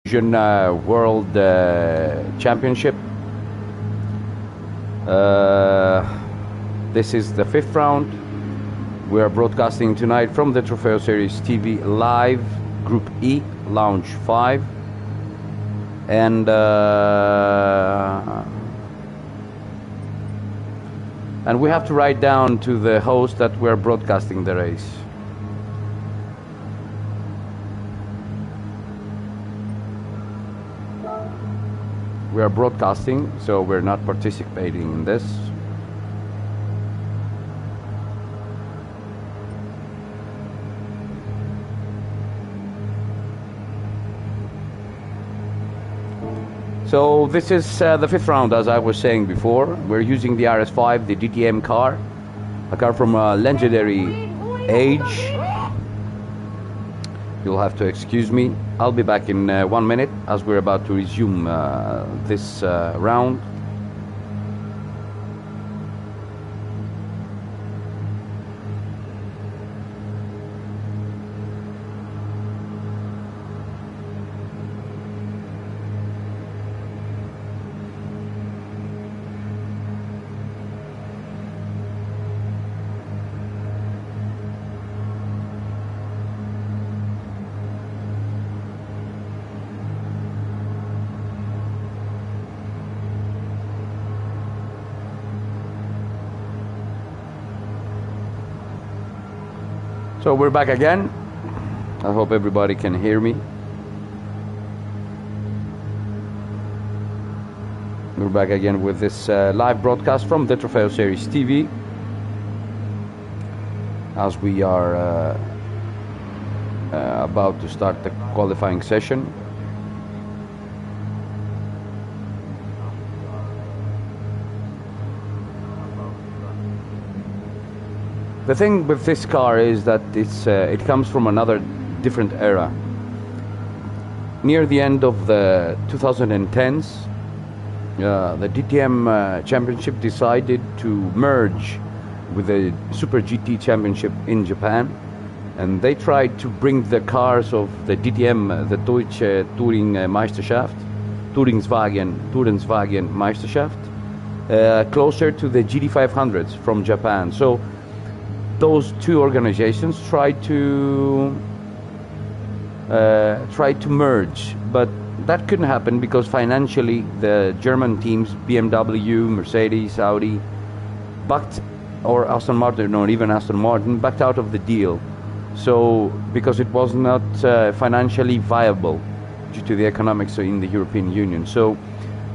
GTfusiOn World Championship. This is the fifth round. We are broadcasting tonight from the Trofeo Series TV live, Group E, Lounge 5. And we have to write down to the host that we're broadcasting the race. We are broadcasting, so we're not participating in this. So this is the fifth round, as I was saying before. We're using the RS5, the DTM car, a car from a legendary age. You'll have to excuse me. I'll be back in 1 minute as we're about to resume this round. So we're back again. I hope everybody can hear me. We're back again with this live broadcast from the Trofeo Series TV, as we are about to start the qualifying session. The thing with this car is that it comes from another different era. Near the end of the 2010s, the DTM Championship decided to merge with the Super GT Championship in Japan, and they tried to bring the cars of the DTM, the Deutsche Touring Meisterschaft, Tourenwagen Meisterschaft, closer to the GT500s from Japan. So those two organizations tried to merge, but that couldn't happen because financially the German teams, BMW, Mercedes, Audi, backed, or Aston Martin, or even Aston Martin, backed out of the deal. So because it was not financially viable due to the economics in the European Union. So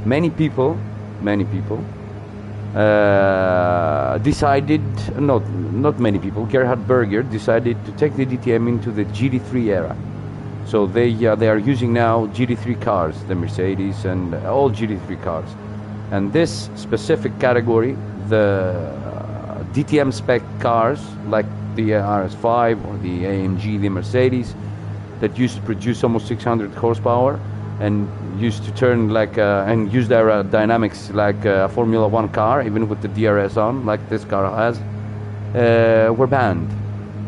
many people decided, not many people, Gerhard Berger decided to take the DTM into the GT3 era. So they are using now GT3 cars, the Mercedes and all GT3 cars. And this specific category, the DTM spec cars like the RS5 or the AMG, the Mercedes, that used to produce almost 600 horsepower and used to turn like and use their dynamics like a Formula 1 car, even with the DRS on, like this car has, were banned,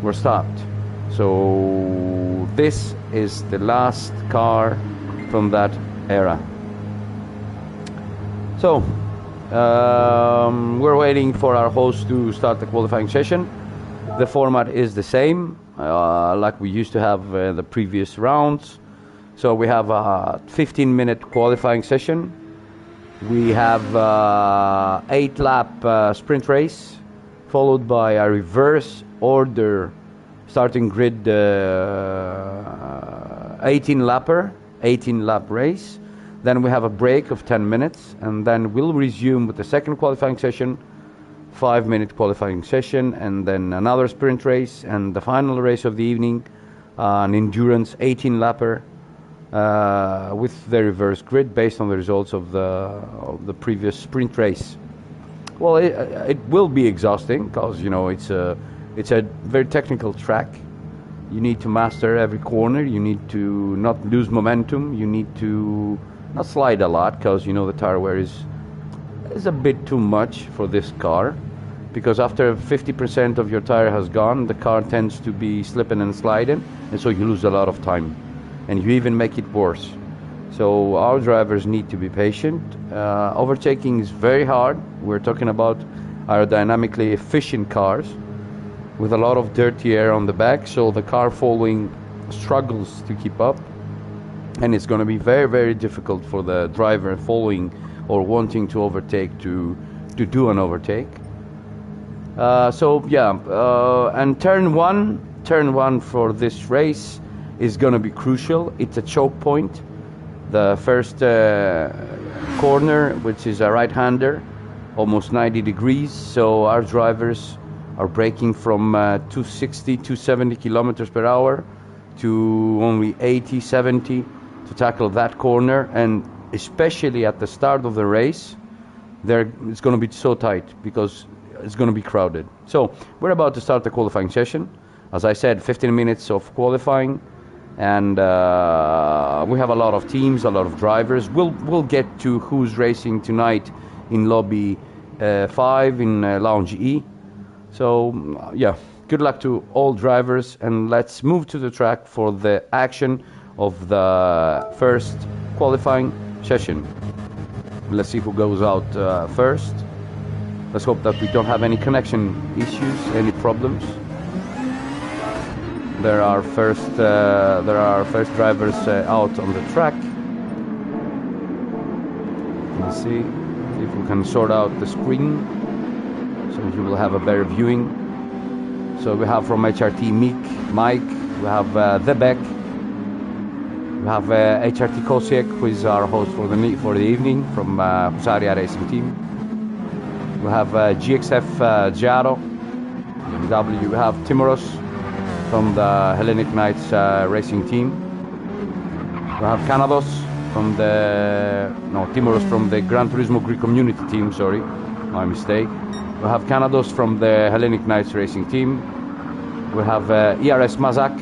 were stopped. So this is the last car from that era. So we're waiting for our host to start the qualifying session. The format is the same, like we used to have the previous rounds. So we have a 15-minute qualifying session. We have 8-lap sprint race, followed by a reverse order starting grid 18-lap race. Then we have a break of 10 minutes, and then we'll resume with the second qualifying session, 5-minute qualifying session, and then another sprint race, and the final race of the evening, an endurance 18-lapper. With the reverse grid based on the results of the previous sprint race. Well, it will be exhausting because it's a very technical track. You need to master every corner. You need to not lose momentum. You need to not slide a lot because the tire wear is a bit too much for this car, because after 50% of your tire has gone, the car tends to be slipping and sliding, and so you lose a lot of time. And you even make it worse. So our drivers need to be patient. Overtaking is very hard. We're talking about aerodynamically efficient cars with a lot of dirty air on the back, so the car following struggles to keep up, and it's going to be very, very difficult for the driver following or wanting to overtake to do an overtake. And turn one for this race is going to be crucial. It's a choke point. The first corner, which is a right-hander, almost 90 degrees, so our drivers are braking from 260, 270 kilometers per hour to only 80, 70 to tackle that corner, and especially at the start of the race, it's going to be so tight because it's going to be crowded. So we're about to start the qualifying session. As I said, 15 minutes of qualifying, and we have a lot of teams, a lot of drivers. We'll get to who's racing tonight in lobby 5 in Lounge E. So good luck to all drivers, and let's move to the track for the action of the first qualifying session. Let's see who goes out first. Let's hope that we don't have any connection issues, any problems. There are first drivers out on the track. Let's see if we can sort out the screen so you will have a better viewing. So we have from HRT Mike, we have The Beck, we have HRT Kosiek, who is our host for the evening from Husaria Racing Team. We have GXF Giaro, BMW. We have Timoros from the Hellenic Knights Racing Team. We have Kanados from Timoros from the Gran Turismo Greek Community Team, sorry, my mistake. We have Kanados from the Hellenic Knights Racing Team. We have ERS Mazak,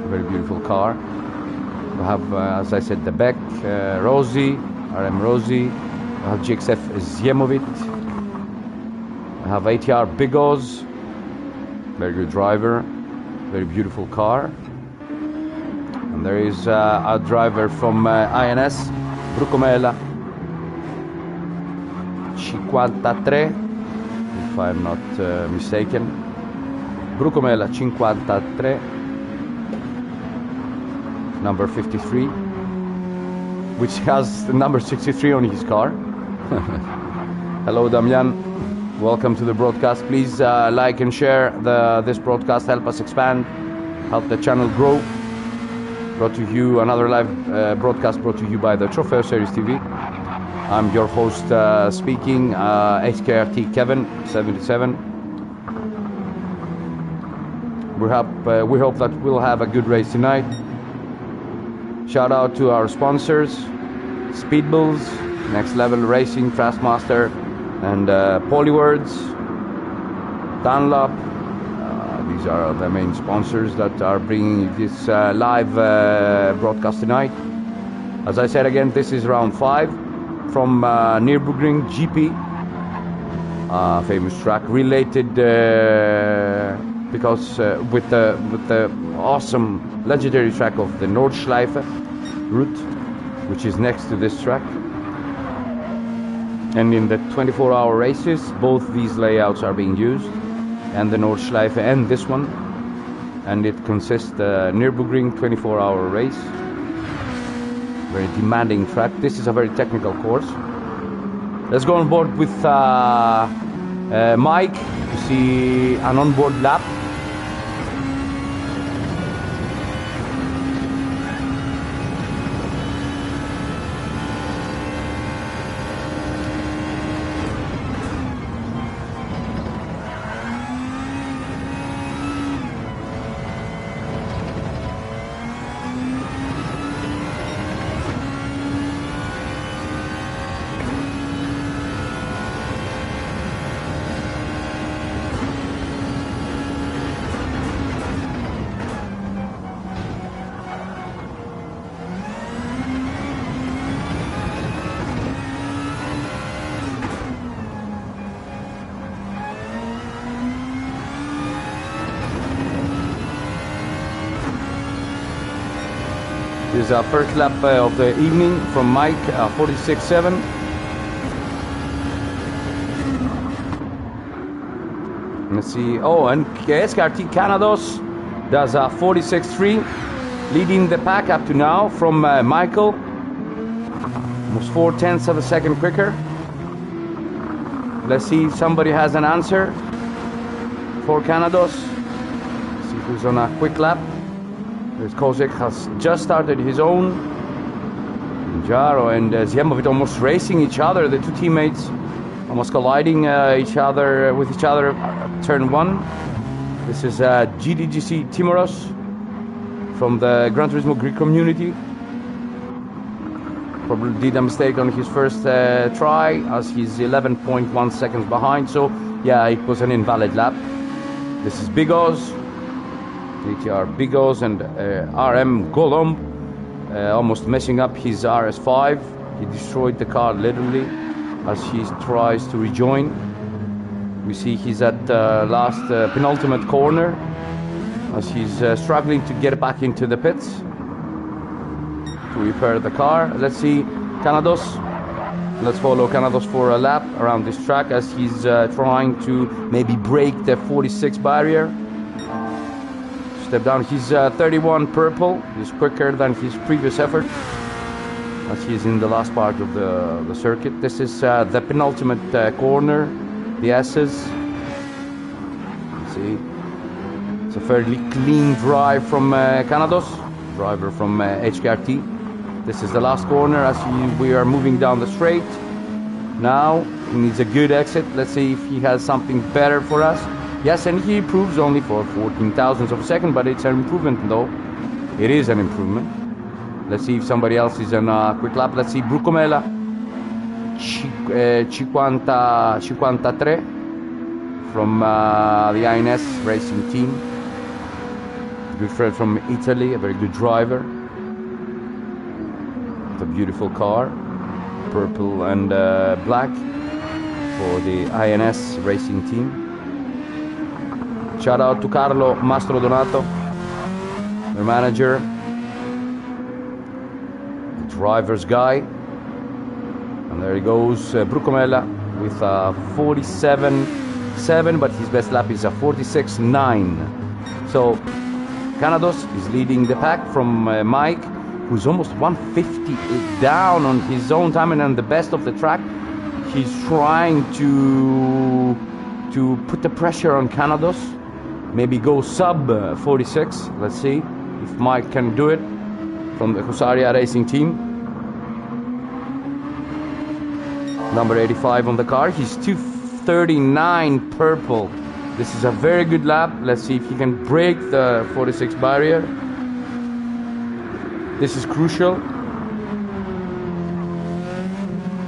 very beautiful car. We have, as I said, the Beck, Rosie, RM Rosie. We have GXF Ziemovic. We have ATR Bigos, very good driver, very beautiful car. And there is a driver from INS, Brucomela 53, if I'm not mistaken. Brucomela 53, number 53, which has the number 63 on his car. Hello Damian, welcome to the broadcast. Please like and share this broadcast, help us expand, help the channel grow. Brought to you, another live broadcast brought to you by the Trofeo Series TV. I'm your host speaking, HKRT Kevin 77. We hope that we'll have a good race tonight. Shout out to our sponsors, Speedbills, Next Level Racing, Fastmaster, and Polywords, Dunlop. These are the main sponsors that are bringing this live broadcast tonight. As I said again, this is round 5 from Nurburgring GP, famous track related because with the awesome legendary track of the Nordschleife route, which is next to this track. And in the 24-hour races, both these layouts are being used, and the Nordschleife and this one, and it consists the Nürburgring 24-hour race. Very demanding track. This is a very technical course. Let's go on board with Mike to see an onboard lap. is our first lap of the evening from Mike, 46.7. Let's see. Oh, and SKRT Canados does a 46.3, leading the pack up to now from Michael. Almost 0.4 of a second quicker. Let's see if somebody has an answer for Canados. Let's see who's on a quick lap. There's Kozek, has just started his own. Jaro and Zjemovic almost racing each other, the two teammates almost colliding with each other at turn 1. This is GDGC Timoros from the Gran Turismo Greek community. Probably did a mistake on his first try, as he's 11.1 seconds behind, so yeah, it was an invalid lap. This is Bigos, GTR Bigos, and RM Golom almost messing up his RS5. He destroyed the car literally as he tries to rejoin. We see he's at the last penultimate corner as he's struggling to get back into the pits to repair the car. Let's see Canados. Let's follow Canados for a lap around this track as he's trying to maybe break the 46 barrier. Step down. He's 31 purple. He's quicker than his previous effort as he's in the last part of the circuit. This is the penultimate corner, the S's. See, it's a fairly clean drive from Canados, driver from HKRT. This is the last corner as we are moving down the straight. Now he needs a good exit. Let's see if he has something better for us. Yes, and he improves only for 14 thousandths of a second, but it's an improvement though. It is an improvement. Let's see if somebody else is on a quick lap. Let's see Brucomela, 53 from the INS racing team. Good friend from Italy, a very good driver. It's a beautiful car, purple and black for the INS racing team. Shout out to Carlo Mastro Donato, their manager, the driver's guy. And there he goes, Brucomella with a 47.7, but his best lap is a 46.9. So Canados is leading the pack from Mike, who's almost 150 down on his own time and on the best of the track. He's trying to put the pressure on Canados, maybe go sub 46. Let's see if Mike can do it from the Husaria Racing team. Number 85 on the car. He's 239 purple. This is a very good lap. Let's see if he can break the 46 barrier. This is crucial.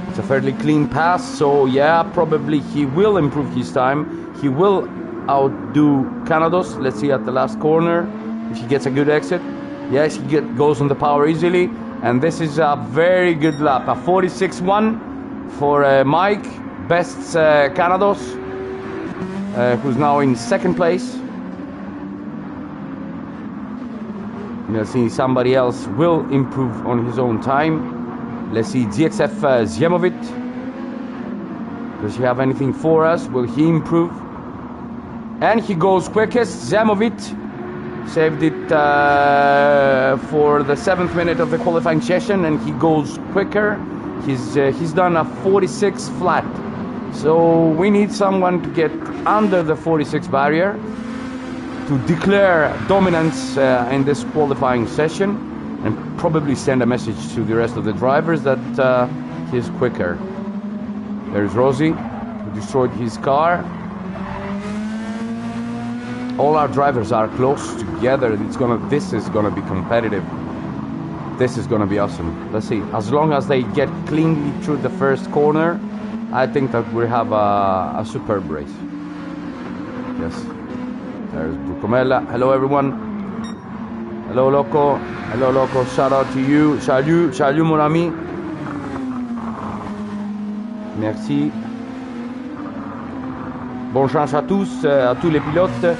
It's a fairly clean pass, so yeah, probably he will improve his time. He will outdo Canados. Let's see at the last corner if he gets a good exit. Yes, he goes on the power easily, and this is a very good lap, a 46.1 for Mike. Best Canados, who's now in second place. Let's see, somebody else will improve on his own time. Let's see, GXF Zjemovic. Does he have anything for us? Will he improve? And he goes quickest. Zjemovic saved it for the 7th minute of the qualifying session, and he goes quicker. He's done a 46 flat. So we need someone to get under the 46 barrier to declare dominance in this qualifying session, and probably send a message to the rest of the drivers that he's quicker. There's Rossi, who destroyed his car. All our drivers are close together. This is gonna be competitive. This is gonna be awesome. Let's see. As long as they get cleanly through the first corner, I think that we have a superb race. Yes. There's Brucomella. Hello, everyone. Hello, Loco. Hello, Loco. Shout out to you. Salut, salut, mon ami. Merci. Bonne chance à tous les pilotes.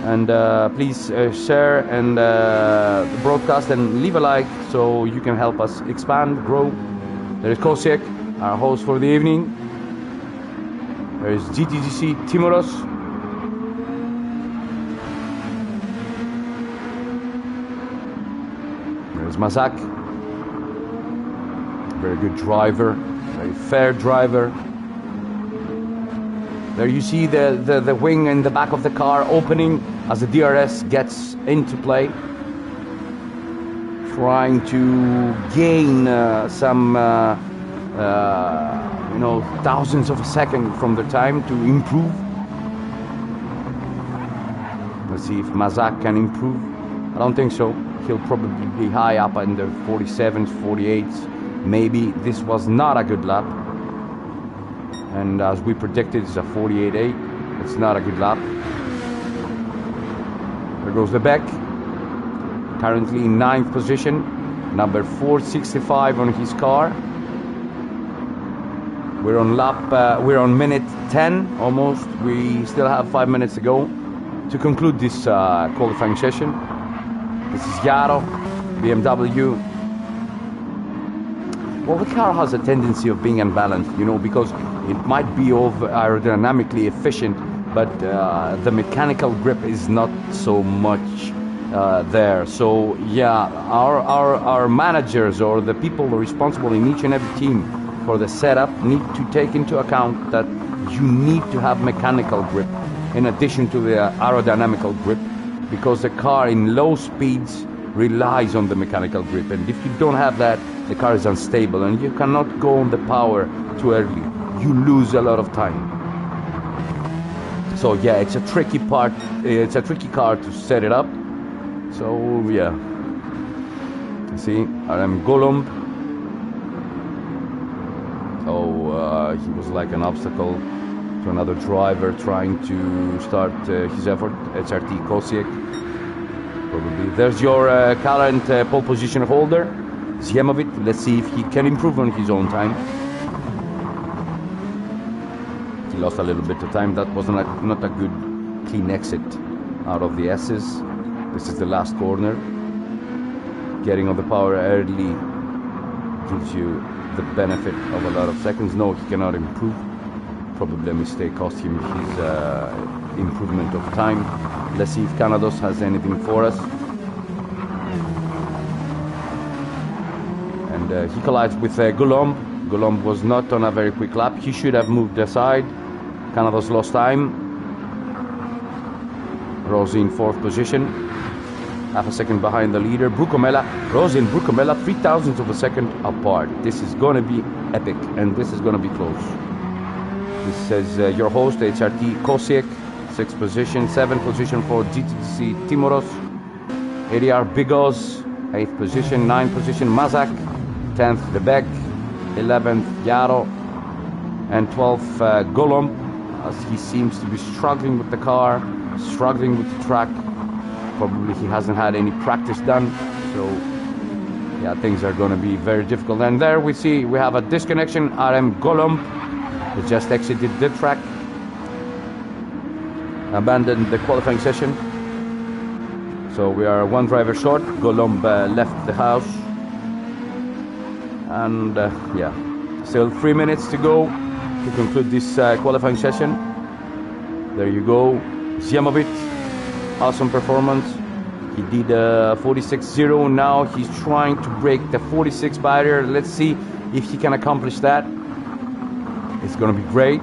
And please share and the broadcast and leave a like so you can help us expand, grow. There is Kosiek, our host for the evening. There is GTfusiOn. There is Mazak. Very good driver, very fair driver. There you see the wing in the back of the car opening as the DRS gets into play. Trying to gain some, thousandths of a second from the time to improve. Let's see if Mazak can improve. I don't think so. He'll probably be high up in the 47s, 48s. Maybe this was not a good lap. And as we predicted, it's a 48.8. It's not a good lap. There goes the Beck. Currently in 9th position. Number 465 on his car. We're on minute 10 almost. We still have 5 minutes to go to conclude this qualifying session. This is Yaro, BMW. Well, the car has a tendency of being unbalanced, because it might be aerodynamically efficient, but the mechanical grip is not so much there. So yeah, our managers or the people responsible in each and every team for the setup need to take into account that you need to have mechanical grip in addition to the aerodynamical grip, because the car in low speeds relies on the mechanical grip, and if you don't have that, the car is unstable and you cannot go on the power too early. You lose a lot of time. So yeah, it's a tricky part. It's a tricky car to set it up. So yeah, you see, RM Golomb. Oh, he was like an obstacle to another driver trying to start his effort. HRT Kosiek. Probably. There's your current pole position holder, Ziemovic. Let's see if he can improve on his own time. He lost a little bit of time. That was not a good clean exit out of the S's. This is the last corner. Getting on the power early gives you the benefit of a lot of seconds. No, he cannot improve. Probably a mistake cost him his improvement of time. Let's see if Canados has anything for us. And he collides with Golomb. Golomb was not on a very quick lap. He should have moved aside. Canados lost time. Rossi in 4th position. Half a second behind the leader. Brucomella. Rossi and Brucomella 0.003 of a second apart. This is going to be epic, and this is going to be close. This says your host, HRT Kosiek, 6th position, 7th position for GTfusiOn, ADR Bigos, 8th position, 9th position, Mazak, 10th, Lebek, 11th, Yaro, and 12th, Golomb, as he seems to be struggling with the car, struggling with the track. Probably he hasn't had any practice done, so yeah, things are going to be very difficult. And there we see we have a disconnection. RM Golomb just exited the track, abandoned the qualifying session. So we are one driver short. Golomb left the house, and yeah, still 3 minutes to go to conclude this qualifying session. There you go, Ziemovic, awesome performance. He did 46.0. Now he's trying to break the 46 barrier. Let's see if he can accomplish that. It's going to be great.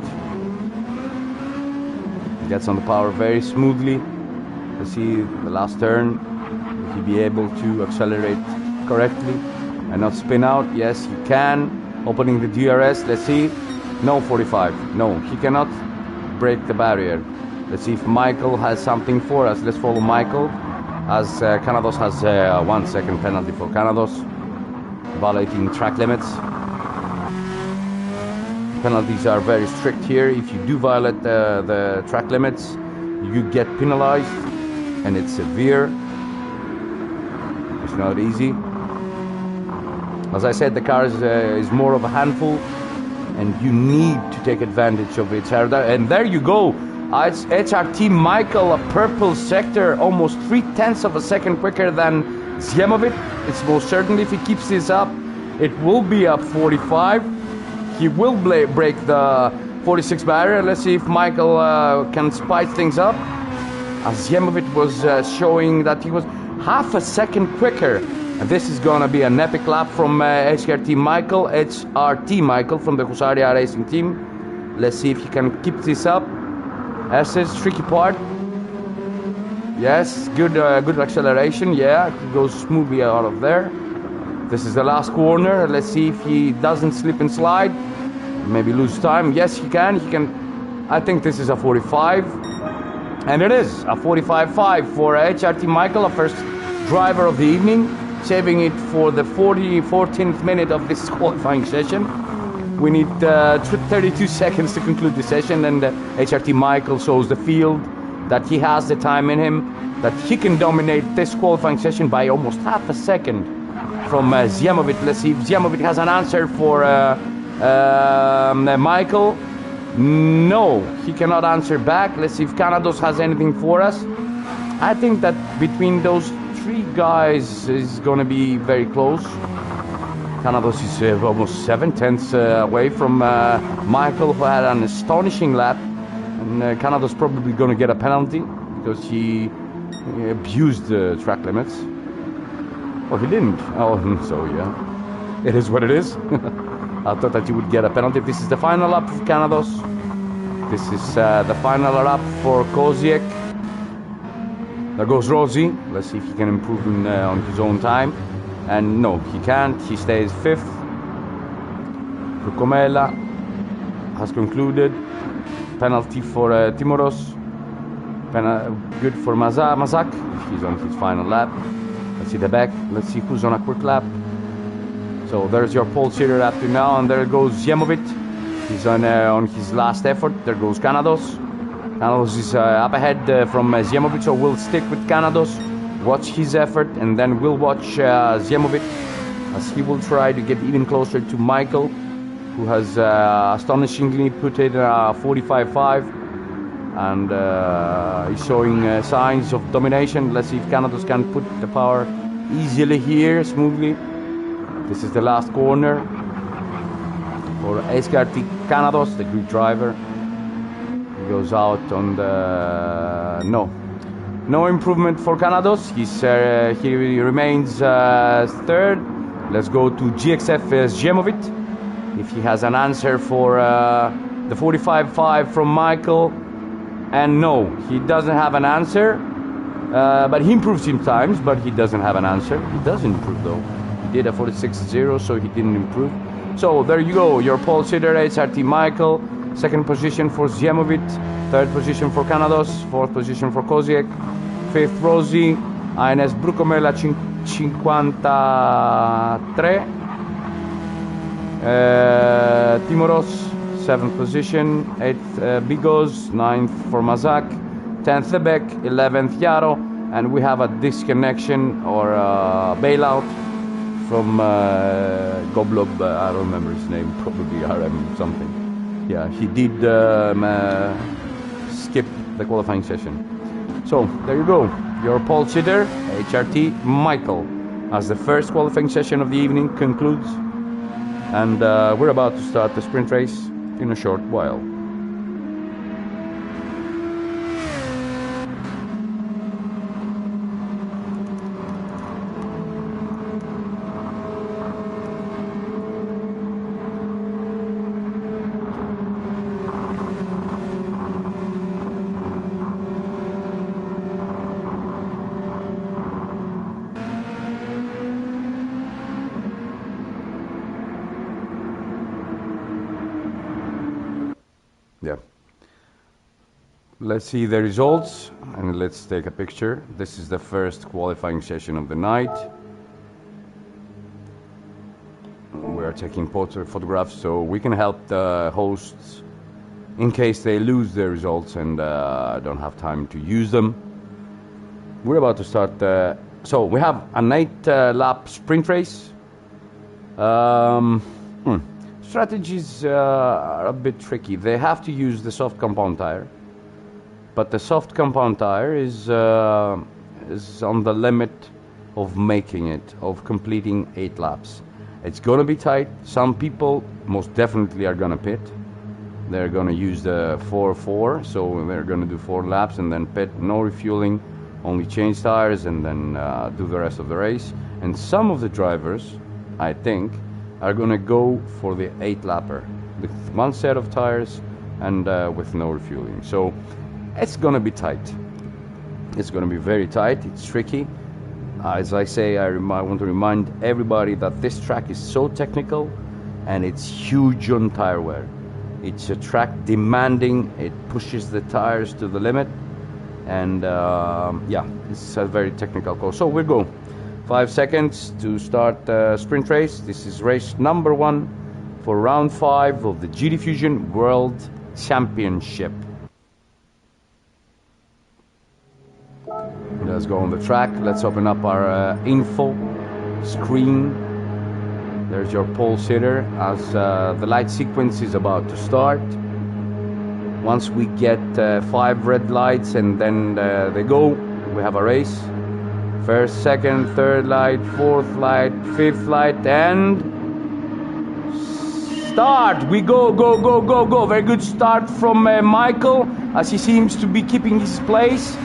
He gets on the power very smoothly. Let's see the last turn. Will he be able to accelerate correctly and not spin out? Yes, he can. Opening the DRS. Let's see. No, 45. No, he cannot break the barrier. Let's see if Michael has something for us. Let's follow Michael, as Canados has a 1 second penalty for Canados, violating track limits. Penalties are very strict here. If you do violate the track limits, you get penalized, and it's severe. It's not easy. As I said, the car is more of a handful, and you need to take advantage of its aerodynamics. And there you go, It's HRT Michael, a purple sector, almost 0.3 of a second quicker than Zjemovic. It's most certainly, if he keeps this up, it will be up 45. He will break the 46 barrier. Let's see if Michael can spice things up. As Zjemovic was showing that he was half a second quicker. And this is going to be an epic lap from HRT Michael from the Husaria Racing Team. Let's see if he can keep this up. S's tricky part. Yes, good acceleration. Yeah, he goes smoothly out of there. This is the last corner. Let's see if he doesn't slip and slide. Maybe lose time. Yes, he can. He can. I think this is a 45. And it is a 45.5 for HRT Michael, a first driver of the evening, saving it for the 14th minute of this qualifying session. We need 32 seconds to conclude the session, and HRT Michael shows the field that he has the time in him, that he can dominate this qualifying session by almost half a second from Zjemovic. Let's see if Zjemovic has an answer for Michael. No, he cannot answer back. Let's see if Canados has anything for us. I think that between those three guys is going to be very close. Canados is almost 7/10 away from Michael, who had an astonishing lap. And Canados probably going to get a penalty because he abused the track limits. Oh, he didn't. Oh, so yeah. It is what it is. I thought that you would get a penalty. This is the final lap for Canados. This is the final lap for Koziek. There goes Rossi. Let's see if he can improve on his own time. And no, he can't. He stays 5th. Rukomela has concluded. Penalty for Timoros. Good for Mazak. He's on his final lap. Let's see the back. Let's see who's on a quick lap. So there's your pole sitter up to now, and there goes Zjemovic. He's on his last effort. There goes Canados. Canados is up ahead from Zjemovic, so we'll stick with Canados, watch his effort, and then we'll watch Zjemovic as he will try to get even closer to Michael, who has astonishingly put in 45.5 and is showing signs of domination. Let's see if Canados can put the power easily here, smoothly. This is the last corner for HRT Canados, the Greek driver. He goes out on the... No improvement for Canados. He remains 3rd. Let's go to GXF Zjemovic. If he has an answer for the 45.5 from Michael. And no, he doesn't have an answer. But he improves sometimes, but he doesn't have an answer. He doesn't improve though. He did a 46.0, so he didn't improve. So there you go, your pole sitter, HRT Michael. 2nd position for Zjemovic. 3rd position for Canados. 4th position for Koziek. 5th Rossi. ANS Brucomela 53. Timoros 7th position. 8th Bigos. 9th for Mazak. 10th Lebek. 11th Yaro. And we have a disconnection or bailout from Goblob. I don't remember his name. Probably RM something. Yeah, he did skip the qualifying session. So there you go, your pole sitter, HRT Michael, as the first qualifying session of the evening concludes. And we're about to start the sprint race in a short while. Yeah. Let's see the results and let's take a picture. This is the first qualifying session of the night. We are taking photographs so we can help the hosts in case they lose their results and don't have time to use them. We're about to start. So we have an 8-lap sprint race. Strategies are a bit tricky. They have to use the soft compound tire. but the soft compound tire is on the limit of making it, of completing 8 laps. It's going to be tight. Some people most definitely are going to pit. They're going to use the 4-4, so they're going to do 4 laps and then pit, no refueling, only change tires and then do the rest of the race. And some of the drivers, I think, are going to go for the 8-lapper with 1 set of tires and with no refueling. So it's going to be tight. It's going to be very tight. It's tricky. As I say, I want to remind everybody that this track is so technical and it's huge on tire wear. It's a track demanding. It pushes the tires to the limit, and yeah, it's a very technical course. So we'll go 5 seconds to start the sprint race. This is race number 1 for round 5 of the GTfusiOn World Championship. Let's go on the track. Let's open up our info screen. There's your pole sitter as the light sequence is about to start. Once we get 5 red lights and then they go, we have a race. First, second, third light, fourth light, fifth light, and start. We go, go, go, go, go. Very good start from Michael as he seems to be keeping his place.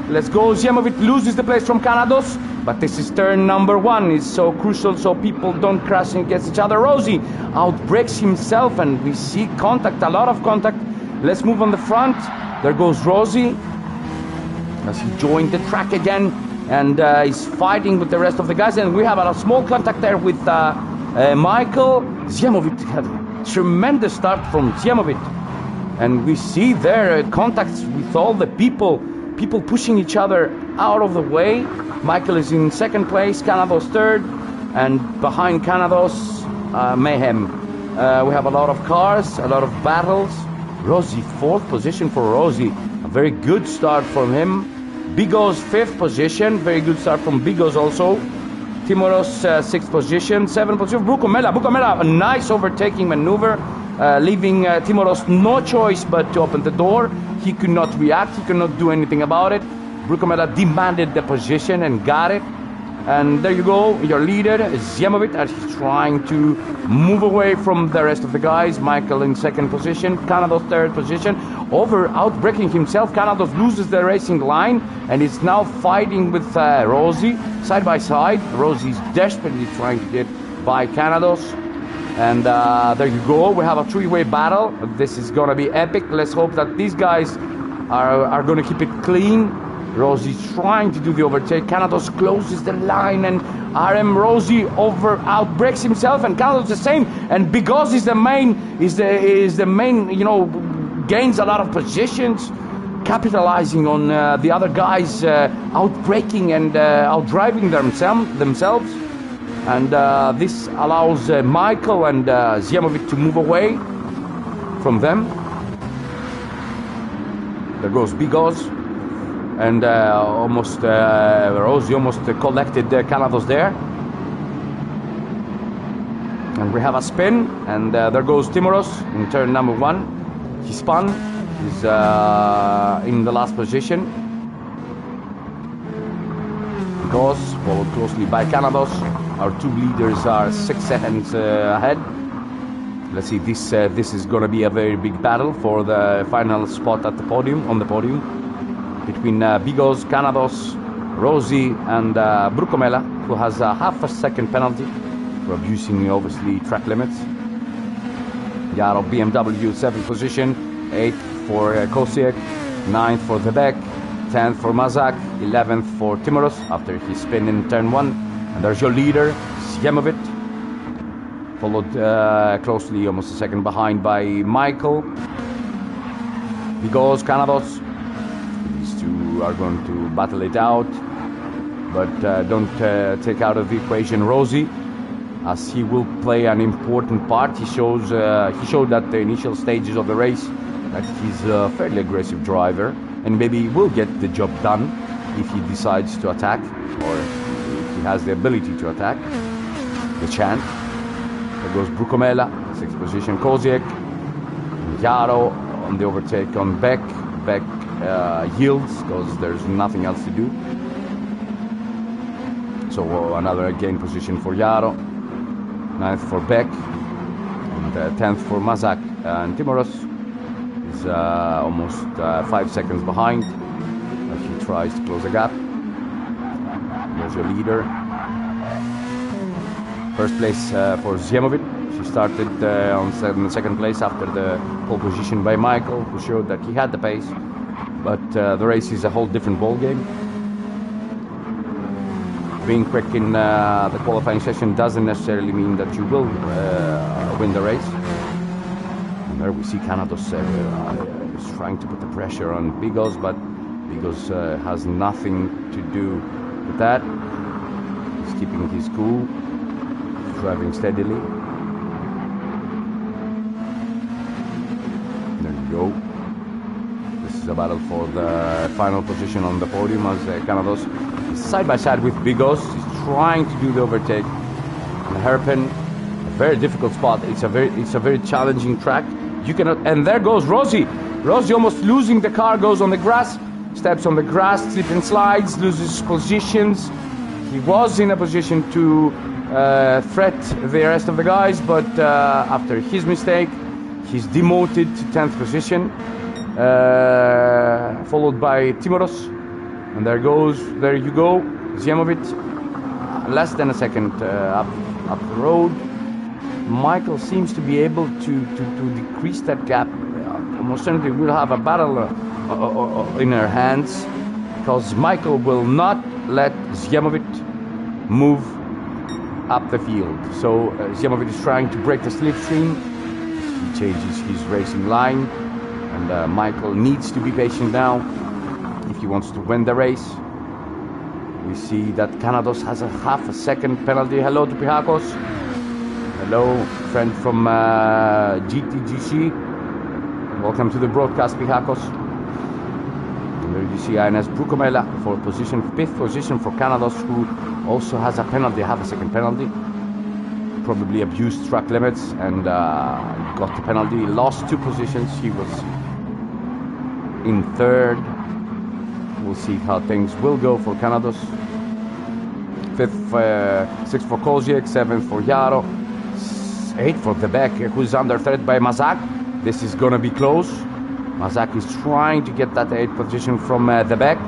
Let's go. Ziemovic loses the place from Canados, but this is turn number 1. It's so crucial so people don't crash against each other. Rossi outbreaks himself and we see contact, a lot of contact. Let's move on the front. There goes Rossi as he joined the track again and he's fighting with the rest of the guys. And we have a small contact there with Michael. Ziemovic had a tremendous start from Ziemovic. And we see there contacts with all the people pushing each other out of the way. Michael is in 2nd place, Canados 3rd, and behind Canados, mayhem. We have a lot of cars, a lot of battles. Rossi, 4th position for Rossi. A very good start from him. Bigos, 5th position. Very good start from Bigos also. Timoros, 6th position. 7th position. Brukomela, a nice overtaking maneuver, leaving Timoros no choice but to open the door. He could not react, he could not do anything about it. Brukomela demanded the position and got it. And there you go, your leader, Ziemovic, as he's trying to move away from the rest of the guys. Michael in 2nd position, Canados 3rd position. Outbreaking himself, Canados loses the racing line and is now fighting with Rossi, side by side. Rossi is desperately trying to get by Canados. And there you go, we have a 3-way battle. This is gonna be epic. Let's hope that these guys are gonna keep it clean. Rossi's trying to do the overtake. Canados closes the line and RM Rossi outbreaks himself, and Canados the same. And Bigos is the main, you know, gains a lot of positions, capitalizing on the other guys outbreaking and outdriving themselves. And this allows Michael and Ziemovic to move away from them. There goes Bigos. And Rossi almost collected Canados there. And we have a spin. And there goes Timoros in turn number 1. He spun. He's in the last position. Bigos, followed closely by Canados. Our 2 leaders are 6 seconds ahead. Let's see, this is going to be a very big battle for the final spot at the podium, on the podium, between Bigos, Canados, Rossi, and Brukomela, who has a half a second penalty for abusing, obviously, track limits. Jaro BMW 7th position, 8th for Kosiek, 9th for Vebek, 10th for Mazak, 11th for Timoros after his spin in turn 1. And there's your leader, Ziemovic, followed closely, almost a second behind, by Michael. Bigos, Canados. These 2 are going to battle it out, but don't take out of the equation Rossi, as he will play an important part. He showed at the initial stages of the race that he's a fairly aggressive driver, and maybe will get the job done if he decides to attack, or if he has the ability to attack, the chance. There goes Brukomela, 6th position Kosiek. Jaro on the overtake on Beck. Beck yields because there's nothing else to do. So another gain position for Jaro, 9th for Beck, and 10th for Mazak. And Timoros is almost 5 seconds behind as he tries to close the gap. There's your leader. First place for Zjemovic. She started in second place after the pole position by Michael, who showed that he had the pace. But the race is a whole different ball game. Being quick in the qualifying session doesn't necessarily mean that you will win the race. And there we see Kanados is trying to put the pressure on Bigos, but Bigos has nothing to do with that. He's keeping his cool, driving steadily. There you go. This is a battle for the final position on the podium as Kanados is side by side with Bigos. He's trying to do the overtake. And hairpin, a very difficult spot. It's a very challenging track. You cannot. And there goes Rossi. Rossi almost losing the car, goes on the grass, steps on the grass, slips and slides, loses positions. He was in a position to threat the rest of the guys, but after his mistake, he's demoted to 10th position, followed by Timoros. And there you go, Zjemovic, less than a second up the road. Michael seems to be able to decrease that gap. Almost certainly we'll have a battle in our hands, because Michael will not let Zjemovic move up the field. So Zjemovic is trying to break the slipstream. He changes his racing line, and Michael needs to be patient now if he wants to win the race. We see that Kanados has a half a second penalty. Hello to Pihakos. Hello, friend from GTGC. Welcome to the broadcast, Pihakos. And there you see Ines Brukomela for position, 5th position for Kanados, who also has a penalty, half a second penalty. Probably abused track limits and got the penalty. Lost 2 positions. He was in 3rd. We'll see how things will go for Kanados. 6th for Koziek, 7th for Jaro, 8th for Debek, who's under threat by Mazak. This is gonna be close. Mazak is trying to get that 8th position from Debek.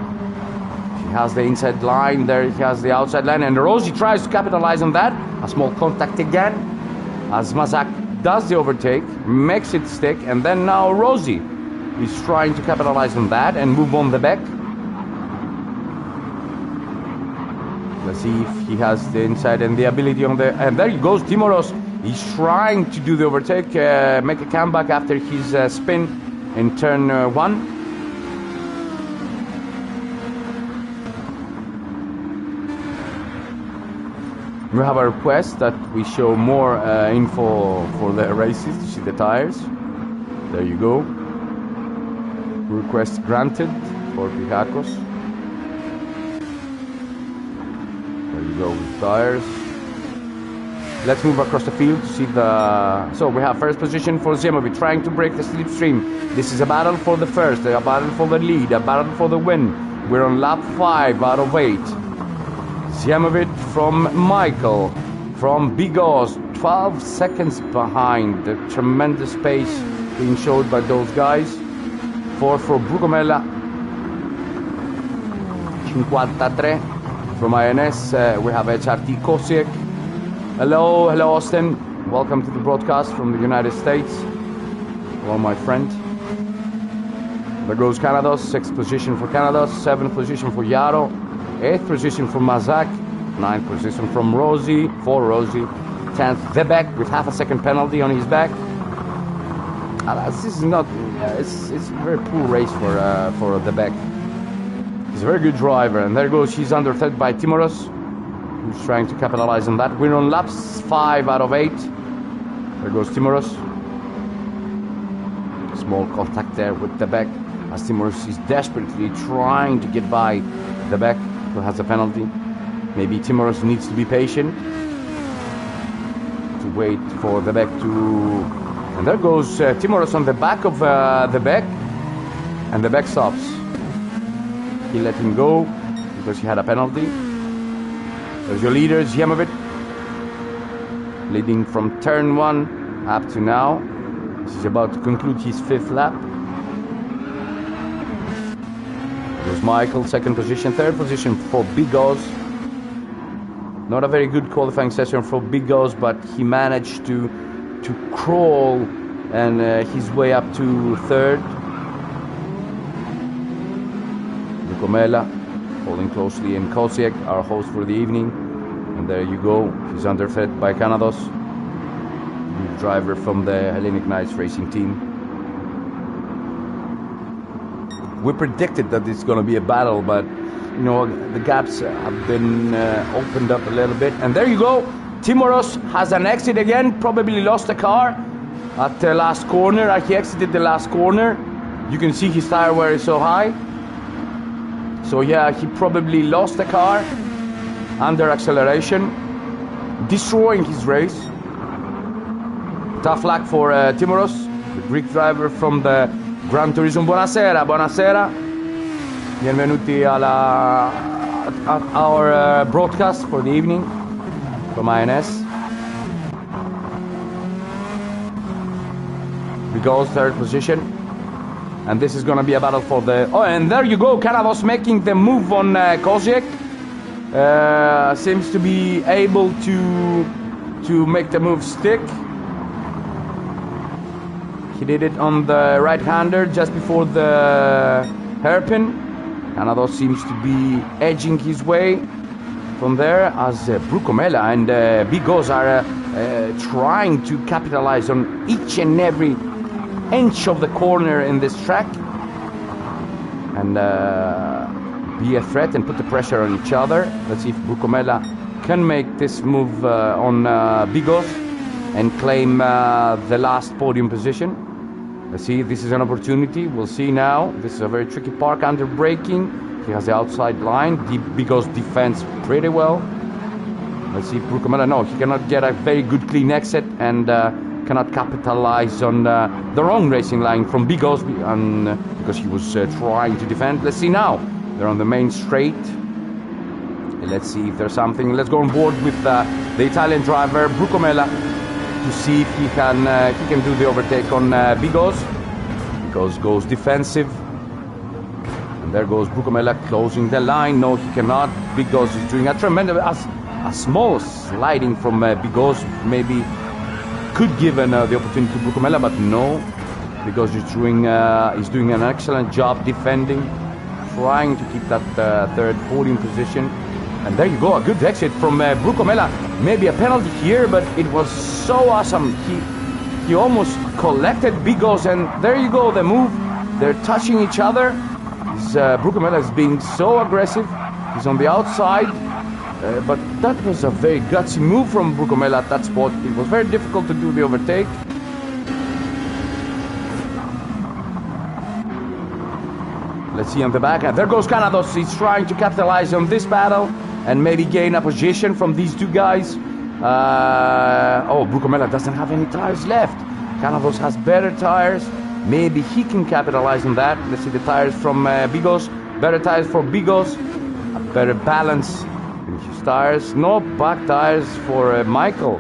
He has the inside line, there he has the outside line, and Rosie tries to capitalize on that. A small contact again, as Mazak does the overtake, makes it stick, and then now Rosie is trying to capitalize on that and move on Debek. Let's see if he has the inside and the ability on the... And there he goes, Timoros. He's trying to do the overtake, make a comeback after his spin in turn 1. We have a request that we show more info for the races to see the tires. There you go. Request granted for Pihakos. There you go with tires. Let's move across the field to see the... So we have first position for Zjemovic, trying to break the slipstream. This is a battle for the first, a battle for the lead, a battle for the win. We're on lap 5 out of 8. Zjemovic from Michael, from Bigos, 12 seconds behind. The tremendous pace being showed by those guys. 4 for Brukomela, 53. From INS, we have HRT Kosiek. Hello Austin. Welcome to the broadcast from the United States. Hello, my friend. There goes Kanados, 6th position for Kanados, 7th position for Jaro, 8th position for Mazak, 9th position from Rosie, for Rosie, 10th Debek with half a second penalty on his back. This is not, it's a very poor race for Debek. He's a very good driver, and there goes, he's under threat by Timoros, who's trying to capitalize on that. We're on laps 5 out of 8. There goes Timoros. Small contact there with Debek, as Timoros is desperately trying to get by Debek, who has a penalty. Maybe Timoros needs to be patient to wait for Debek to... And there goes Timoros on the back of Debek, and Debek stops. he let him go because he had a penalty. There's your leader, Zjemovic, leading from turn 1 up to now. He's about to conclude his 5th lap. There's Michael, 2nd position. 3rd position for Bigos. Not a very good qualifying session for Bigos, but he managed to crawl and his way up to 3rd. Brukomela following closely, and Kosiek, our host for the evening. And there you go, he's underfed by Kanados, new driver from the Hellenic Knights racing team. We predicted that it's going to be a battle, but you know, the gaps have been opened up a little bit. And there you go, Timoros has an exit again, probably lost the car at the last corner. He exited the last corner. You can see his tire wear is so high. So yeah, he probably lost the car under acceleration, destroying his race. Tough luck for Timoros, the Greek driver from the Gran Turismo. Buonasera, buonasera. Benvenuti at our broadcast for the evening from INS. Bigos 3rd position. And this is going to be a battle for the... Oh, and there you go, Kanados making the move on Kosiek. Seems to be able to make the move stick. He did it on the right-hander just before the hairpin. Kanados seems to be edging his way from there, as Brukomela and Bigos are trying to capitalize on each and every inch of the corner in this track and be a threat and put the pressure on each other. Let's see if Brukomela can make this move on Bigos and claim the last podium position. Let's see, this is an opportunity. We'll see now. This is a very tricky park under braking. He has the outside line. Bigos defends pretty well. Let's see if Brukomela, no, he cannot get a very good clean exit and cannot capitalize on the wrong racing line from Bigos because he was trying to defend. Let's see now. They're on the main straight. Let's see if there's something. Let's go on board with the Italian driver Brukomela to see if he can do the overtake on Bigos. Bigos goes defensive. And there goes Brukomela closing the line. No, he cannot. Bigos is doing a tremendous, a small sliding from Bigos maybe could give the opportunity to Brukomela, but no, because he's doing an excellent job defending, trying to keep that 3rd podium position. And there you go, a good exit from Brukomela. Maybe a penalty here, but it was so awesome. He almost collected Bigos, and there you go, the move. They're touching each other. Brukomela is being so aggressive. He's on the outside. But that was a very gutsy move from Brukomela at that spot. It was very difficult to do the overtake. Let's see on the back. And there goes Kanados. He's trying to capitalize on this battle and maybe gain a position from these two guys. Brukomela doesn't have any tires left. Kanados has better tires. Maybe he can capitalize on that. Let's see the tires from Bigos. Better tires for Bigos. A better balance. His tires, no back tires for Michael,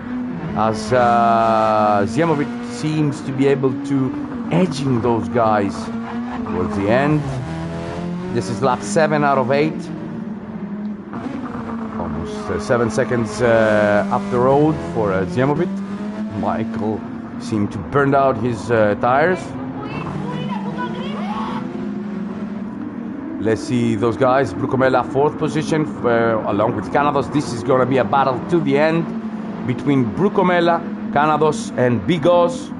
as Zjemovic seems to be able to edging those guys towards the end. This is lap 7 out of 8. Almost 7 seconds up the road for Zjemovic. Michael seemed to burn out his tires. Let's see those guys. Brukomela 4th position along with Kanados. This is going to be a battle to the end between Brukomela, Kanados and Bigos.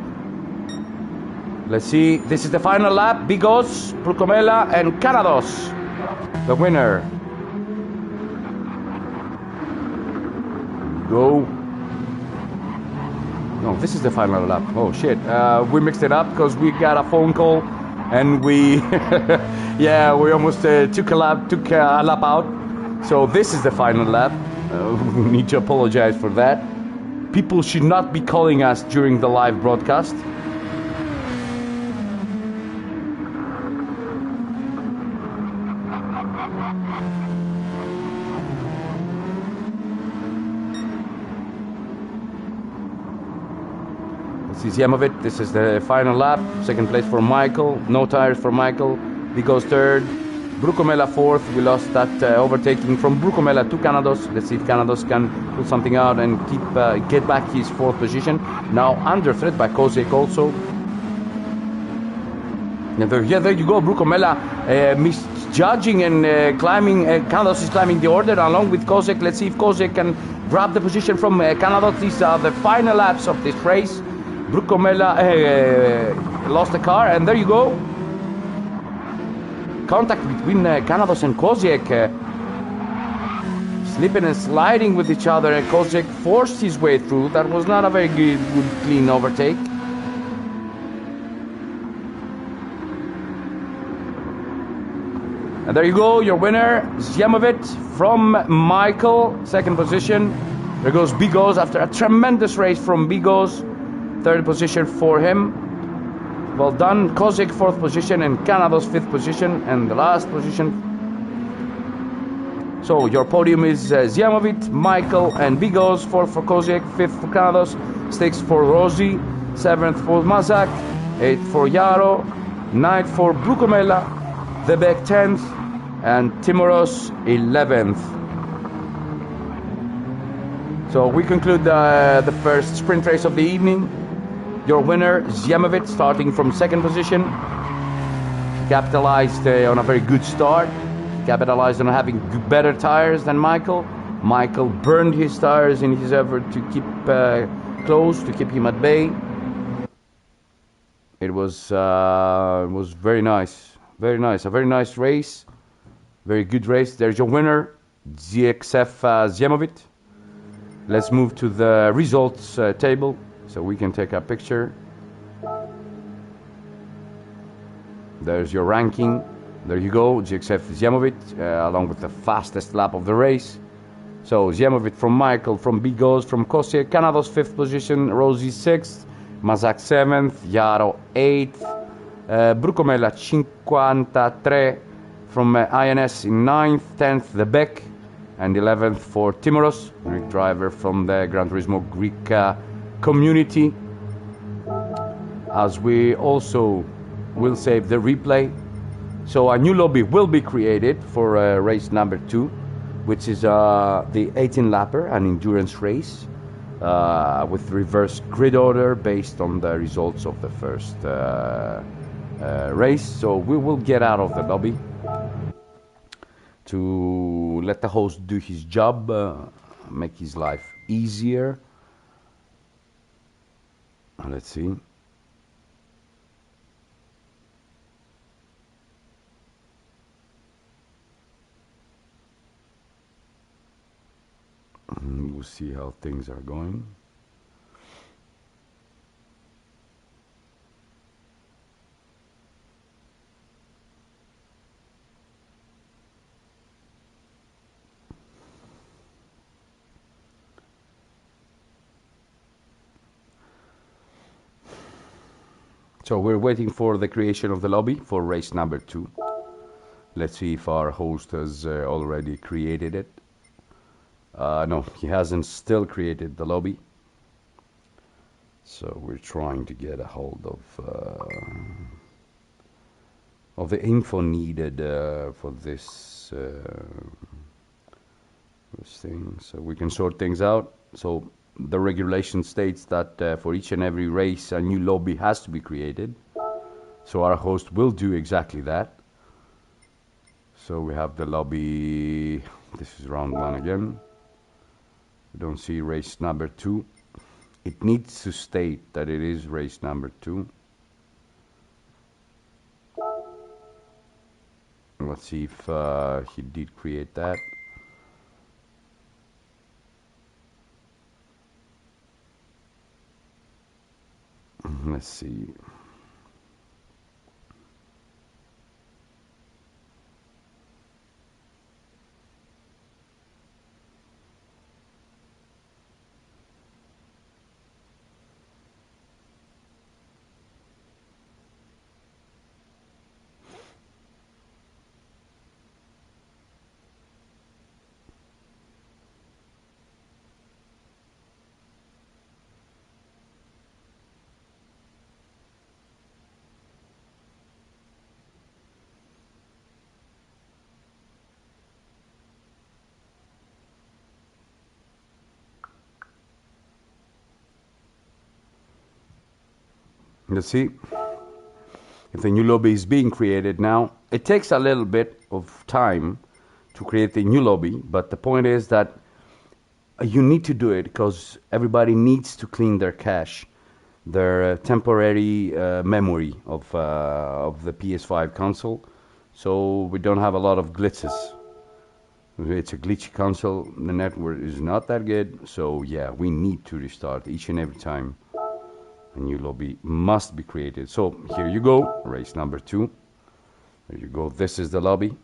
Let's see. This is the final lap. Bigos, Brukomela and Kanados. The winner. Go. No, this is the final lap. Oh shit. We mixed it up because we got a phone call. And we, yeah, we almost took a lap out. So this is the final lap. We need to apologize for that. People should not be calling us during the live broadcast. Ziemowit, this is the final lap. Second place for Michael. No tires for Michael. Bigos third. Brucomella fourth. We lost that overtaking from Brucomella to Canados. Let's see if Canados can pull something out and get back his fourth position. Now under threat by Kozek also. Yeah, there you go. Brucomella misjudging and climbing. Canados is climbing the order along with Kozek. Let's see if Kozek can grab the position from Canados. These are the final laps of this race. Brucomella lost the car, and there you go. Contact between Canados and Kozek. Slipping and sliding with each other, and Kozek forced his way through. That was not a very good clean overtake. And there you go, your winner, Ziemowit from Michael, second position. There goes Bigos after a tremendous race from Bigos. Third position for him. Well done. Kozek fourth position and Canados fifth position, and the last position. So your podium is Ziemowit, Michael and Bigos. Fourth for Kozek, fifth for Canados, sixth for Rossi, seventh for Mazak, eighth for Yaro, ninth for Brucomella, Debek 10th, and Timoros 11th. So we conclude the first sprint race of the evening. Your winner, Ziemowit, starting from second position. Capitalized on a very good start. Capitalized on having better tires than Michael. Michael burned his tires in his effort to keep close, to keep him at bay. It was very nice. Very nice. A very nice race. Very good race. There's your winner, Ziemowit. Let's move to the results table so we can take a picture. There's your ranking. There you go, Ziemowit, along with the fastest lap of the race. So Ziemowit from Michael, from Bigos, from Kozek, Canados 5th position, Rossi 6th, Mazak 7th, Yaro 8th, Brucomella 53 from INS in 9th, 10th the Beck, and 11th for Timoros, Greek driver from the Gran Turismo Greek community. As we also will save the replay. So a new lobby will be created for race number 2, which is the 18-lapper, an endurance race with reverse grid order based on the results of the first race. So we will get out of the lobby to let the host do his job, make his life easier. Let's see. We'll see how things are going. So we're waiting for the creation of the lobby for race number 2. Let's see if our host has already created it. No, he hasn't still created the lobby. So we're trying to get a hold of the info needed for this thing, so we can sort things out. So the regulation states that for each and every race a new lobby has to be created. So our host will do exactly that. So we have the lobby. This is round 1 again. We don't see race number 2. It needs to state that it is race number 2. Let's see if he did create that. Let's see. Let's see if the new lobby is being created now. It takes a little bit of time to create the new lobby, but the point is that you need to do it because everybody needs to clean their cache, their temporary memory of the PS5 console, so we don't have a lot of glitches. It's a glitchy console, the network is not that good, so yeah, we need to restart each and every time a new lobby must be created. So here you go, race number 2. There you go, this is the lobby.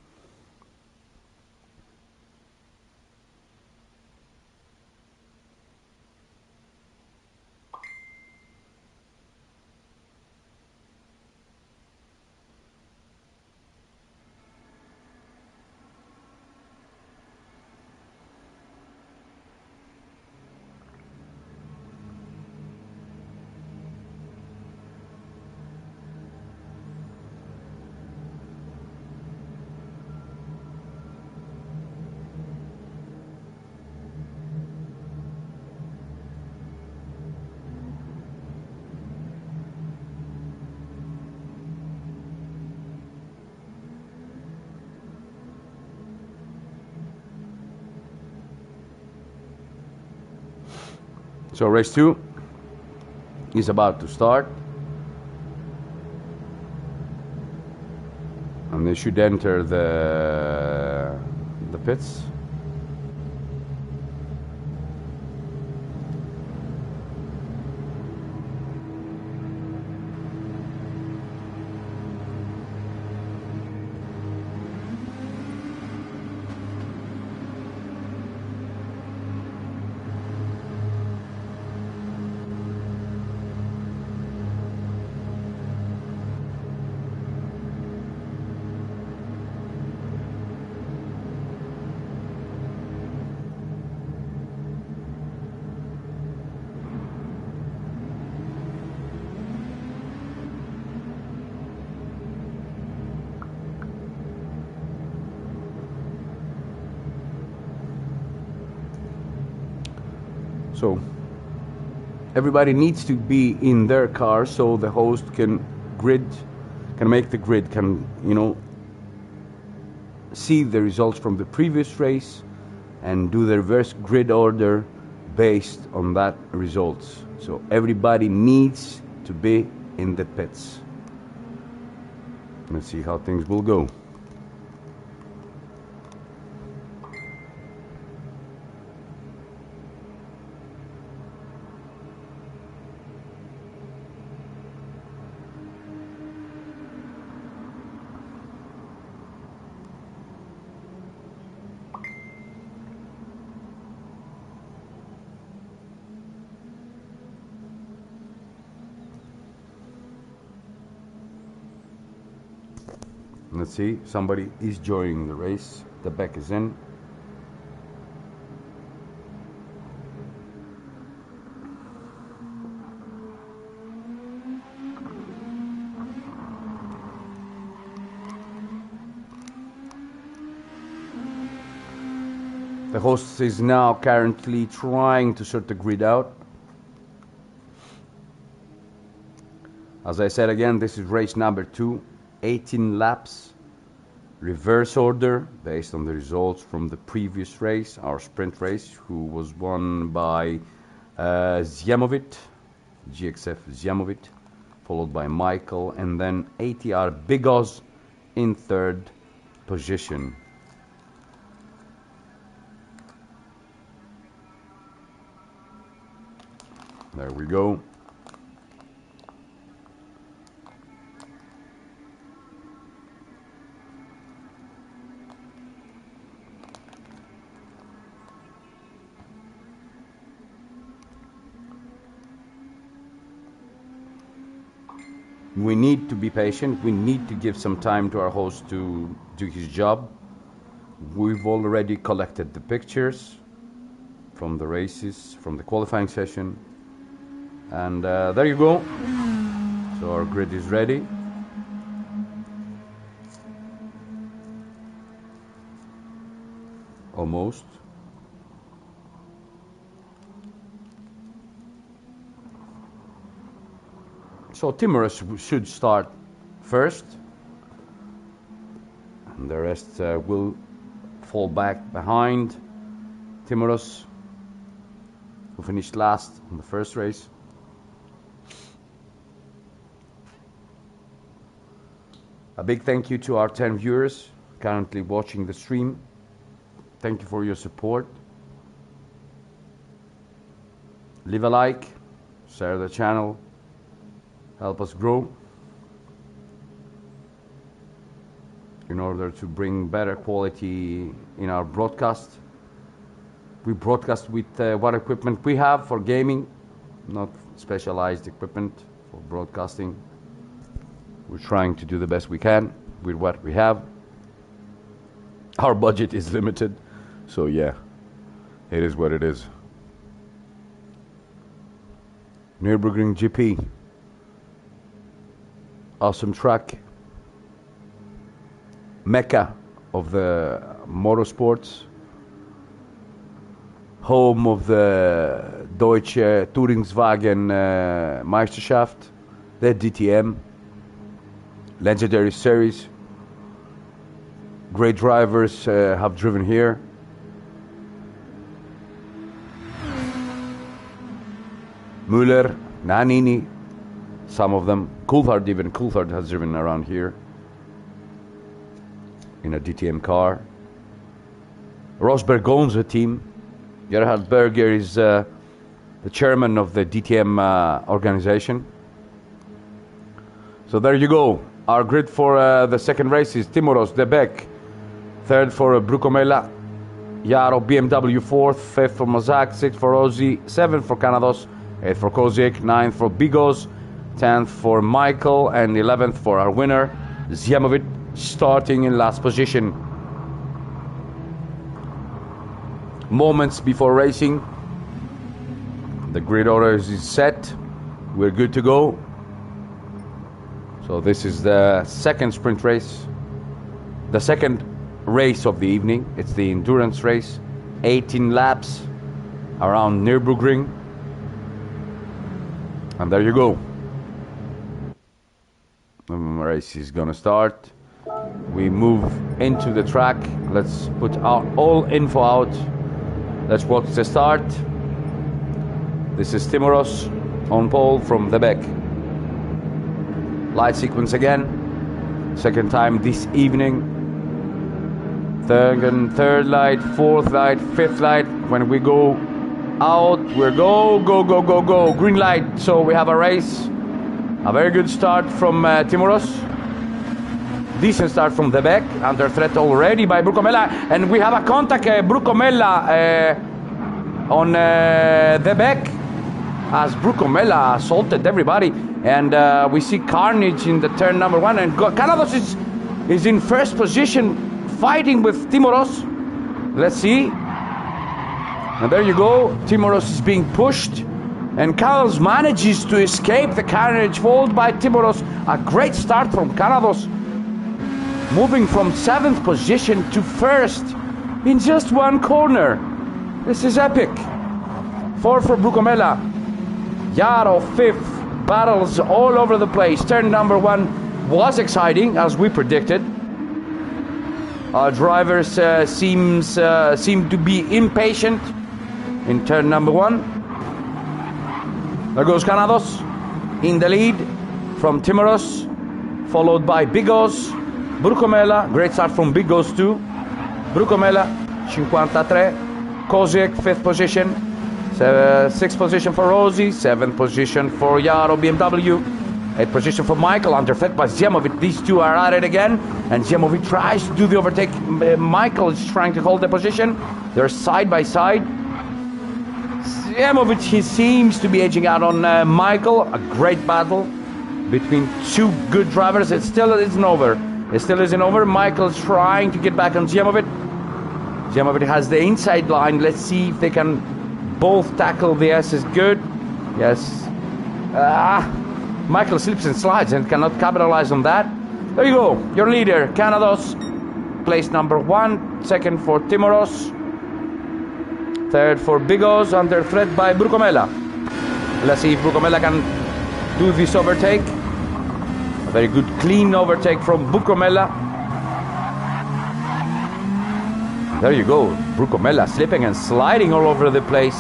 So race 2 is about to start, and they should enter the pits. So everybody needs to be in their car so the host can make the grid, can, you know, see the results from the previous race and do the reverse grid order based on that results. So everybody needs to be in the pits. Let's see how things will go. Let's see, somebody is joining the race. The back is in. The host is now currently trying to sort the grid out. As I said again, this is race number 2, 18 laps, reverse order based on the results from the previous race, our sprint race, who was won by Zjamovic, GXF Zjamovic, followed by Michael, and then ATR Bigos in 3rd position. There we go. We need to be patient. We need to give some time to our host to do his job. We've already collected the pictures from the races, from the qualifying session. And there you go. So our grid is ready. Almost. So Timoros should start first, and the rest will fall back behind Timoros, who finished last in the first race. A big thank you to our 10 viewers currently watching the stream. Thank you for your support. Leave a like, share the channel, help us grow in order to bring better quality in our broadcast. We broadcast with what equipment we have for gaming, not specialized equipment for broadcasting. We're trying to do the best we can with what we have. Our budget is limited, so yeah, it is what it is. Nurburgring GP. Awesome track. Mecca of the motorsports. Home of the Deutsche Touringwagen Meisterschaft, the DTM. Legendary series. Great drivers have driven here. Müller, Nannini, some of them. Coulthard, even Coulthard has driven around here in a DTM car. Rosberg owns the team. Gerhard Berger is the chairman of the DTM organization. So there you go. Our grid for the second race is Timoros, De Beck. Third for Brucomella. Jaro, BMW fourth. Fifth for Mazak. Sixth for Ozzy. Seventh for Canados. Eighth for Kozik. Ninth for Bigos. 10th for Michael. And 11th for our winner, Zjemovic, starting in last position. Moments before racing. The grid order is set. We're good to go. So this is the second sprint race, the second race of the evening. It's the endurance race, 18 laps around Nürburgring. And there you go. The race is gonna start. We move into the track. Let's put our all info out. Let's watch the start. This is Timoros on pole from the back. Light sequence again. Second time this evening. Third light, fourth light, fifth light. When we go out, we're go. Green light. So we have a race. A very good start from Timoros. Decent start from the back. Under threat already by Brucomella. And we have a contact, Brucomella on the back. As Brucomella assaulted everybody. And we see carnage in the turn number one. And Canados is in first position, fighting with Timoros. Let's see. And there you go. Timoros is being pushed. And Canados manages to escape the carnage, followed by Timoros. A great start from Canados. Moving from 7th position to first in just one corner. This is epic. 4th for Brucomella. Jaro 5th. Battles all over the place. Turn number one was exciting, as we predicted. Our drivers seem to be impatient in turn number one. There goes Canados in the lead from Timoros, followed by Bigos, Brucomella. Great start from Bigos too. Brucomella 53, Koziek 5th position. 6th position for Rosie, 7th position for Jaro BMW, 8th position for Michael, under threat by Zjemovic. These two are at it again, and Zjemovic tries to do the overtake. Michael is trying to hold the position. They're side by side. Zjemovic, he seems to be edging out on Michael. A great battle between two good drivers. It still isn't over. It still isn't over. Michael's trying to get back on Zjemovic. Zjemovic has the inside line. Let's see if they can both tackle the S. Is good. Yes. Michael slips and slides and cannot capitalize on that. There you go. Your leader, Canados, place number 1. Second for Timoros. Third for Bigos, under threat by Brucomella. Let's see if Brucomella can do this overtake. A very good clean overtake from Bucomella. There you go, Bucomella slipping and sliding all over the place.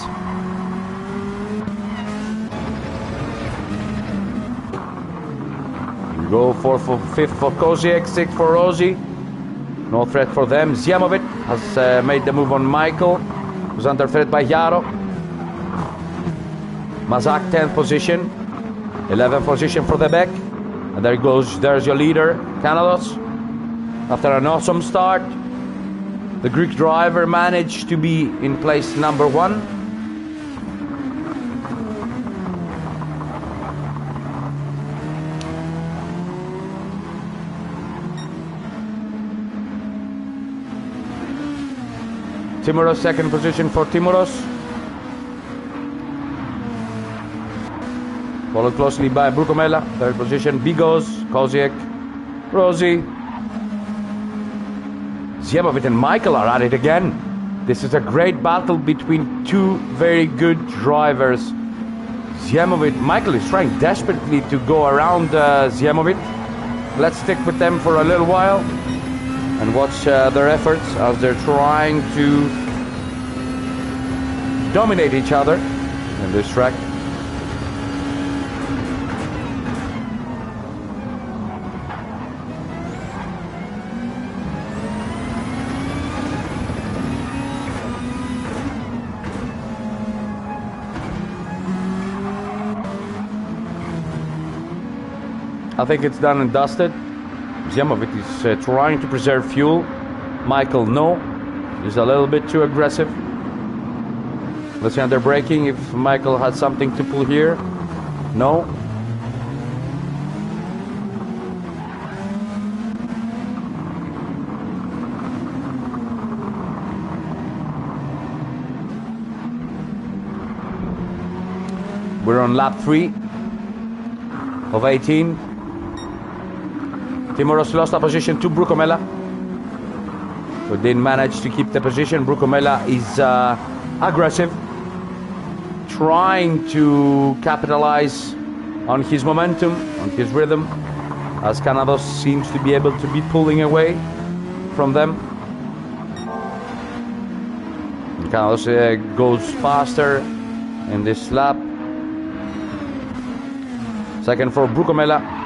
You go 4th for 5th for Koziek, 6th for Rossi. No threat for them. Ziamovic has made the move on Michael, who's under threat by Jaro. Mazak 10th position, 11th position for the back. And there goes, there's your leader, Kanados. After an awesome start, the Greek driver managed to be in place number 1. Timoros, 2nd position for Timoros. Followed closely by Bucomella, 3rd position, Bigos, Koziek, Rossi. Ziamovic and Michael are at it again. This is a great battle between two very good drivers. Ziamovic, Michael is trying desperately to go around Ziamovic. Let's stick with them for a little while and watch their efforts as they're trying to dominate each other in this track. I think it's done and dusted. Ziamovic is trying to preserve fuel. Michael, no. He's a little bit too aggressive. Let's see under braking if Michael had something to pull here. No. We're on lap 3 of 18. Timoros lost a position to Bucomella, so didn't manage to keep the position. Bucomella is aggressive, trying to capitalize on his momentum, on his rhythm, as Canados seems to be able to be pulling away from them. Canados goes faster in this lap. 2nd for Bucomella.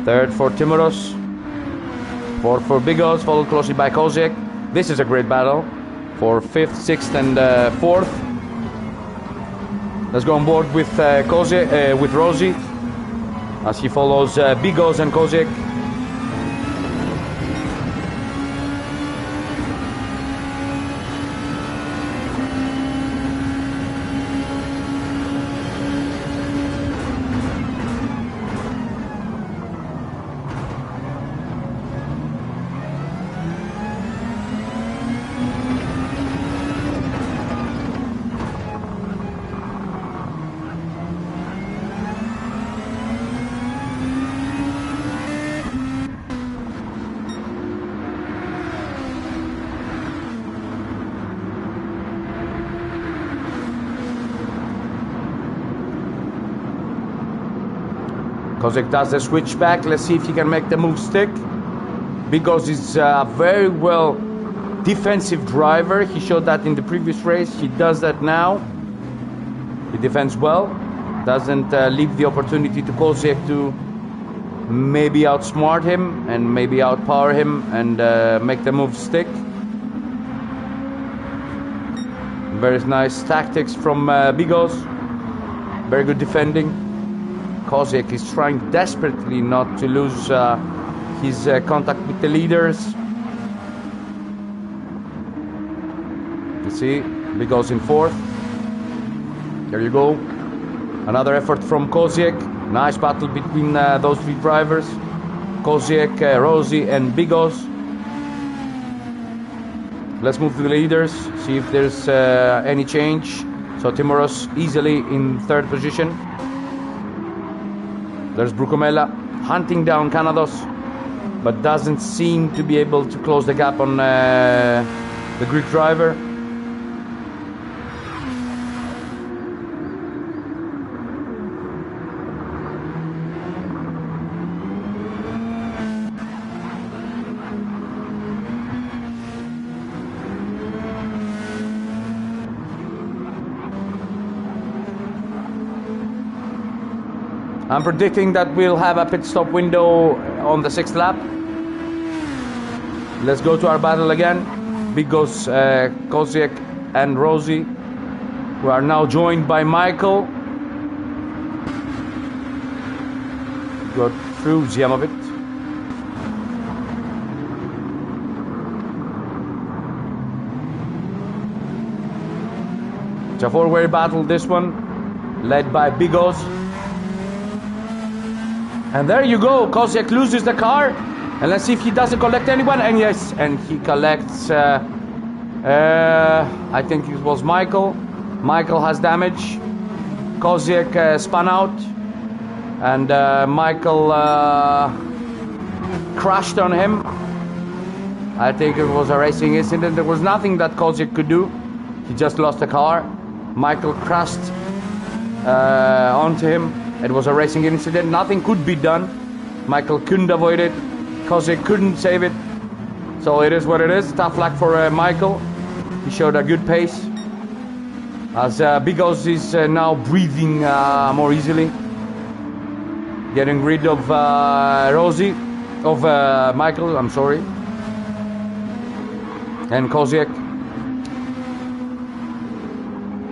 3rd for Timoros, 4th for Bigos, followed closely by Koziek. This is a great battle for 5th, 6th, and 4th. Let's go on board with with Rossi as he follows Bigos and Koziek. Koziek does the switch back. Let's see if he can make the move stick. Bigos is a very well defensive driver. He showed that in the previous race. He does that now. He defends well. Doesn't leave the opportunity to Koziek to maybe outsmart him and maybe outpower him and make the move stick. Very nice tactics from Bigos. Very good defending. Koziek is trying desperately not to lose his contact with the leaders. You see, Bigos in 4th. There you go. Another effort from Koziek. Nice battle between those 3 drivers. Koziek, Rossi, and Bigos. Let's move to the leaders, see if there's any change. So Timoros easily in 3rd position. There's Bucomella hunting down Canados, but doesn't seem to be able to close the gap on the Greek driver. I'm predicting that we'll have a pit stop window on the 6th lap. Let's go to our battle again. Bigos, Koziek and Rosie, who are now joined by Michael. Go through Ziamovit. It's a four-way battle, this one, led by Bigos. And there you go, Koziek loses the car. And let's see if he doesn't collect anyone. And yes, and he collects, I think it was Michael. Michael has damage. Koziek spun out. And Michael crashed on him. I think it was a racing incident. There was nothing that Koziek could do. He just lost the car. Michael crashed onto him. It was a racing incident. Nothing could be done. Michael couldn't avoid it. Koziek couldn't save it. So it is what it is. Tough luck for Michael. He showed a good pace. As Bigos is now breathing more easily. Getting rid of Rosie. Of Michael, I'm sorry. And Koziek.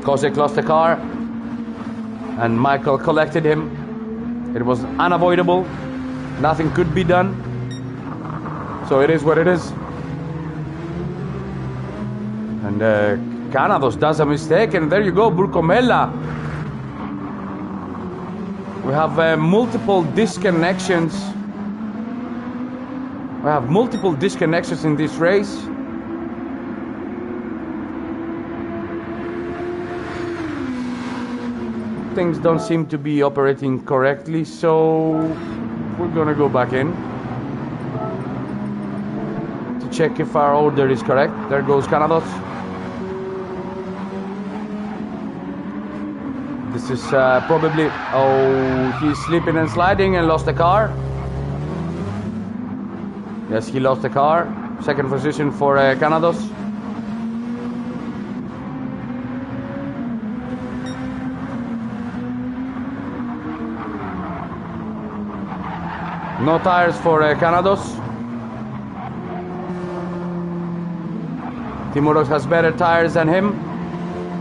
Koziek lost the car. And Michael collected him. It was unavoidable. Nothing could be done. So it is what it is. And Canados does a mistake, and there you go, Burkomela. We have multiple disconnections. We have multiple disconnections in this race. Things don't seem to be operating correctly, so we're gonna go back in to check if our order is correct. There goes Canados. This is probably, oh, he's slipping and sliding and lost the car. Yes, he lost the car. Second position for Canados. No tires for Canados. Timoros has better tires than him.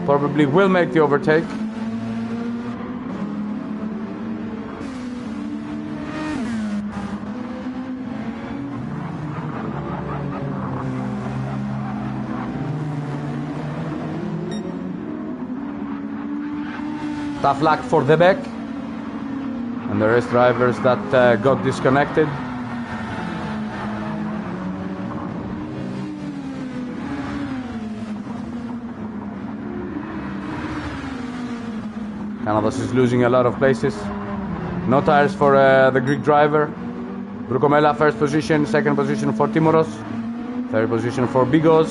Probably will make the overtake. Tough luck for the back. And the rest drivers that got disconnected. Canados is losing a lot of places. No tires for the Greek driver. Brukomela first position, second position for Timoros, third position for Bigos,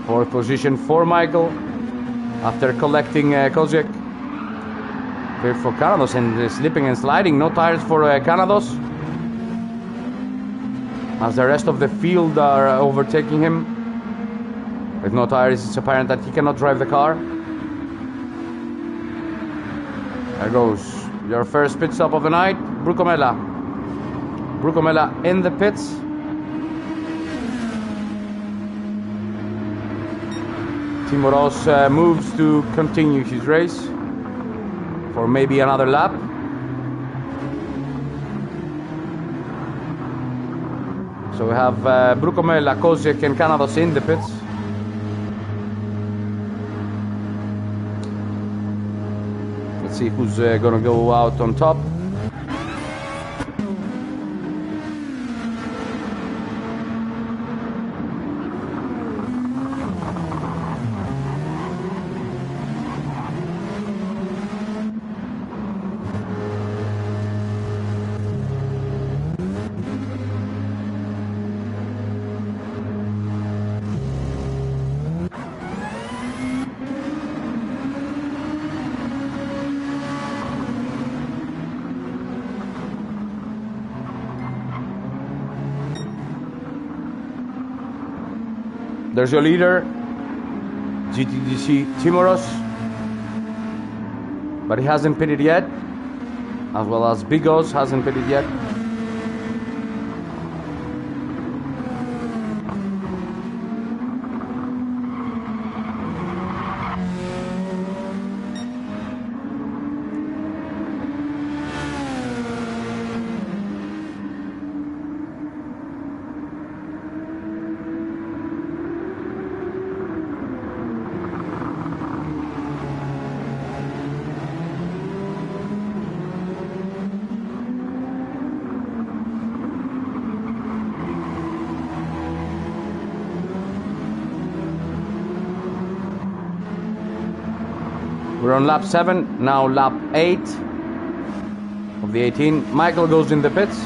fourth position for Michael after collecting Koziek. Fifth for Canados and slipping and sliding. No tires for Canados. As the rest of the field are overtaking him. With no tires, it's apparent that he cannot drive the car. There goes your first pit stop of the night, Brukomela. Brukomela in the pits. Timoros moves to continue his race for maybe another lap. So we have Brukomela, Koziek and Canados in the pits. Let's see who's gonna go out on top. There's your leader, GTDC Timoros, but he hasn't pitted yet. as well as Bigos hasn't pitted yet. We're on lap 7, now lap 8 of the 18. Michael goes in the pits.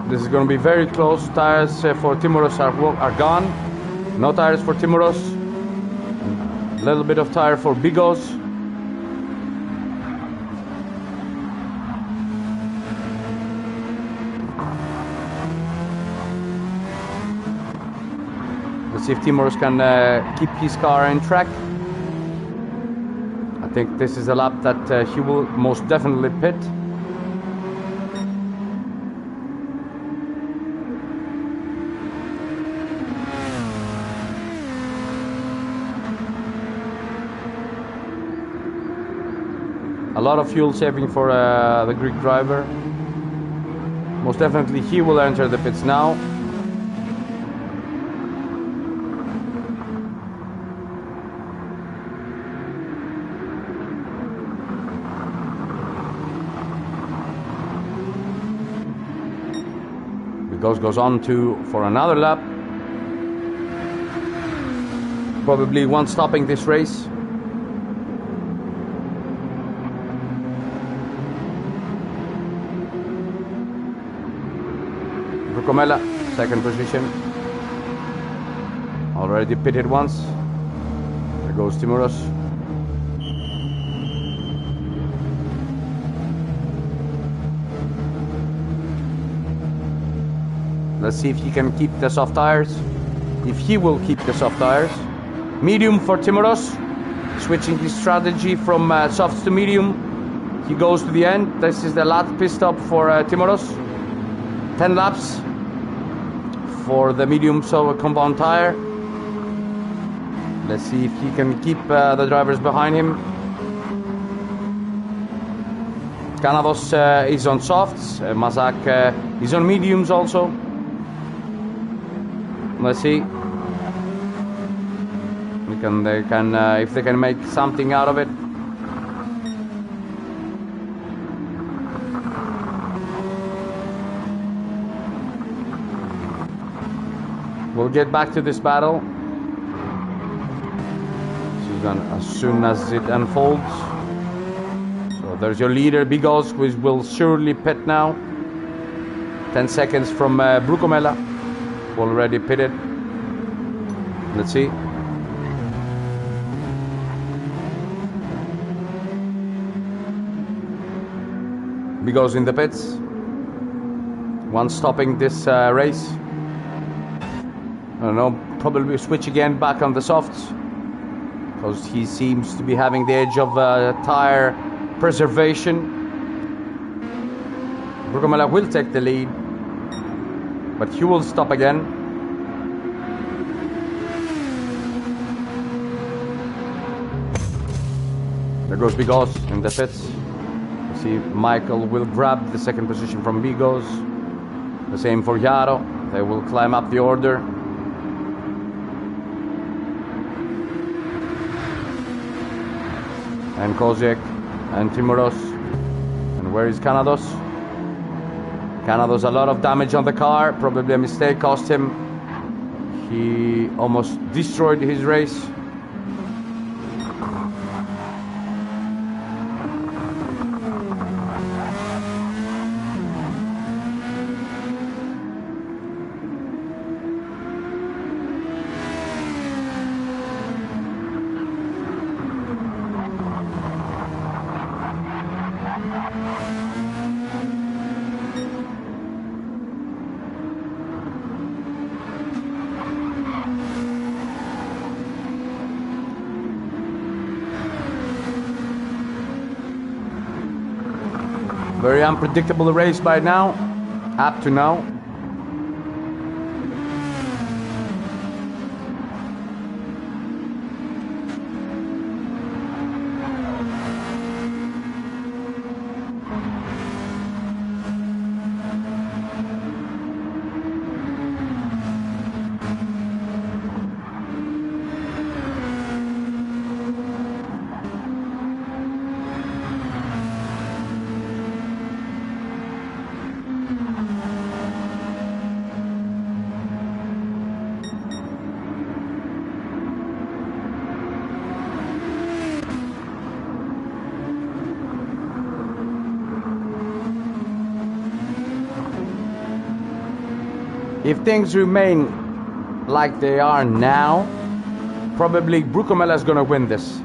This is going to be very close. Tires for Timoros are gone. No tires for Timoros. A little bit of tire for Bigos. Let's see if Timoros can keep his car in track. I think this is a lap that he will most definitely pit. A lot of fuel saving for the Greek driver. Most definitely he will enter the pits now. Goes on for another lap. Probably one stopping this race. Brucomella, second position. Already pitted once. There goes Timoros. Let's see if he can keep the soft tires. If he will keep the soft tires. Medium for Timoros. Switching his strategy from softs to medium. He goes to the end. This is the last pit stop for Timoros. 10 laps for the medium compound tire. Let's see if he can keep the drivers behind him. Kanados is on softs. Mazak is on mediums also. Let's see. If they can make something out of it. We'll get back to this battle as soon as it unfolds. So there's your leader, Bigos, who will surely pit now. 10 seconds from Brucomella, already pitted. Let's see. Bigos in the pits. One stopping this race. I don't know, probably switch again back on the softs because he seems to be having the edge of tire preservation. Brucomella will take the lead, but he will stop again. There goes Bigos in the pits. You see Michael will grab the second position from Bigos. The same for Yaro. They will climb up the order. and Kozic and Timoros. And where is Kanados? Kanados, a lot of damage on the car. Probably a mistake cost him. He almost destroyed his race. Very unpredictable race by now, up to now. If things remain like they are now, probably Brucomella is going to win this,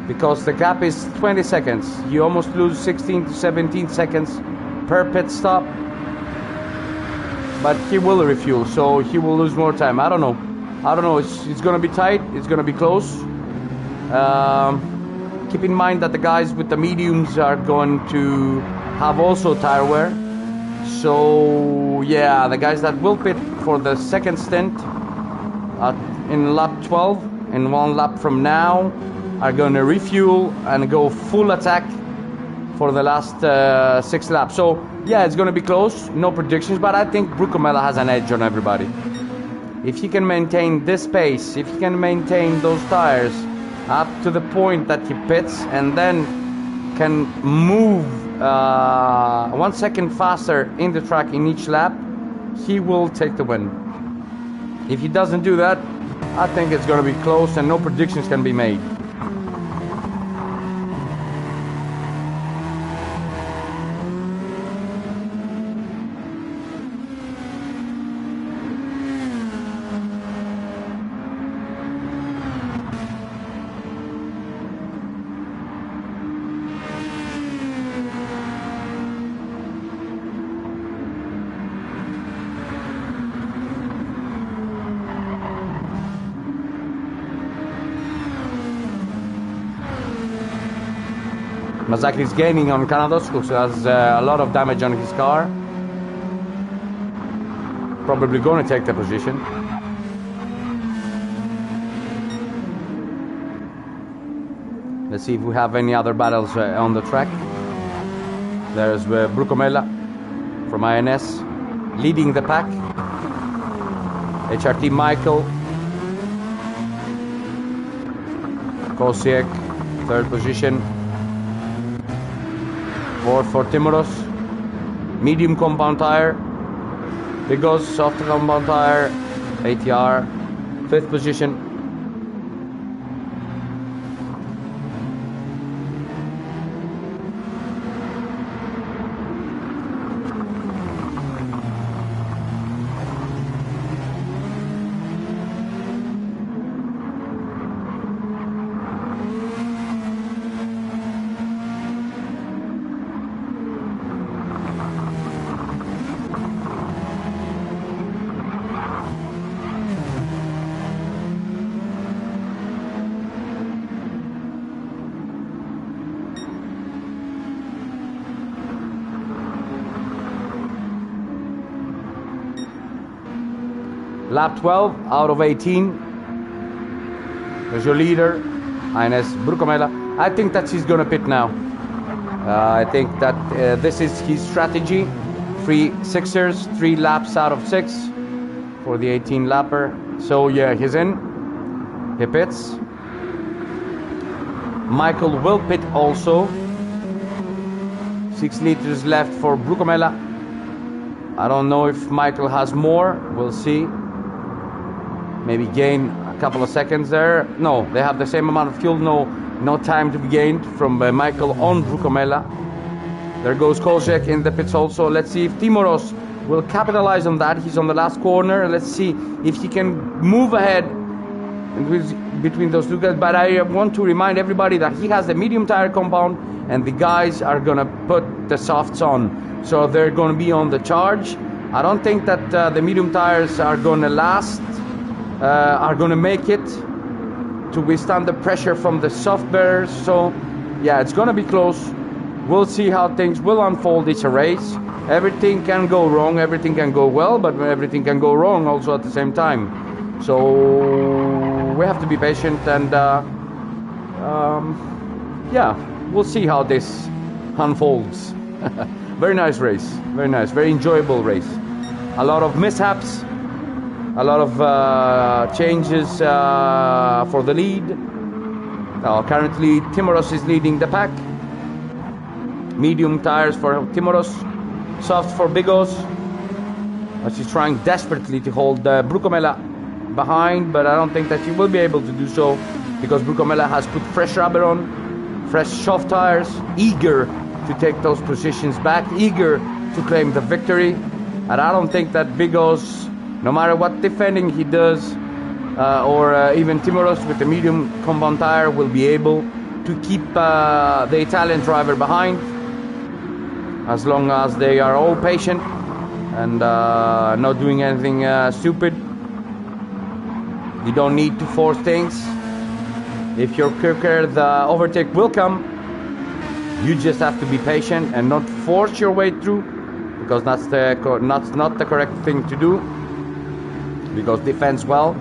because the gap is 20 seconds. You almost lose 16 to 17 seconds per pit stop, but he will refuel, so he will lose more time. I don't know. It's going to be tight. It's going to be close. Keep in mind that the guys with the mediums are going to have also tire wear. So yeah, the guys that will pit for the second stint in lap 12, in 1 lap from now, are going to refuel and go full attack for the last 6 laps. So yeah, it's going to be close. No predictions, but I think Brucomella has an edge on everybody. If he can maintain this pace, if he can maintain those tires up to the point that he pits and then can move 1 second faster in the track in each lap, he will take the win. If he doesn't do that, I think it's going to be close and no predictions can be made. Mazaki is gaining on Kanados, who has a lot of damage on his car. Probably going to take the position. Let's see if we have any other battles on the track. There's Brucomella from INS leading the pack. HRT Michael. Kosiek, 3rd position. 4th for Timoros. Medium compound tire. Bigos, soft compound tire. ATR. 5th position. Lap 12 out of 18. There's your leader, INS Brucomella. I think that he's going to pit now. I think that this is his strategy. 3 sixers, 3 laps out of 6 for the 18 lapper. So yeah, he's in. He pits. Michael will pit also. 6 liters left for Brucomella. I don't know if Michael has more. We'll see. Maybe gain a couple of seconds there. No, they have the same amount of fuel. No time to be gained from Michael on Brucomella. There goes Kozek in the pits also. Let's see if Timoros will capitalize on that. He's on the last corner. Let's see if he can move ahead between those two guys. But I want to remind everybody that he has the medium tire compound and the guys are gonna put the softs on. So they're gonna be on the charge. I don't think that the medium tires are gonna last, are gonna make it to withstand the pressure from the soft bearers. So yeah, it's gonna be close. We'll see how things will unfold. It's a race. Everything can go wrong, everything can go well, but everything can go wrong also at the same time. So we have to be patient and yeah, we'll see how this unfolds. Very nice race, very nice, very enjoyable race. A lot of mishaps, a lot of changes for the lead. Currently Timoros is leading the pack. Medium tires for Timoros, soft for Bigos. She's trying desperately to hold Brucomella behind, but I don't think that she will be able to do so because Brucomella has put fresh rubber on, fresh soft tires, eager to take those positions back, eager to claim the victory. And I don't think that Bigos, no matter what defending he does, or even Timoros with the medium compound tire, will be able to keep the Italian driver behind, as long as they are all patient and not doing anything stupid. You don't need to force things. If you're quicker, the overtake will come. You just have to be patient and not force your way through, because that's not the correct thing to do. Because defends well.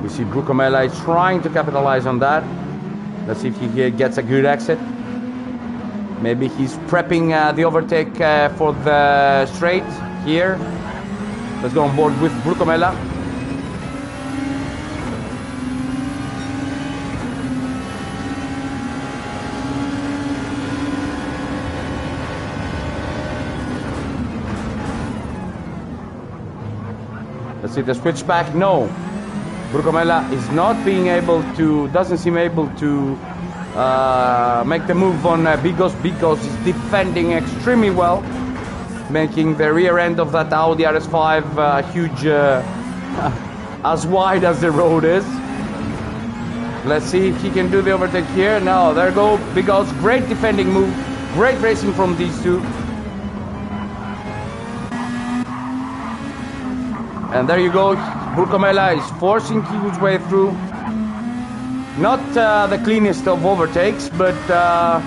We see Brucomella is trying to capitalize on that. Let's see if he gets a good exit. Maybe he's prepping the overtake for the straight here. Let's go on board with Brucomella. Let's see the switch back. No, Brucomella is not being able to, doesn't seem able to make the move on Bigos. Bigos is defending extremely well, making the rear end of that Audi RS5 huge, as wide as the road is. Let's see if he can do the overtake here. No, there go Bigos. Great defending move, great racing from these two. And there you go, Brucomella is forcing his way through. Not the cleanest of overtakes, but I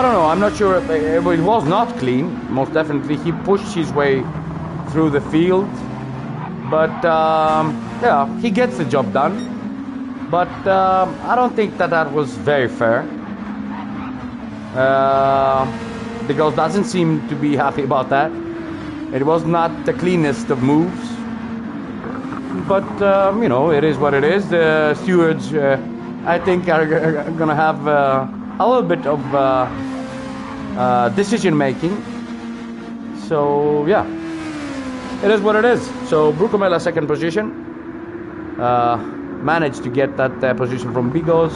don't know, I'm not sure. It was not clean, most definitely. He pushed his way through the field. But yeah, he gets the job done. But I don't think that was very fair. Because doesn't seem to be happy about that. It was not the cleanest of moves, but you know, it is what it is. The stewards, I think, are going to have a little bit of decision making. So yeah, it is what it is. So Brucomella second position, managed to get that position from Bigos,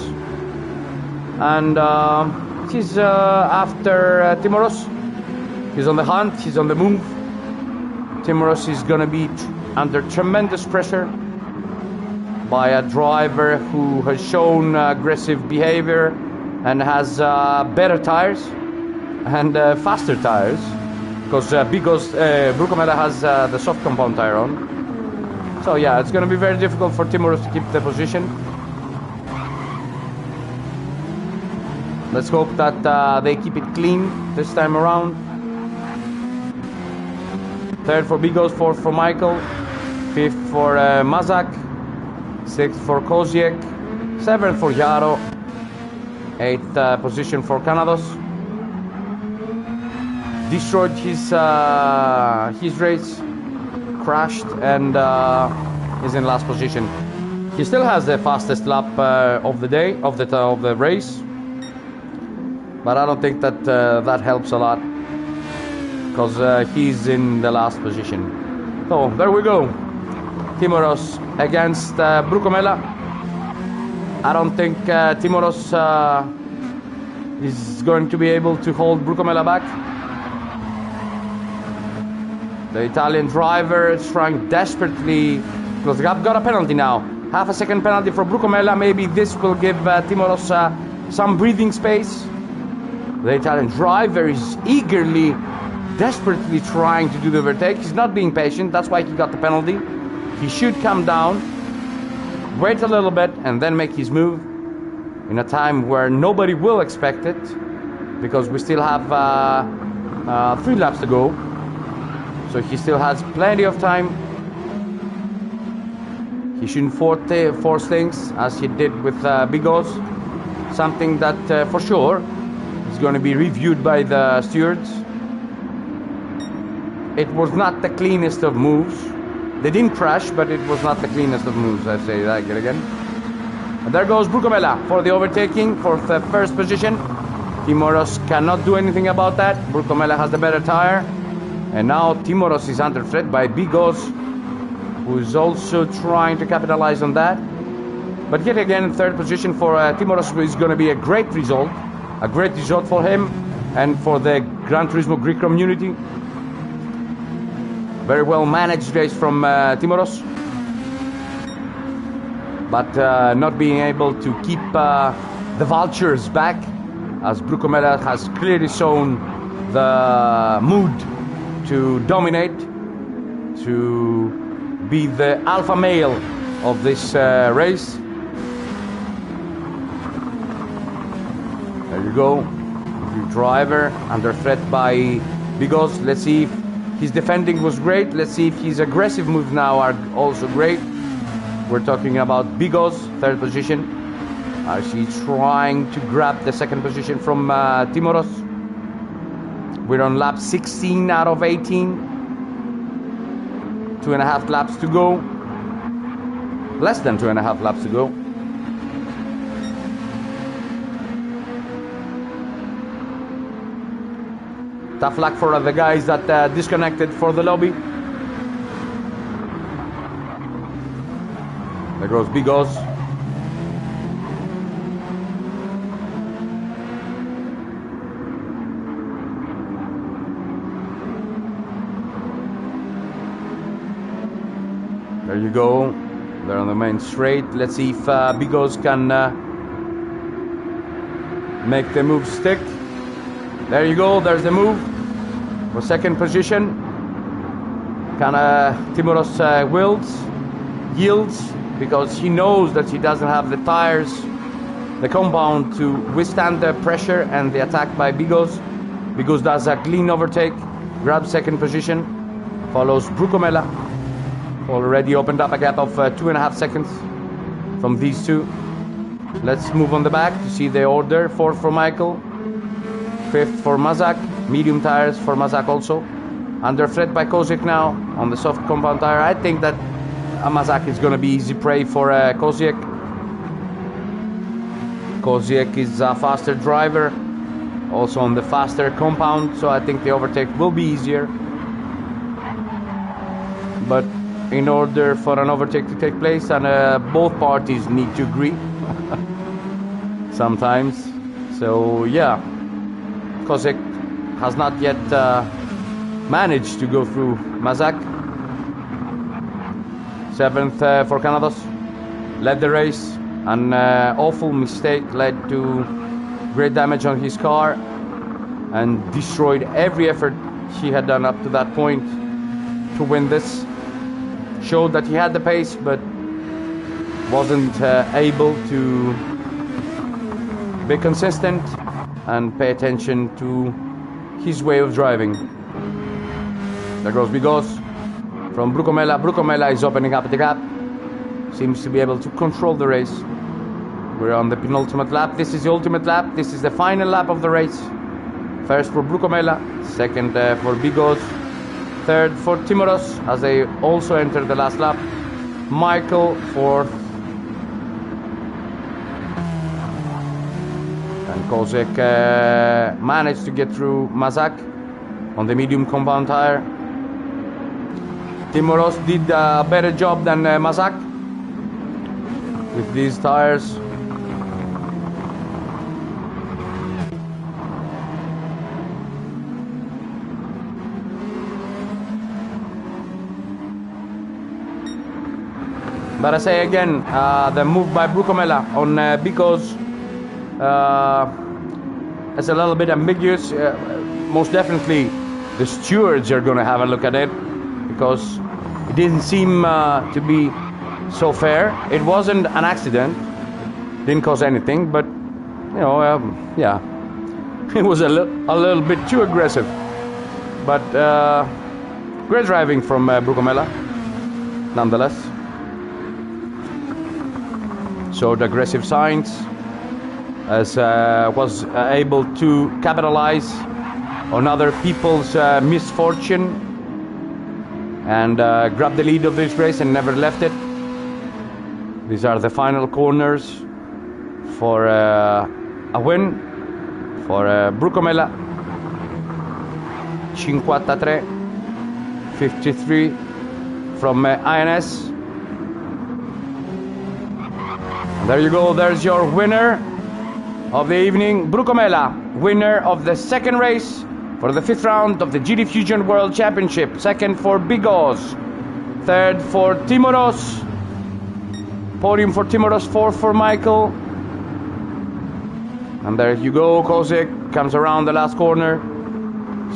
and he's after Timoros. He's on the hunt. He's on the move. Timoros is going to be under tremendous pressure by a driver who has shown aggressive behavior and has better tires and faster tires, because Brucomella has the soft compound tire on. So yeah, it's going to be very difficult for Timoros to keep the position. Let's hope that they keep it clean this time around. Third for Bigos, fourth for Michael, fifth for Mazak, sixth for Koziek, seventh for Jaro, eighth position for Kanados. Destroyed his race, crashed, and is in last position. He still has the fastest lap of the day, of the race, but I don't think that that helps a lot, because he's in the last position. So there we go, Timoros against Brucomella. I don't think Timoros is going to be able to hold Brucomella back. The Italian driver is trying desperately, because I've got a penalty now. Half a second penalty for Brucomella. Maybe this will give Timoros some breathing space. The Italian driver is eagerly, desperately trying to do the overtake. He's not being patient. That's why he got the penalty. He should come down, wait a little bit, and then make his move in a time where nobody will expect it, because we still have 3 laps to go. So he still has plenty of time. He shouldn't force things as he did with Bigos. Something that for sure is going to be reviewed by the stewards. It was not the cleanest of moves. They didn't crash, but it was not the cleanest of moves, I say that again. And there goes Brucomella for the overtaking for the first position. Timoros cannot do anything about that. Brucomella has the better tire. And now Timoros is under threat by Bigos, who is also trying to capitalize on that. But yet again, third position for Timoros is going to be a great result. A great result for him and for the Gran Turismo Greek community. Very well managed race from Timoros. But not being able to keep the vultures back, as Brucomella has clearly shown the mood to dominate, to be the alpha male of this race. There you go. The driver under threat by Bigos. Let's see if his defending was great. Let's see if his aggressive moves now are also great. We're talking about Bigos, third position. She's trying to grab the second position from Timoros. We're on lap 16 out of 18. 2.5 laps to go. Less than 2.5 laps to go. Tough luck for the guys that disconnected for the lobby. There goes Bigos. There you go. They're on the main straight. Let's see if Bigos can make the move stick. There you go. There's the move for second position. Can Timoros yields because he knows that he doesn't have the tires, the compound to withstand the pressure and the attack by Bigos. Bigos does a clean overtake, grabs second position, follows Brucomella. Already opened up a gap of 2.5 seconds from these two. Let's move on the back to see the order. Fourth for Michael, fifth for Mazak, medium tires for Mazak also. Under threat by Kozic now on the soft compound tire. I think that Mazak is going to be easy prey for Kozic. Kozic is a faster driver, also on the faster compound, so I think the overtake will be easier. But in order for an overtake to take place, and both parties need to agree sometimes. So yeah, Kozic has not yet managed to go through Mazak. Seventh for Canados, led the race. An awful mistake led to great damage on his car and destroyed every effort he had done up to that point to win this. Showed that he had the pace, but wasn't able to be consistent and pay attention to his way of driving. There goes Bigos from Brucomella. Brucomella is opening up the gap. Seems to be able to control the race. We're on the penultimate lap. This is the ultimate lap. This is the final lap of the race. First for Brucomella, second for Bigos, third for Timoros as they also enter the last lap. Michael fourth, And Kozek managed to get through Mazak on the medium compound tire. Timoros did a better job than Mazak with these tires. But I say again, the move by Brucomella on Bicos is a little bit ambiguous. Most definitely the stewards are going to have a look at it, because it didn't seem to be so fair. It wasn't an accident, didn't cause anything, but you know, yeah, it was a little bit too aggressive. But great driving from Brucomella, nonetheless. Showed aggressive signs, as was able to capitalize on other people's misfortune and grab the lead of this race and never left it. These are the final corners for a win for Brucomella. 53 from INS. There you go, there's your winner of the evening, Brucomella, winner of the second race for the 5th round of the GTfusiOn World Championship. Second for Bigos, third for Timoros, podium for Timoros, fourth for Michael. And there you go, Kozek comes around the last corner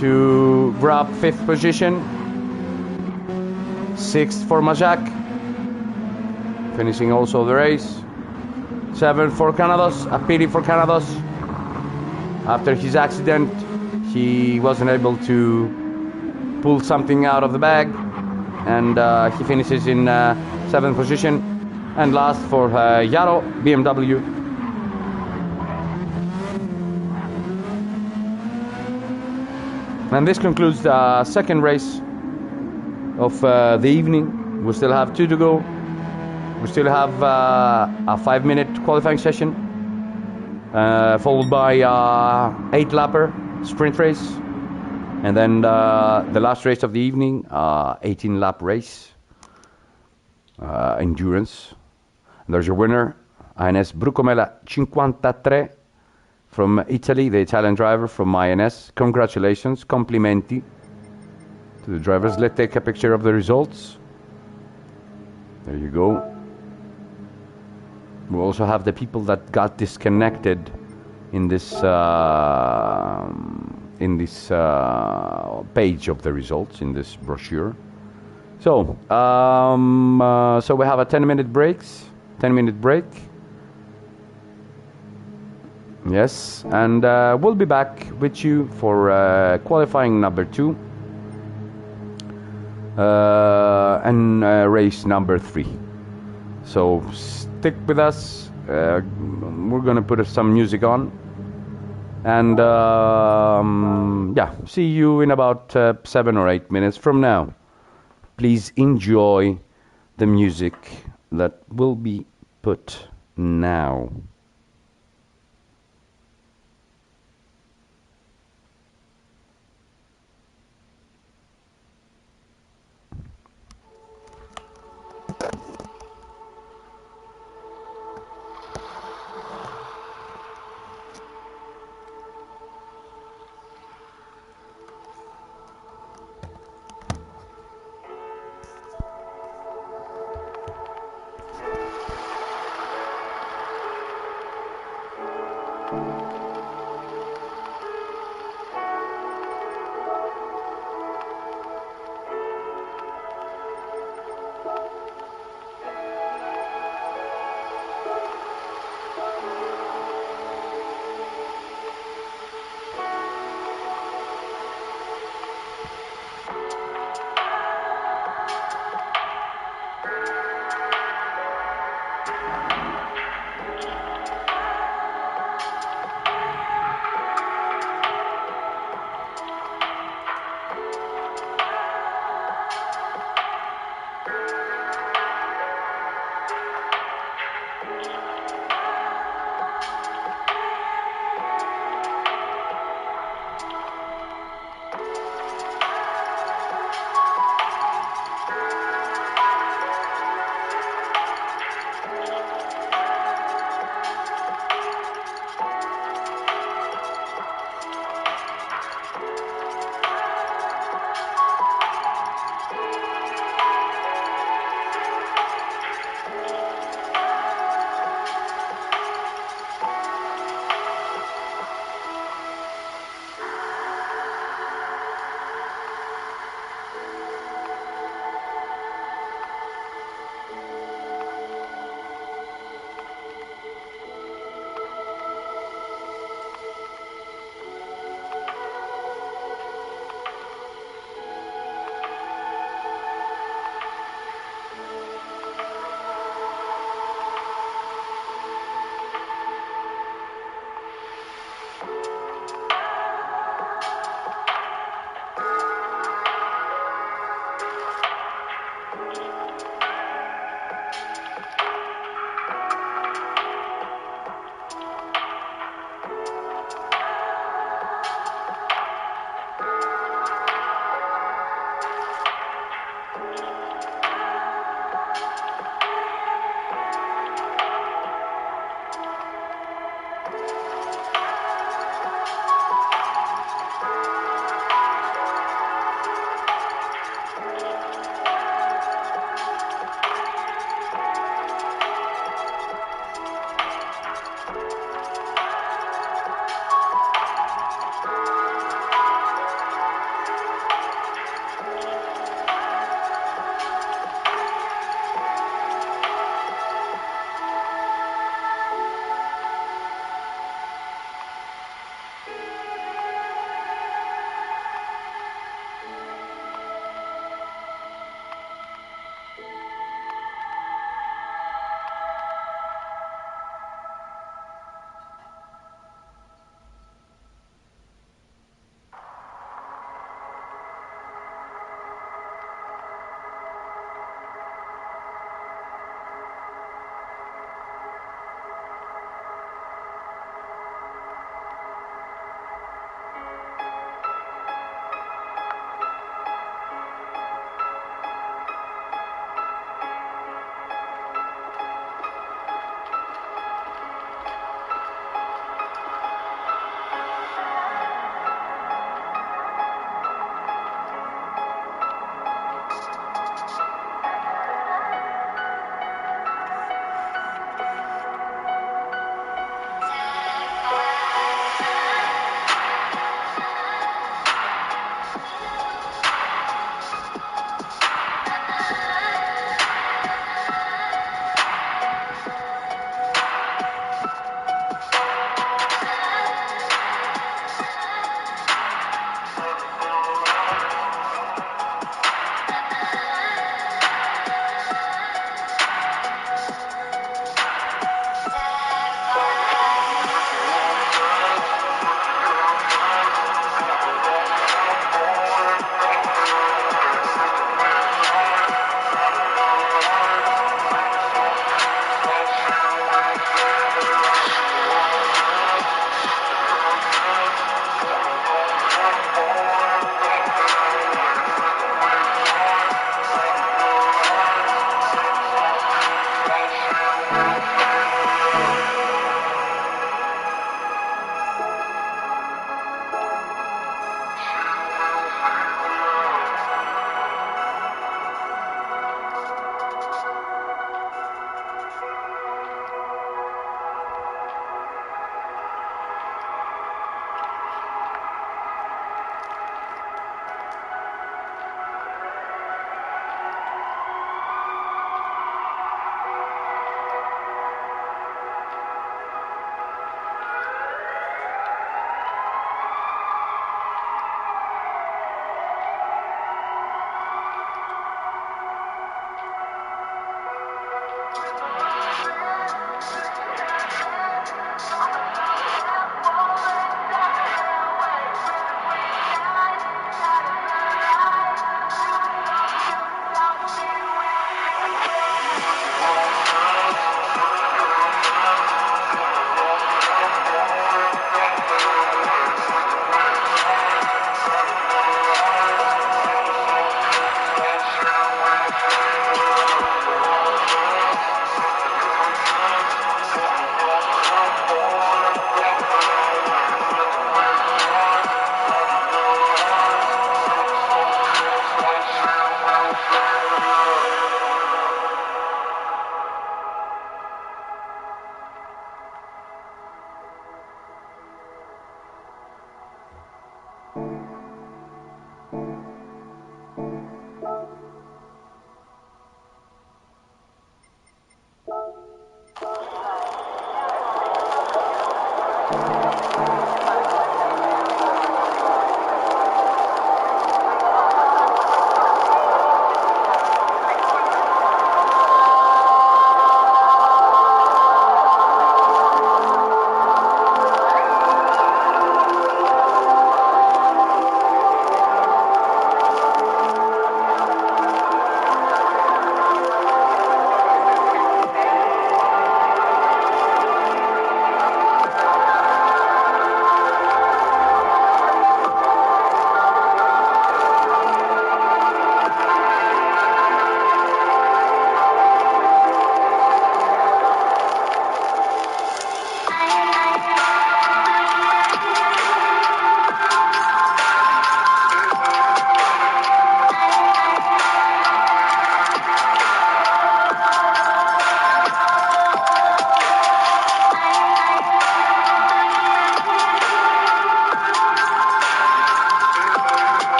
to grab 5th position. 6th for Majak, finishing also the race. 7th for Canados, a pity for Canados. After his accident, he wasn't able to pull something out of the bag, and he finishes in 7th position. And last for Yaro, BMW. And this concludes the second race of the evening. We still have 2 to go. We still have a 5-minute qualifying session, followed by 8-lapper sprint race, and then the last race of the evening, 18-lap race, endurance. And there's your winner, INS Brucomella 53 from Italy, the Italian driver from INS. Congratulations, complimenti to the drivers. Let's take a picture of the results. There you go. We also have the people that got disconnected in this page of the results, in this brochure. So, so we have a 10-minute break. Yes, and we'll be back with you for qualifying number 2 and race number 3. So stick with us. We're gonna put some music on, and yeah, see you in about 7 or 8 minutes from now. Please enjoy the music that will be put now.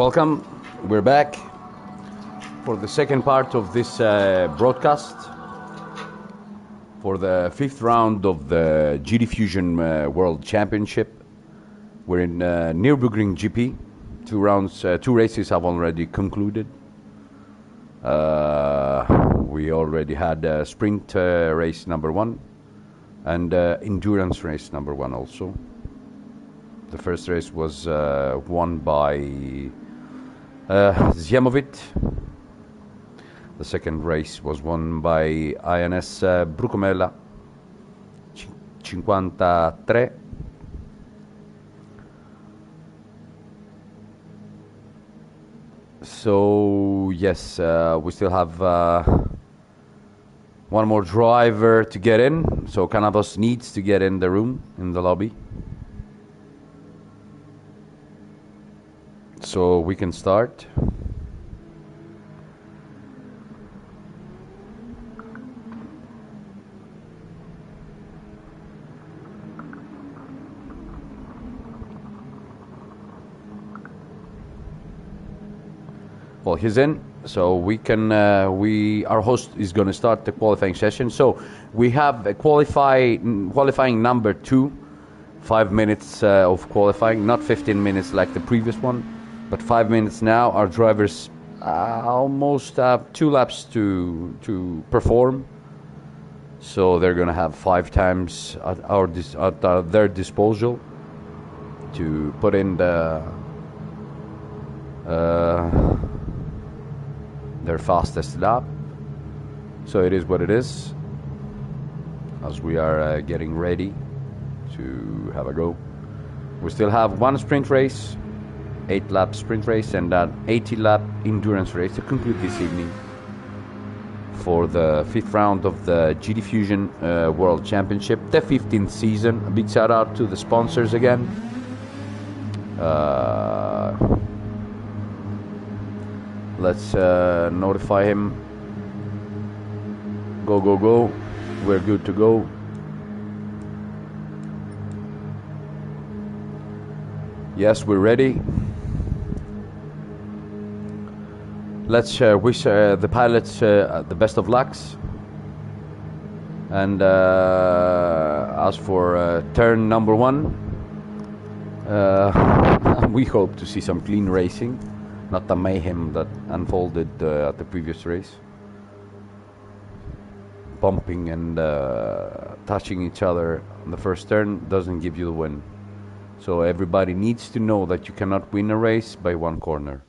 Welcome. We're back for the second part of this broadcast for the fifth round of the GTfusiOn World Championship. We're in Nurburgring GP. Two races have already concluded. We already had sprint race number 1 and endurance race number 1 also. The first race was won by Ziemovic. The second race was won by INS Brucomella, 53. So yes, we still have one more driver to get in. So Canavos needs to get in the room, in the lobby. So we can start. Well, he's in, so we can. Our host is going to start the qualifying session. So we have a qualifying number 2, 5 minutes of qualifying, not 15 minutes like the previous one, but 5 minutes now. Our drivers almost have 2 laps to perform, so they're going to have 5 times at their disposal to put in their fastest lap. So it is what it is, as we are getting ready to have a go. We still have 1 sprint race, 8-lap sprint race, and an 80-lap endurance race to conclude this evening for the 5th round of the GTfusiOn World Championship, the 15th season. A big shout out to the sponsors again. Let's notify him. Go, go, go. We're good to go. Yes, we're ready. Let's wish the pilots the best of lucks. And as for turn number 1, we hope to see some clean racing, not the mayhem that unfolded at the previous race. Bumping and touching each other on the first turn doesn't give you the win. So everybody needs to know that you cannot win a race by 1 corner.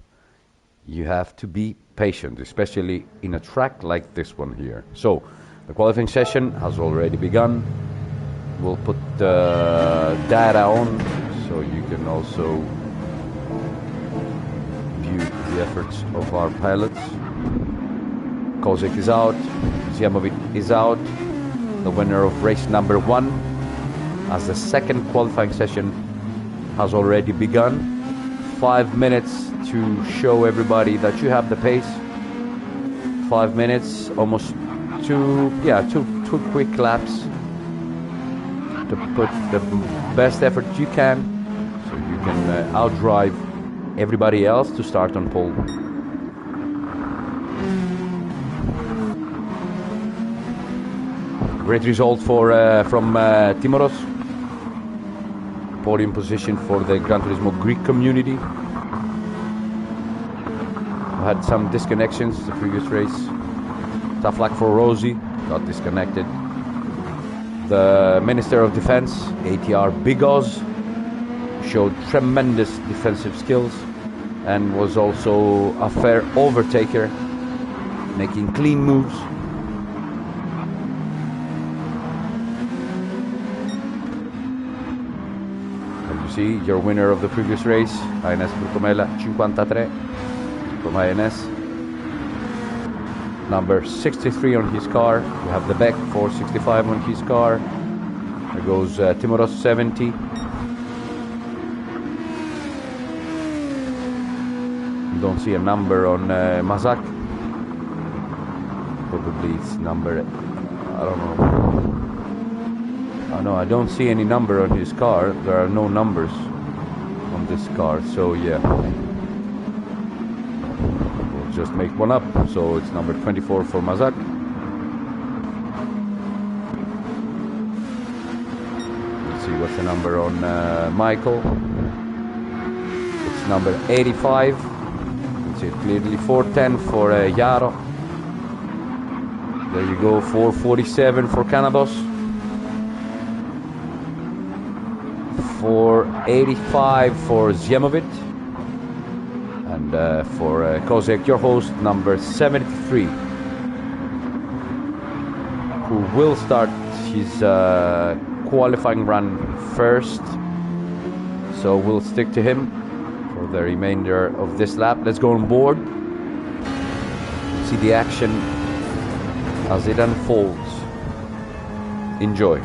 You have to be patient, especially in a track like this one here. So the qualifying session has already begun. We'll put the data on so you can also view the efforts of our pilots. Kozik is out, Ziemovic is out. The winner of race number 1, as the second qualifying session has already begun. 5 minutes to show everybody that you have the pace. 5 minutes, almost two quick laps to put the best effort you can, so you can outdrive everybody else to start on pole. Great result from Timoros. Podium position for the Gran Turismo Greek community. We had some disconnections the previous race. Tough luck for Rosie, got disconnected. The Minister of Defense, ATR Big Oz, showed tremendous defensive skills and was also a fair overtaker, making clean moves. And you see your winner of the previous race, INS Brucomella, 53 from INS. Number 63 on his car. We have the Beck 465 on his car. There goes Timoros 70. Don't see a number on Mazak. Probably it's number, I don't know. No, I don't see any number on his car. There are no numbers on this car, so yeah. just make one up. So it's number 24 for Mazak. Let's see what's the number on Michael. It's number 85. You can see it clearly. 410 for Yaro. There you go. 447 for Canados. 485 for Zjemovic. And for Kozek, your host, number 73, who will start his qualifying run first. So we'll stick to him for the remainder of this lap. Let's go on board. See the action as it unfolds. Enjoy.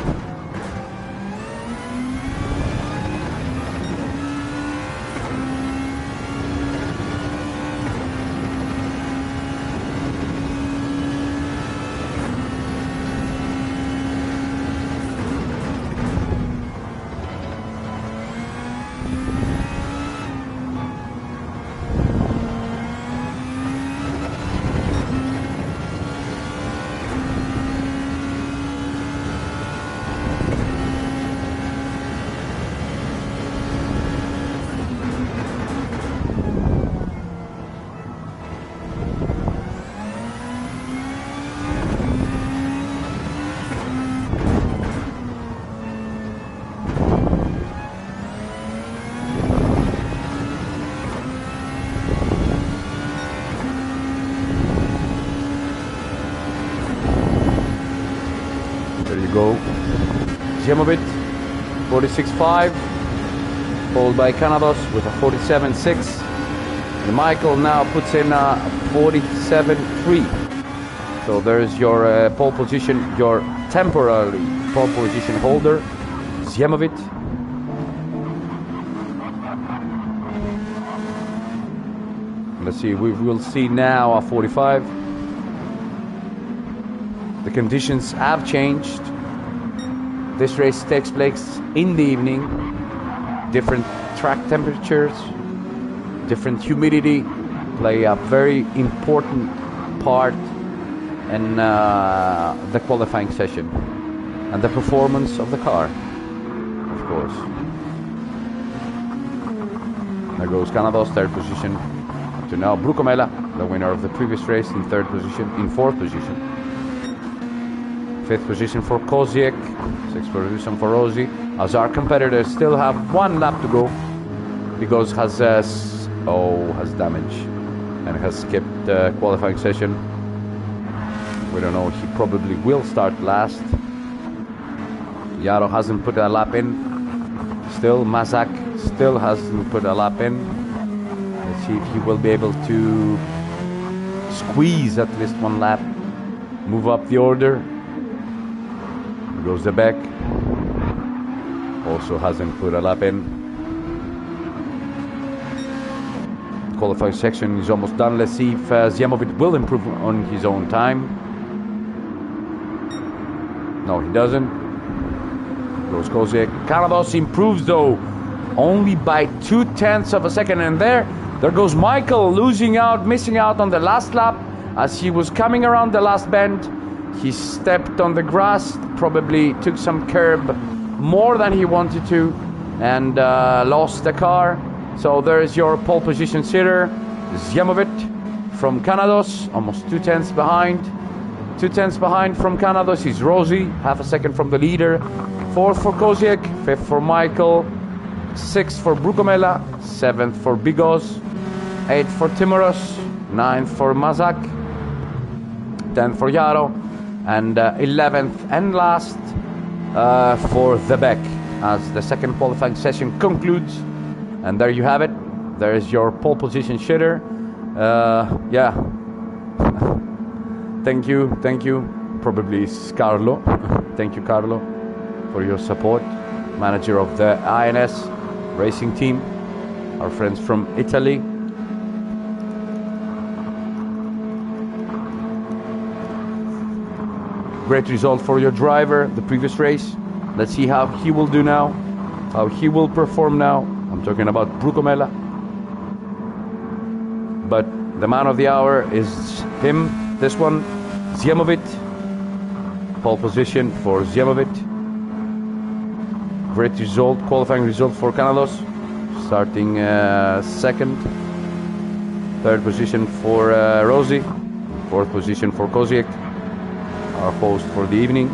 Zjemovic, 46.5, followed by Canados with a 47.6. And Michael now puts in a 47.3. So there's your pole position, your temporary pole position holder, Zjemovic. Let's see, we will see now a 45. The conditions have changed. This race takes place in the evening. Different track temperatures, different humidity play a very important part in the qualifying session and the performance of the car, of course. There goes Canados, third position. To now Brukomela, the winner of the previous race, in fourth position. Fifth position for Koziek, sixth position for Rossi. As our competitors still have one lap to go, because has damage and has skipped the qualifying session. We don't know, he probably will start last. Yaro hasn't put a lap in. Still, Mazak still hasn't put a lap in. Let's see if he will be able to squeeze at least one lap, move up the order. Goes the back, also hasn't put a lap in. Qualifying section is almost done. Let's see if Zjemovic will improve on his own time. No, he doesn't. Goes Koziek. Canados improves though, only by 0.2 of a second. And there goes Michael, missing out on the last lap as he was coming around the last bend. He stepped on the grass, probably took some curb more than he wanted to, and lost the car. So there's your pole position sitter, Zjemovic from Canados, almost 0.2 behind. 0.2 behind from Canados is Rossi, half a second from the leader. Fourth for Koziek, fifth for Michael, sixth for Brukomela, seventh for Bigos, eighth for Timoros, ninth for Mazak, 10th for Yaro, and 11th and last for the Beck as the second qualifying session concludes. And there you have it. There is your pole position shitter. Yeah. Thank you. Probably it's Carlo. Thank you, Carlo, for your support. Manager of the INS racing team. Our friends from Italy. Great result for your driver, the previous race. Let's see how he will do now, how he will perform now. I'm talking about Brukomela. But The man of the hour is him, this one, Ziemovic. Pole position for Ziemovic. Great result, qualifying result for Canados. Starting second. Third position for Rossi. Fourth position for Koziek, our host for the evening.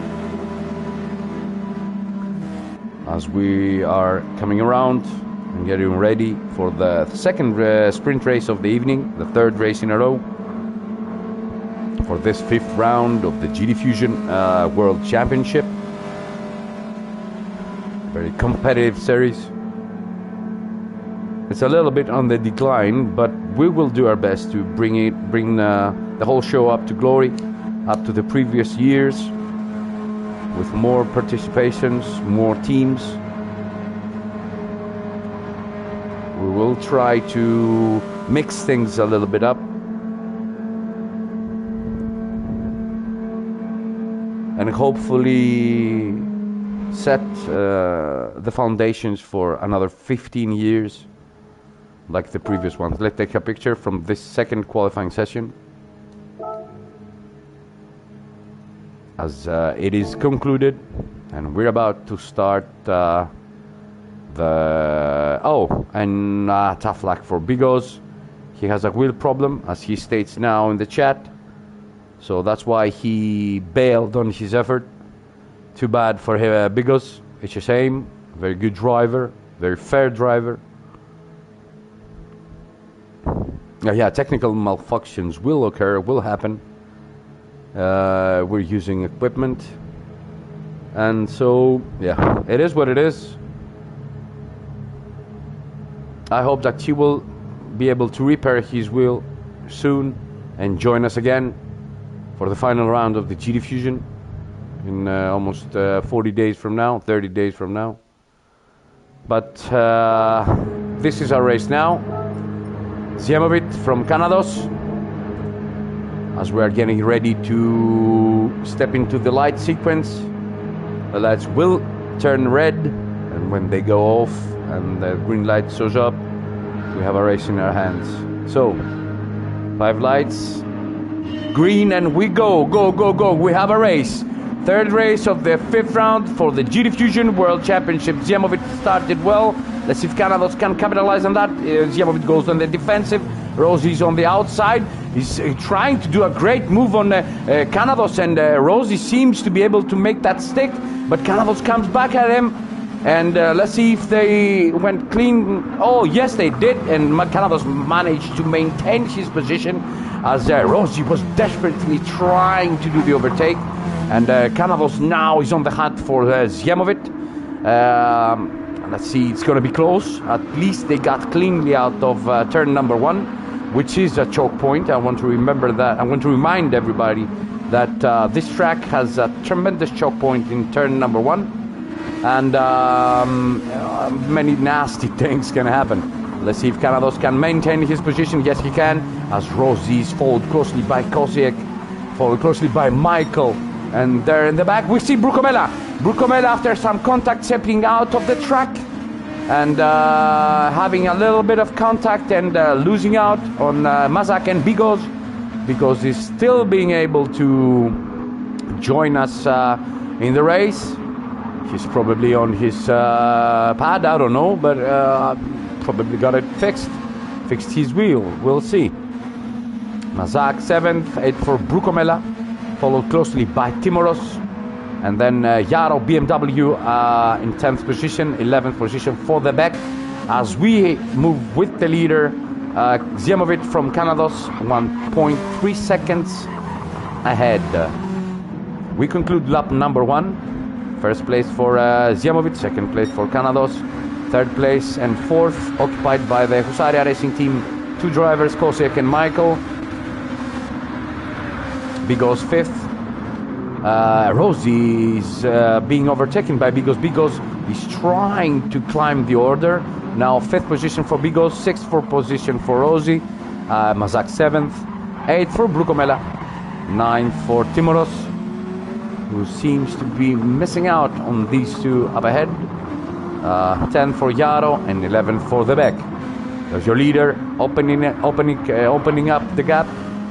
As we are coming around and getting ready for the second sprint race of the evening, the third race in a row, for this fifth round of the GTfusiOn World Championship. Very competitive series. It's a little bit on the decline, but we will do our best to bring the whole show up to glory, up to the previous years, with more participations, more teams. We will try to mix things a little bit up. And hopefully set the foundations for another 15 years like the previous ones. Let's take a picture from this second qualifying session as it is concluded, and we're about to start tough luck for Bigos. He has a wheel problem, as he states now in the chat, so that's why he bailed on his effort. Too bad for Bigos. It's a shame. Very good driver, very fair driver. Yeah, technical malfunctions will occur, will happen. We're using equipment, and so yeah, it is what it is. I hope that he will be able to repair his wheel soon and join us again for the final round of the GTfusiOn in almost 40 days from now, 30 days from now. But this is our race now. Ziemovic from Canados, as we are getting ready to step into the light sequence. The lights will turn red, and when they go off and the green light shows up, we have a race in our hands. So 5 lights, green, and we go. We have a race. Third race of the 5th round for the GTfusiOn World Championship. Ziemovic started well. Let's see if Canados can capitalize on that. Ziemovic goes on the defensive. Rossi's on the outside. He's trying to do a great move on Canados, and Rossi seems to be able to make that stick, but Canados comes back at him. And let's see if they went clean. Oh, yes, they did. And Canados managed to maintain his position as Rossi was desperately trying to do the overtake. And Canados now is on the hunt for Ziemovic. Let's see, it's going to be close. At least they got cleanly out of turn number 1, which is a choke point. I want to remember that. I want to remind everybody that this track has a tremendous choke point in turn number 1. And many nasty things can happen. Let's see if Canados can maintain his position. Yes, he can, as Rossi is followed closely by Koziek, followed closely by Michael. And there in the back, we see Brukomela. Brukomela, after some contact, stepping out of the track and having a little bit of contact and losing out on Mazak and Bigos. Bigos is still being able to join us in the race. He's probably on his pad, I don't know, but probably got it fixed his wheel. We'll see. Mazak 7th, 8th for Brukomela, followed closely by Timoros, and then Yaro BMW in 10th position, 11th position for the back. As we move with the leader, Ziemovic from Canados, 1.3 seconds ahead. We conclude lap number 1. First place for Ziemovic, second place for Canados, third place and fourth occupied by the Husaria Racing Team, 2 drivers, Koziek and Michael. Bigos 5th. Rossi is being overtaken by Bigos. Bigos is trying to climb the order. Now 5th position for Bigos, 6th position for Rossi, Mazak 7th, 8th for Brukomela, 9th for Timoros, who seems to be missing out on these 2 up ahead, 10th for Yaro, and 11th for the back. There's your leader opening up the gap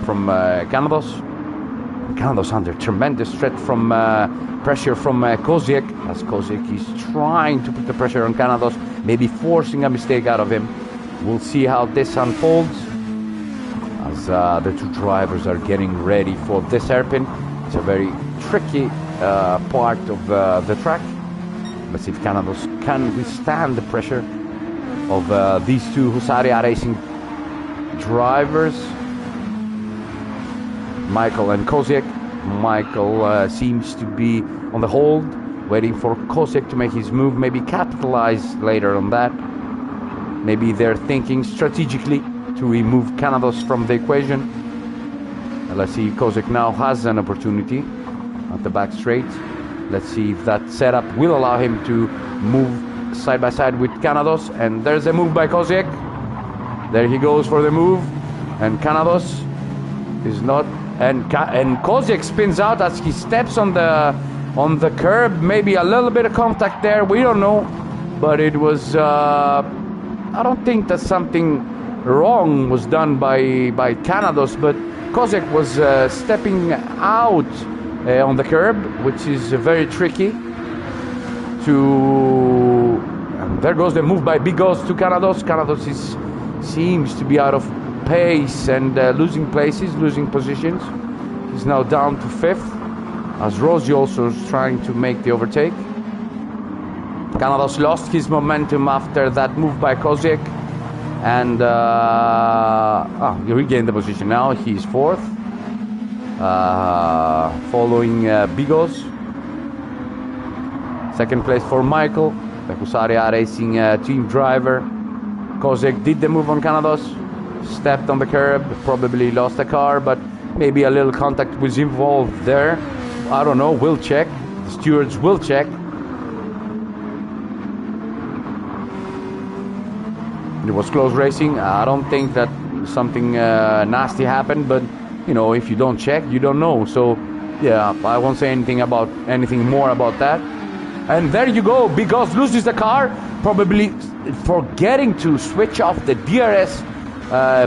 from Canados. Canados under tremendous threat from pressure from Koziek, as Koziek is trying to put the pressure on Canados, maybe forcing a mistake out of him. We'll see how this unfolds as the two drivers are getting ready for this hairpin. It's a very tricky part of the track. Let's see if Canados can withstand the pressure of these two Husaria Racing drivers, Michael and Koziek. Michael seems to be on the hold, waiting for Koziek to make his move, maybe capitalize later on that. Maybe they're thinking strategically to remove Canados from the equation. Let's see if Koziek now has an opportunity at the back straight. Let's see if that setup will allow him to move side by side with Canados. And there's a move by Koziek. There he goes for the move. And Canados is not... And Koziek spins out as he steps on the curb. Maybe a little bit of contact there. We don't know. But it was... I don't think that something wrong was done by Canados. But Koziek was stepping out on the curb, which is very tricky. And there goes the move by Bigos to Canados. Canados seems to be out of pace and losing places, losing positions. He's now down to 5th, as Rossi also is trying to make the overtake. Canados lost his momentum after that move by Koziek, and he regained the position now. He's 4th, following Bigos. 2nd place for Michael, the Husaria Racing team driver. Koziek did the move on Canados, stepped on the curb, probably lost the car, but maybe a little contact was involved there. I don't know, we'll check. The stewards will check. It was close racing. I don't think that something nasty happened, but you know, if you don't check, you don't know. So yeah, I won't say anything more about that. And there you go, Bigos loses the car, probably forgetting to switch off the DRS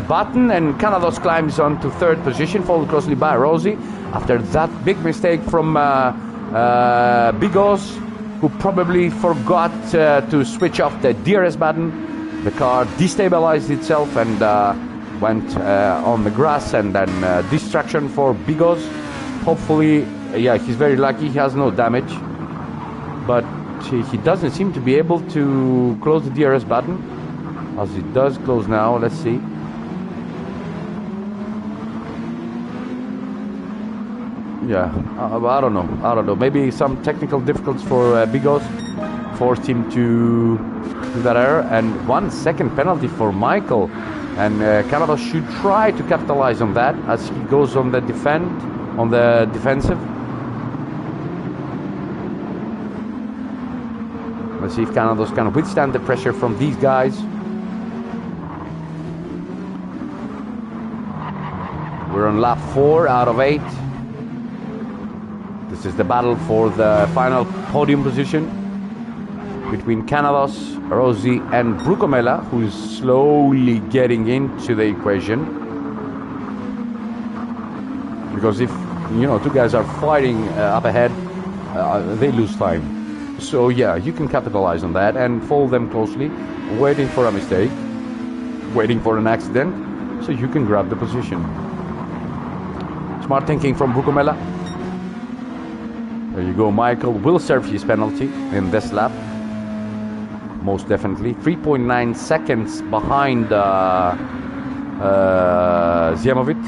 button, and Canados climbs on to 3rd position, followed closely by Rossi. After that big mistake from Bigos, who probably forgot to switch off the DRS button, the car destabilized itself and went on the grass, and then distraction for Bigos. Hopefully, yeah, he's very lucky, he has no damage. But he doesn't seem to be able to close the DRS button, as it does close now. Let's see. Yeah, I don't know. Maybe some technical difficulties for Bigos forced him to do that error. And 1 second penalty for Michael. And Canados should try to capitalize on that as he goes on the defensive. Let's see if Canados can withstand the pressure from these guys. We're on lap 4 out of 8. This is the battle for the final podium position between Canados, Rossi and Brucomella, who is slowly getting into the equation. Because if, you know, two guys are fighting up ahead, they lose time. So yeah, you can capitalize on that and follow them closely, waiting for a mistake, waiting for an accident, so you can grab the position. Smart thinking from Brucomella. There you go, Michael will serve his penalty in this lap. Most definitely. 3.9 seconds behind Ziamovic,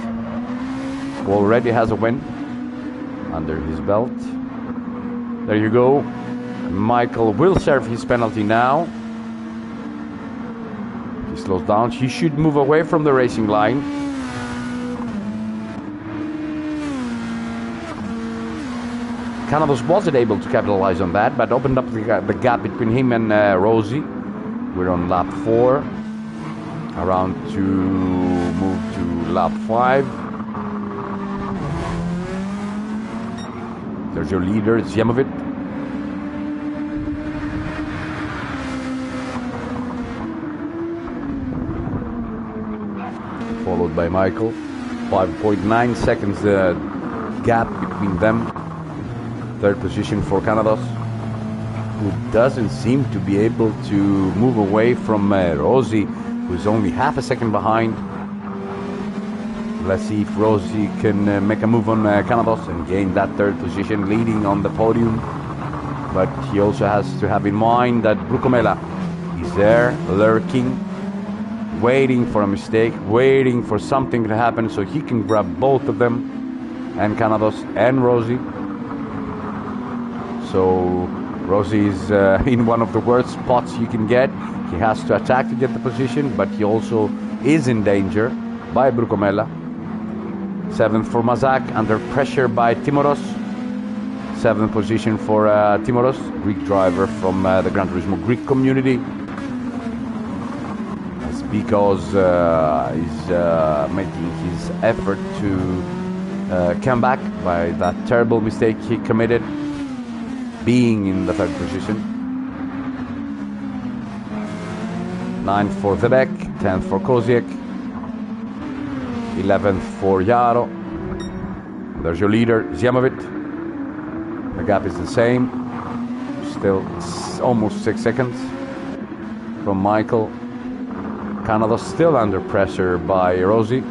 who already has a win under his belt. There you go. Michael will serve his penalty now. He slows down. He should move away from the racing line. Canados wasn't able to capitalize on that, but opened up the gap between him and Rossi. We're on lap 4. Around to move to lap 5. There's your leader, Ziamovic. followed by Michael. 5.9 seconds gap between them. Third position for Canados, who doesn't seem to be able to move away from Rossi, who's only half a second behind. Let's see if Rossi can make a move on Canados and gain that third position, leading on the podium. But he also has to have in mind that Brucomella is there, lurking, waiting for a mistake, waiting for something to happen so he can grab both of them, and Canados and Rossi. So Rossi is in one of the worst spots you can get. He has to attack to get the position, but he also is in danger by Brucomella. 7th for Mazak, under pressure by Timoros. 7th position for Timoros, Greek driver from the Gran Turismo Greek community. That's because he's making his effort to come back by that terrible mistake he committed, being in the 3rd position. 9th for Zebek, 10th for Koziek, 11th for Yaro. There's your leader, Zjamovic. The gap is the same, still almost 6 seconds from Michael. Canados still under pressure by Rossi.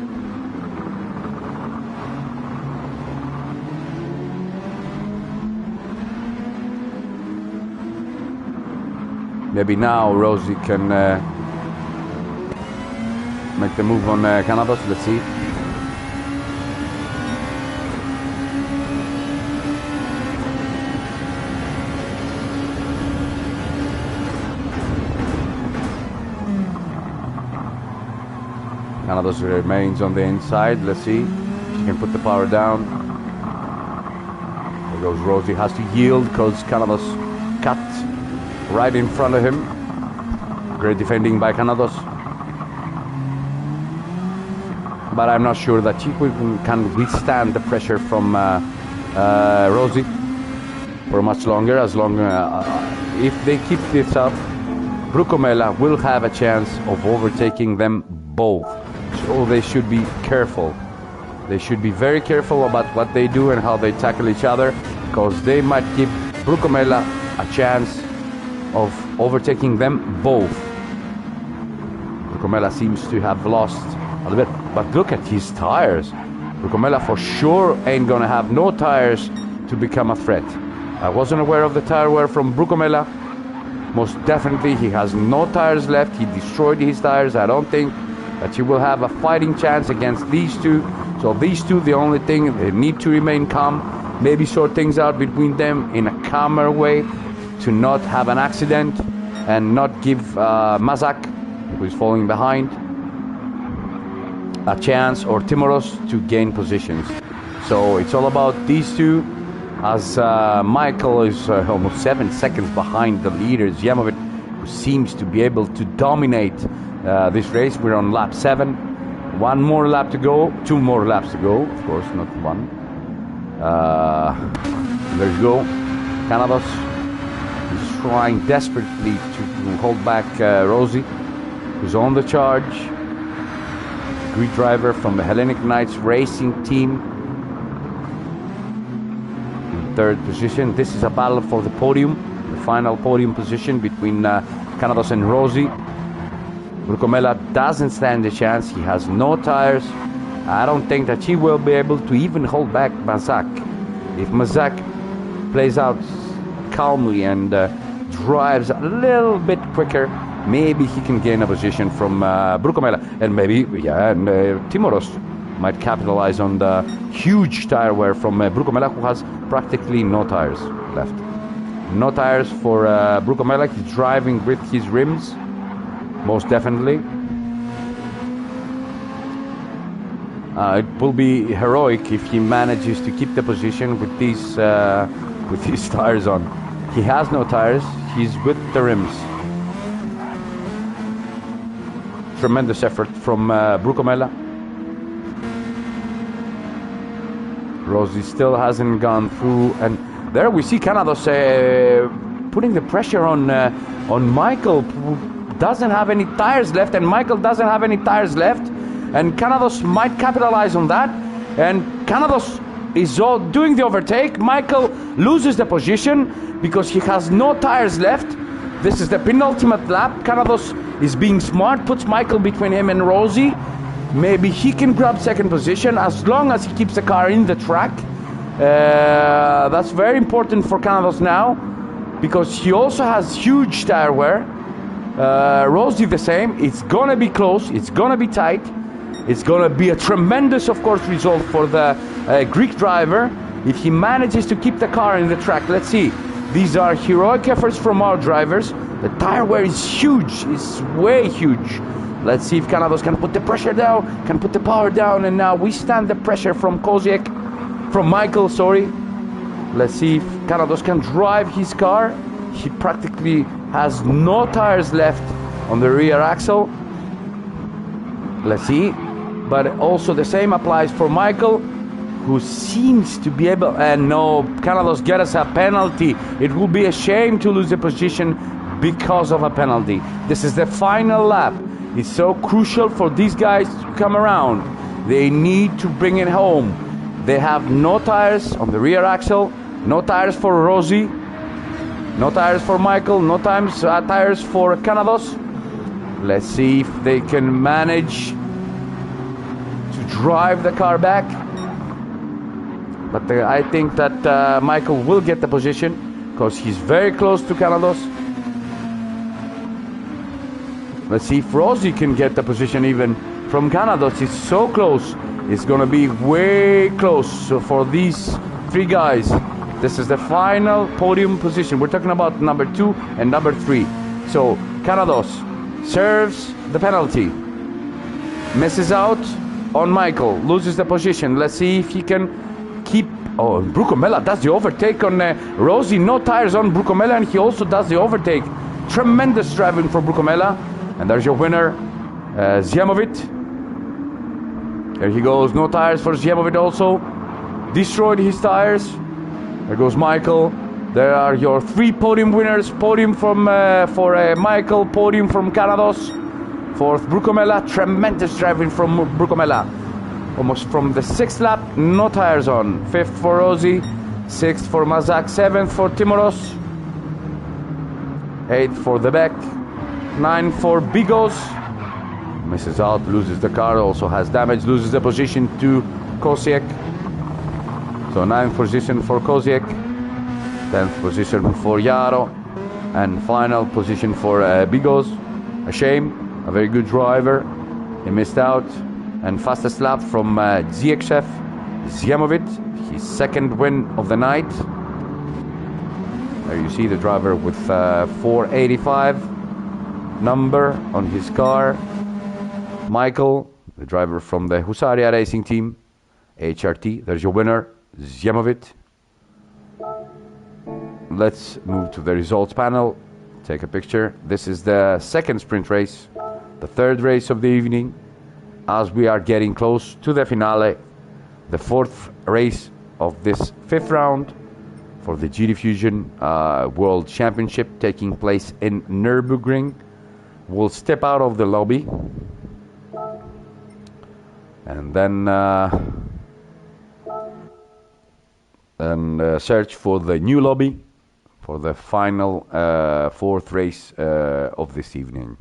Maybe now Rossi can make the move on Canados. Let's see. Canados remains on the inside. Let's see if she can put the power down. There goes Rossi. Has to yield because Canados cut right in front of him. Great defending by Canados. But I'm not sure that she can withstand the pressure from Rossi for much longer. As long if they keep this up, Brucomella will have a chance of overtaking them both. So they should be careful. They should be very careful about what they do and how they tackle each other, because they might give Brucomella a chance of overtaking them both. Brucomella seems to have lost a little bit, but look at his tires. Brucomella for sure ain't gonna have no tires to become a threat. I wasn't aware of the tire wear from Brucomella. Most definitely he has no tires left. He destroyed his tires. I don't think that he will have a fighting chance against these two. So these two, the only thing, they need to remain calm, maybe sort things out between them in a calmer way to not have an accident and not give Mazak, who is falling behind, a chance, or Timoros, to gain positions. So it's all about these two, as Michael is almost 7 seconds behind the leader, Zjamovic, who seems to be able to dominate this race. We're on lap 7. 1 more lap to go. 2 more laps to go, of course, not 1. There you go. Canados is trying desperately to hold back Rossi, who's on the charge. Greek driver from the Hellenic Knights racing team. In 3rd position. This is a battle for the podium, the final podium position between Canados and Rossi. Brucomella doesn't stand a chance. He has no tires. I don't think that he will be able to even hold back Mazak. If Mazak plays out calmly and drives a little bit quicker, maybe he can gain a position from Brucomella, and maybe Timoros might capitalize on the huge tire wear from Brucomella, who has practically no tires left. No tires for Brucomella. He's driving with his rims, most definitely. It will be heroic if he manages to keep the position with these tires on. He has no tires. He's with the rims. Tremendous effort from Brucomella. Rossi still hasn't gone through, and there we see Canados putting the pressure on Michael, who doesn't have any tires left, and Michael doesn't have any tires left. and Canados might capitalize on that, and Canados is doing the overtake. Michael loses the position because he has no tires left. This is the penultimate lap. Canados is being smart, puts Michael between him and Rossi. Maybe he can grab second position as long as he keeps the car in the track. That's very important for Canados now, because he also has huge tire wear. Rossi the same. It's gonna be close, it's gonna be tight. It's gonna be a tremendous, of course, result for the Greek driver if he manages to keep the car in the track. Let's see. These are heroic efforts from our drivers. The tire wear is huge, it's way huge. Let's see if Canados can put the pressure down, can put the power down, and now we stand the pressure from Michael, sorry. Let's see if Canados can drive his car. He practically has no tires left on the rear axle. Let's see. But also the same applies for Michael, who seems to be able, and no, Canados get us a penalty. It will be a shame to lose the position because of a penalty. This is the final lap. It's so crucial for these guys to come around. They need to bring it home. They have no tires on the rear axle, no tires for Rossi, no tires for Michael, no tires for Canados. Let's see if they can manage to drive the car back. But I think that Michael will get the position because he's very close to Canados. Let's see if Rossi can get the position even from Canados. It's so close. It's going to be way close for these three guys. This is the final podium position. We're talking about number 2 and number 3. So Canados serves the penalty, misses out on Michael, loses the position. Let's see if he can keep. Oh, Brucomella does the overtake on Rossi. No tires on Brucomella, and he also does the overtake. Tremendous driving for Brucomella. And there's your winner, Ziamovic. There he goes. No tires for Ziamovic also. Destroyed his tires. There goes Michael. There are your 3 podium winners. Podium from for Michael. Podium from Canados. 4th, Brucomella. Tremendous driving from Brucomella. Almost from the 6th lap. No tires on. 5th for Rossi. 6th for Mazak. 7th for Timoros. 8th for the back. 9 for Bigos. Misses out, loses the car, also has damage, loses the position to Kosiek. So 9th position for Kosiek, 10th position for Yaro, and final position for Bigos. A shame, a very good driver. He missed out. And fastest lap from ZXF, Ziamovic, his 2nd win of the night. There you see the driver with 485 number on his car. Michael, the driver from the Husaria Racing Team, HRT. There's your winner, Ziamovic. Let's move to the results panel. Take a picture. This is the 2nd sprint race, the 3rd race of the evening, as we are getting close to the finale, the 4th race of this 5th round for the GTfusiOn World Championship taking place in Nurburgring. We'll step out of the lobby and then search for the new lobby for the final 4th race of this evening.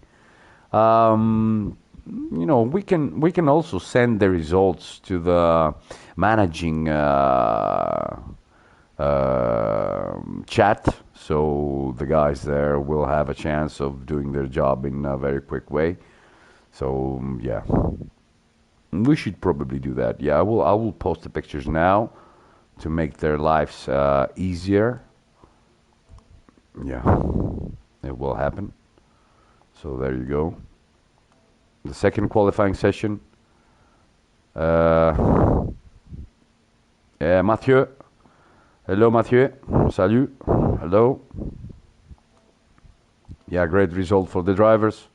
You know, we can also send the results to the managing chat, so the guys there will have a chance of doing their job in a very quick way. So yeah, we should probably do that. Yeah, I will post the pictures now to make their lives easier. Yeah, it will happen. So there you go. The 2nd qualifying session. Mathieu. Hello, Mathieu. Salut. Hello. Yeah, great result for the drivers.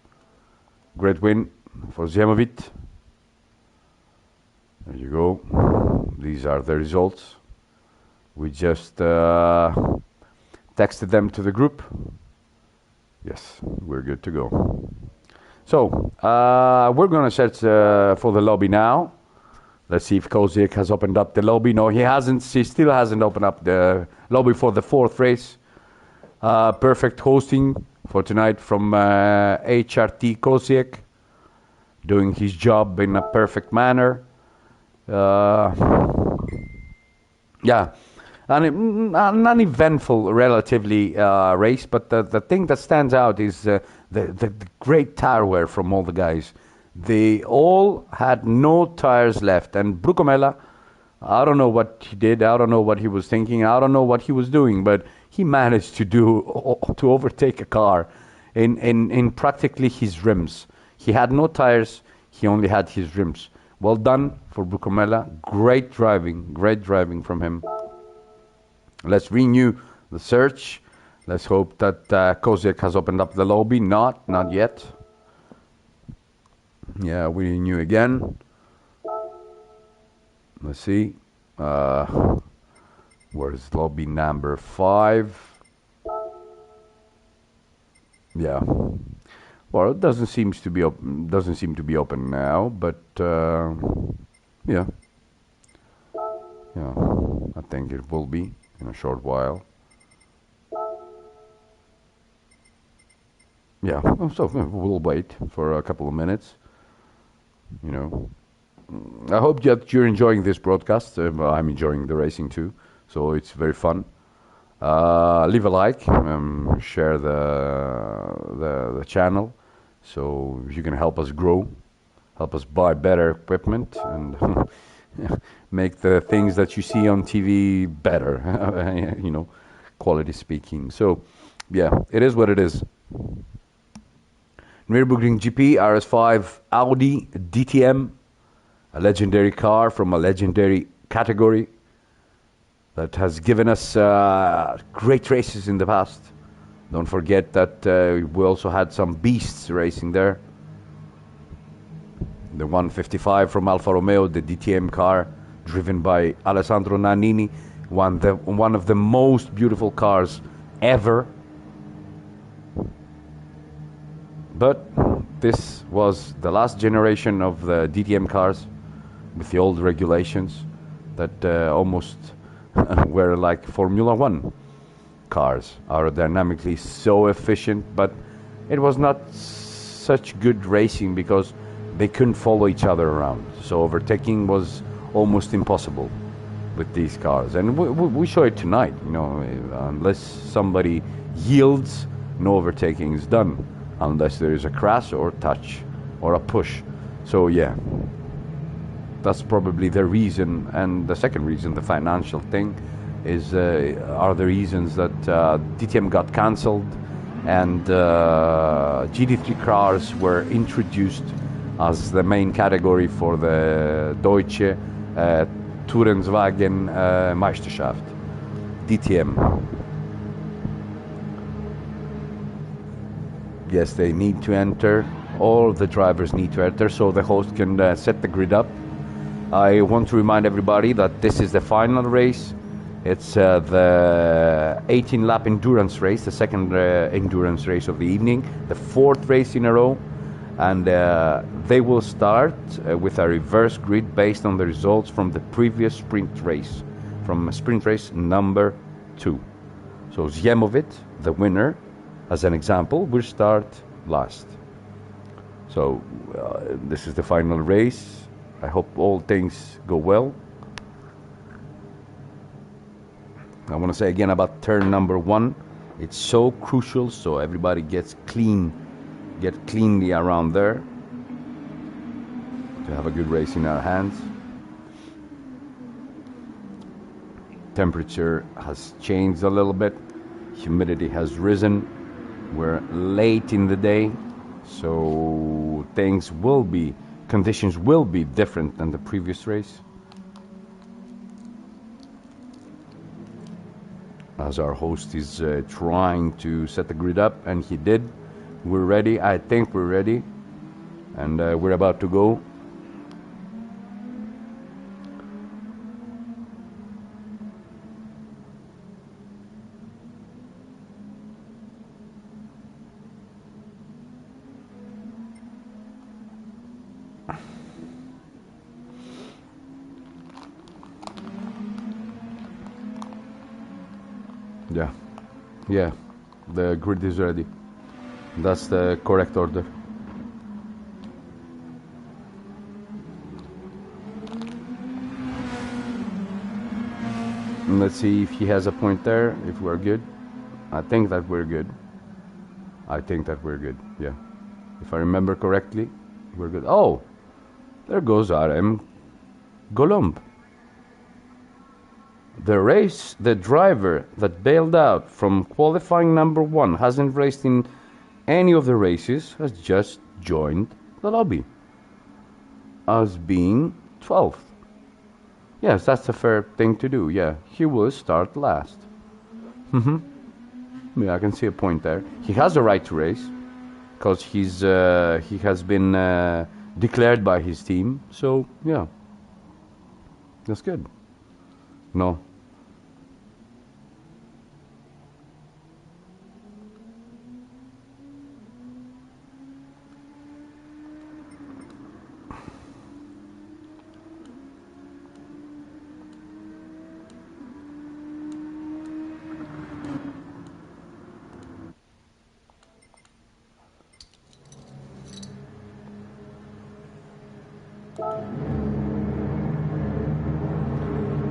Great win for Ziamovic. There you go. These are the results. We just texted them to the group. Yes, we're good to go. So, we're going to search for the lobby now. Let's see if Kozic has opened up the lobby. No, he hasn't. He still hasn't opened up the lobby for the fourth race. Perfect hosting for tonight from HRT Kozic, doing his job in a perfect manner. Yeah, an uneventful, relatively, race, but the thing that stands out is the great tire wear from all the guys. They all had no tires left, and Brucomella, I don't know what he did, I don't know what he was thinking, I don't know what he was doing, but he managed to overtake a car in practically his rims. He had no tires, he only had his rims. Well done for Brucomella. Great driving from him. Let's renew the search. Let's hope that Kozic has opened up the lobby. Not yet. Yeah, we renew again. Let's see. Where's lobby number 5? Yeah. Well, it doesn't seem to be open now, but yeah, I think it will be in a short while. Yeah, so we'll wait for a couple of minutes. You know, I hope that you're enjoying this broadcast. I'm enjoying the racing too, so it's very fun. Leave a like, share the channel, so you can help us grow, help us buy better equipment, and make the things that you see on TV better. You know, quality speaking. So, yeah, it is what it is. Nurburgring GP RS5 Audi DTM, a legendary car from a legendary category that has given us great races in the past. Don't forget that we also had some beasts racing there. The 155 from Alfa Romeo, the DTM car, driven by Alessandro Nannini, one of the most beautiful cars ever. But this was the last generation of the DTM cars with the old regulations that almost were like Formula One cars, aerodynamically so efficient, but it was not such good racing because they couldn't follow each other around. So overtaking was almost impossible with these cars. And we show it tonight, you know, unless somebody yields, no overtaking is done, unless there is a crash or touch or a push. So yeah, that's probably the reason. And the second reason, the financial thing, is are the reasons that DTM got cancelled and GT3 cars were introduced as the main category for the Deutsche Tourenwagen Meisterschaft, DTM. Yes, they need to enter. All the drivers need to enter so the host can set the grid up. I want to remind everybody that this is the final race. It's the 18-lap endurance race, the second endurance race of the evening, the fourth race in a row. And they will start with a reverse grid based on the results from the previous sprint race, from sprint race number 2. So Zjemovic, the winner, as an example, will start last. So this is the final race. I hope all things go well. I want to say again about turn number 1. It's so crucial, so everybody gets cleanly around there to have a good race in our hands. Temperature has changed a little bit. Humidity has risen. We're late in the day, so conditions will be different than the previous race. As our host is trying to set the grid up, and he did. We're ready. I think we're ready, and we're about to go. Yeah. Yeah. The grid is ready. That's the correct order. And let's see if he has a point there, if we're good. I think that we're good. Yeah. If I remember correctly, we're good. Oh! There goes RM Golomb. The driver that bailed out from qualifying number 1, hasn't raced in any of the races, has just joined the lobby as being 12th. Yes, that's a fair thing to do, yeah. He will start last. Yeah, I can see a point there. He has the right to race, because he has been declared by his team, so yeah. That's good. No.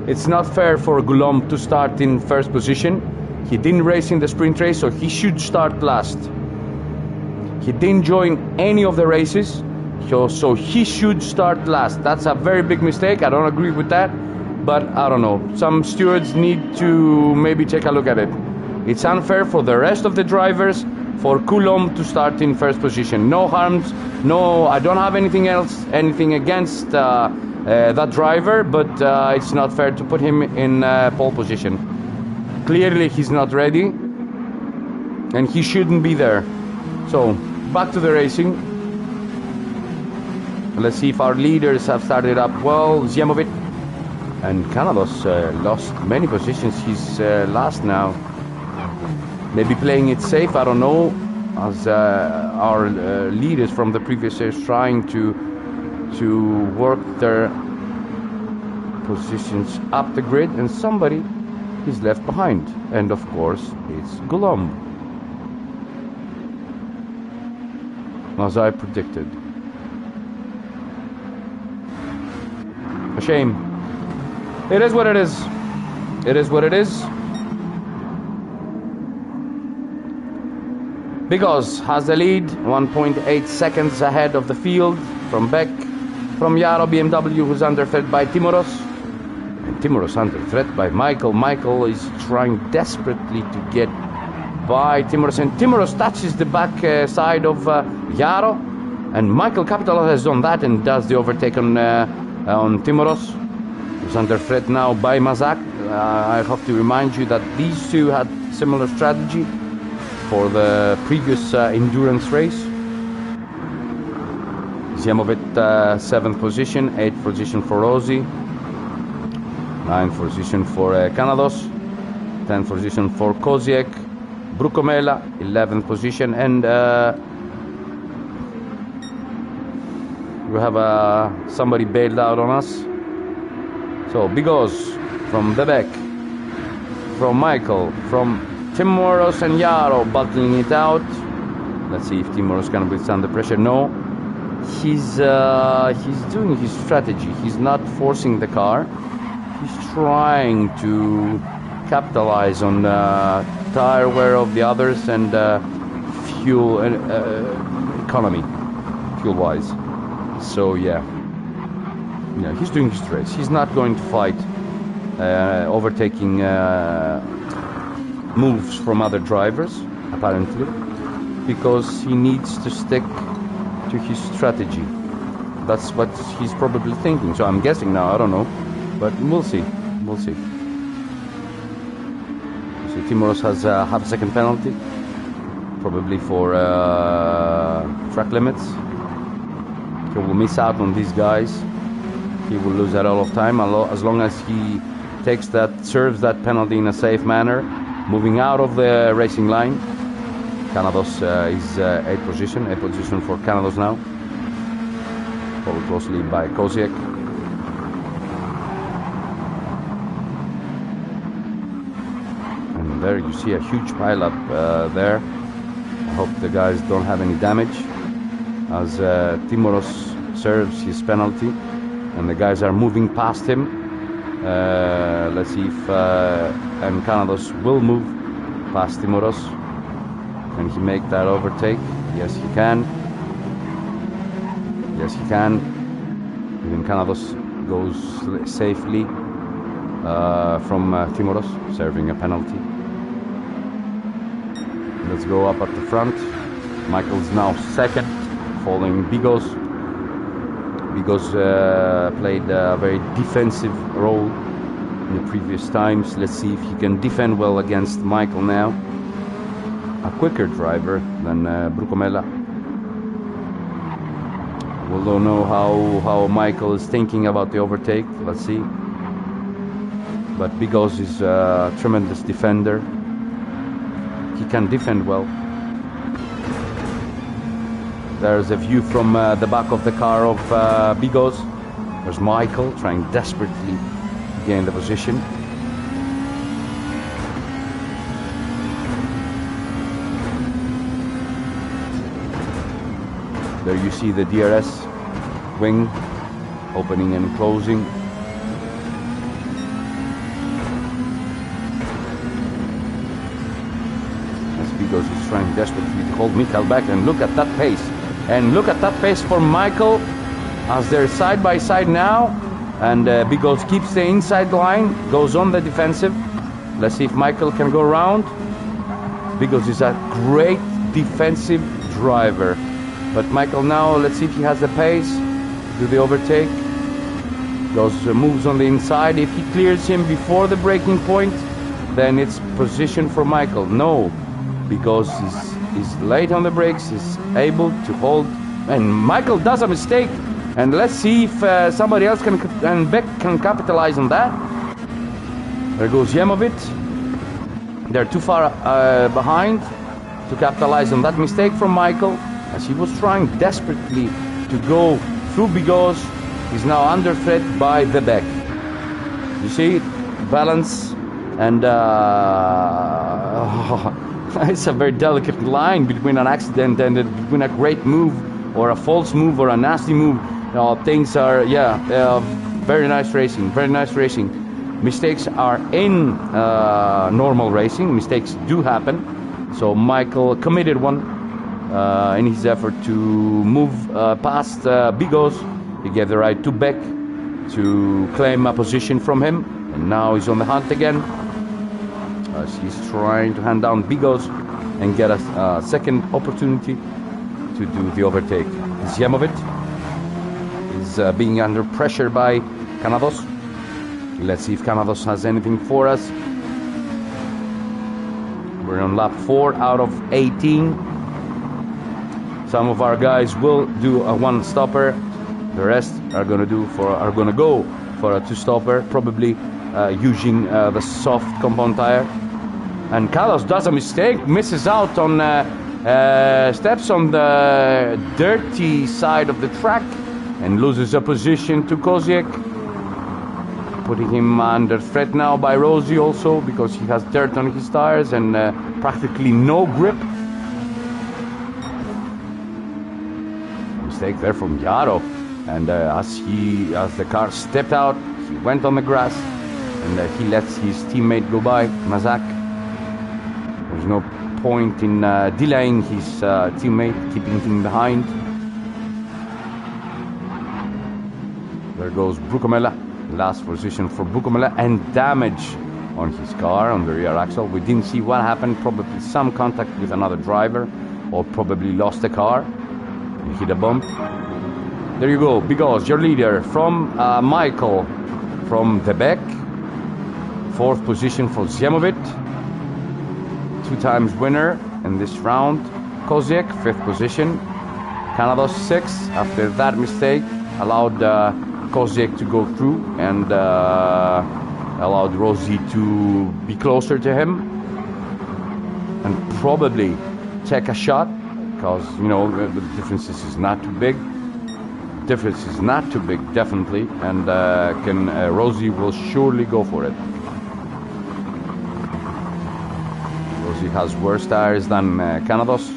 It's not fair for Golomb to start in first position. He didn't race in the sprint race, so he should start last. He didn't join any of the races, so he should start last. That's a very big mistake. I don't agree with that, but I don't know. Some stewards need to maybe take a look at it. It's unfair for the rest of the drivers for Golomb to start in first position. No harms, no, I don't have anything against that driver, but it's not fair to put him in pole position. Clearly he's not ready, and he shouldn't be there. So, back to the racing. Let's see if our leaders have started up well. Ziemovic and Canados lost many positions. He's last now. Maybe playing it safe, I don't know, as our leaders from the previous years trying to work their positions up the grid, and somebody is left behind, and of course it's Golomb, as I predicted. A shame. It is what it is. It is what it is. Bigos has the lead, 1.8 seconds ahead of the field from Beck. From Jaro BMW, who's under threat by Timoros. And Timoros under threat by Michael. Michael is trying desperately to get by Timoros. And Timoros touches the back side of Jaro. And Michael capitalizes on that and does the overtake on Timoros, who's under threat now by Mazak. I have to remind you that these two had similar strategy for the previous endurance race. Ziemovic 7th position, 8th position for Rossi, 9th position for Canados, 10th position for Koziek, Brukomela 11th position, and we have somebody bailed out on us. So Bigos from the back, from Michael, from Timoros and Jaro battling it out. Let's see if Timoros can withstand the pressure. No. He's doing his strategy. He's not forcing the car. He's trying to capitalize on tire wear of the others and fuel economy, fuel-wise. So yeah, he's doing his race. He's not going to fight overtaking moves from other drivers, apparently, because he needs to stick to his strategy. That's what he's probably thinking. So I'm guessing now, I don't know, but we'll see. We'll see. So Timoros has a half-second penalty, probably for track limits. He will miss out on these guys. He will lose that all of time as long as he serves that penalty in a safe manner, moving out of the racing line. Canados is 8th position for Canados now, followed closely by Koziek. And And there you see a huge pileup there. I hope the guys don't have any damage as Timoros serves his penalty and the guys are moving past him. Let's see if and Canados will move past Timoros. Can he make that overtake? Yes, he can. Yes, he can. Even Canados goes safely from Timoros, serving a penalty. Let's go up at the front. Michael's now second, following Bigos. Bigos played a very defensive role in the previous times. Let's see if he can defend well against Michael now. A quicker driver than Brucomella. We don't know how Michael is thinking about the overtake. Let's see. But Bigos is a tremendous defender. He can defend well. There's a view from the back of the car of Bigos. There's Michael trying desperately to gain the position. There you see the DRS wing opening and closing. As Bigos is trying desperately to hold Michael back, and look at that pace. And look at that pace for Michael as they're side by side now. And Bigos keeps the inside line, goes on the defensive. Let's see if Michael can go around. Bigos is a great defensive driver. But Michael now, let's see if he has the pace to do the overtake. Goes moves on the inside. If he clears him before the braking point, then it's position for Michael. No, because he's late on the brakes. He's able to hold, and Michael does a mistake. And let's see if somebody else and Beck can capitalize on that. There goes Jemovic. They're too far behind to capitalize on that mistake from Michael, as he was trying desperately to go through Bigos. He's now under threat by the Beck. You see, balance, and it's a very delicate line between an accident and between a great move or a false move or a nasty move. Things are, very nice racing, very nice racing. Mistakes are in normal racing. Mistakes do happen. So Michael committed one in his effort to move past Bigos. He gave the ride to Beck to claim a position from him. And now he's on the hunt again, as he's trying to hand down Bigos and get a second opportunity to do the overtake. Zjemovic is being under pressure by Canados. Let's see if Canados has anything for us. We're on lap 4 out of 18. Some of our guys will do a one-stopper. The rest are gonna go for a two-stopper, probably using the soft compound tire. And Carlos does a mistake, misses out on steps on the dirty side of the track and loses a position to Koziek, putting him under threat now by Rossi also, because he has dirt on his tires and practically no grip. Mistake there from Yaro, and as the car stepped out, he went on the grass and he lets his teammate go by, Mazak. There's no point in delaying his teammate, keeping him behind. There goes Brucomella, last position for Brucomella, and damage on his car, on the rear axle. We didn't see what happened, probably some contact with another driver, or probably lost the car. He hit a bump. There you go, Bigos, your leader, from Michael, from the Beck. 4th position for Zjemovic, 2 times winner in this round. Koziek, 5th position. Canados 6th, after that mistake, allowed Koziek to go through and allowed Rossi to be closer to him and probably take a shot, because the difference is not too big. Difference is not too big, definitely, and Rossi will surely go for it. Kozik has worse tires than Canados.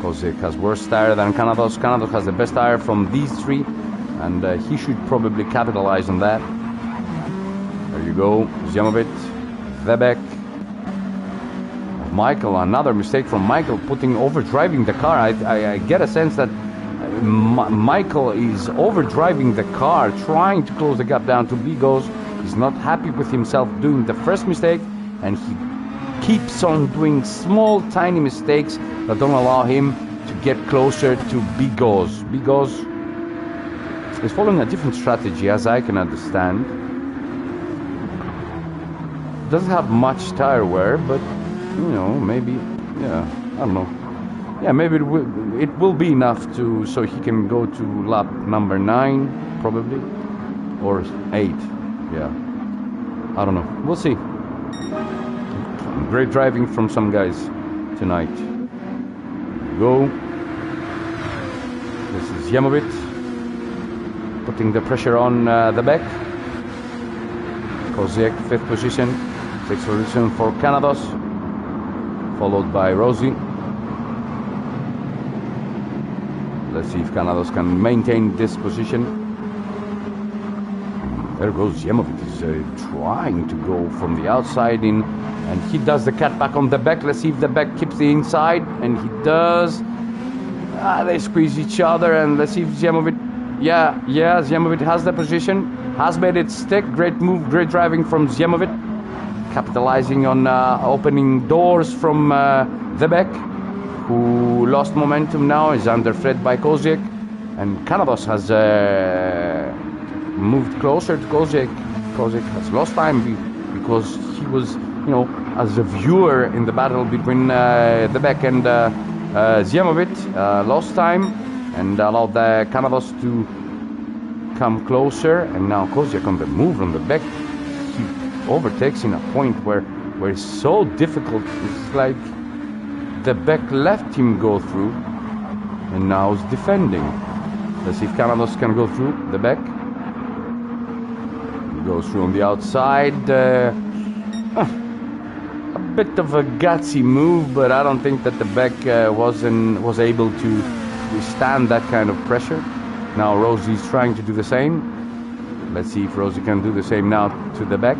Kozik has worse tire than Canados. Canados has the best tire from these three, and he should probably capitalize on that. There you go, Zjemovic, Vebek, Michael. Another mistake from Michael, overdriving the car. I get a sense that Michael is overdriving the car, trying to close the gap down to Bigos. He's not happy with himself doing the first mistake, and he keeps on doing small, tiny mistakes that don't allow him to get closer to Bigos. Bigos is following a different strategy, as I can understand. Doesn't have much tire wear, but you know, maybe, yeah, I don't know. Yeah, maybe it will be enough so he can go to lap number 9, probably, or 8. Yeah, I don't know. We'll see. Great driving from some guys tonight. Go. This is Zjemovic putting the pressure on the back. Koziek, 5th position. 6th position for Canados, followed by Rossi. Let's see if Canados can maintain this position. There goes Zjemovic. He's trying to go from the outside in, and he does the cut back on the back. Let's see if the back keeps the inside, and he does. They squeeze each other, and let's see if Zjemovic. Yeah, Zjemovic has the position, has made it stick. Great move, great driving from Zjemovic, capitalizing on opening doors from the back, who lost momentum now, is under threat by Koziek, and Canados has moved closer to Koziek. Koziek has lost time because he was, you know, as a viewer in the battle between the back and Zjemovic, lost time and allowed the Canados to come closer, and now Koziek on the move on the back. He overtakes in a point where it's so difficult. It's like the back left him go through, and now is defending. Let's see if Canados can go through the back. He goes through on the outside. A bit of a gutsy move, but I don't think that the back was able to withstand that kind of pressure. Now Rosie's trying to do the same. Let's see if Rosie can do the same now to the back.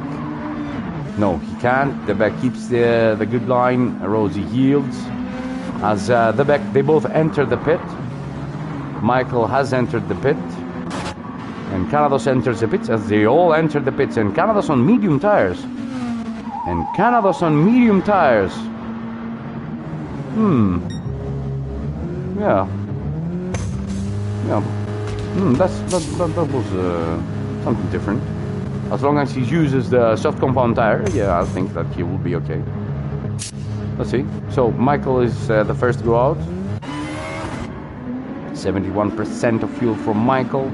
No, he can't. The back keeps the good line. Rosie yields. As the back, they both enter the pit. Michael has entered the pit, and Canados enters the pits, as they all enter the pits. And Canados on medium tires. Yeah. That was something different. As long as he uses the soft compound tire, yeah, I think that he will be okay. Let's see. So Michael is the first to go out. 71% of fuel from Michael.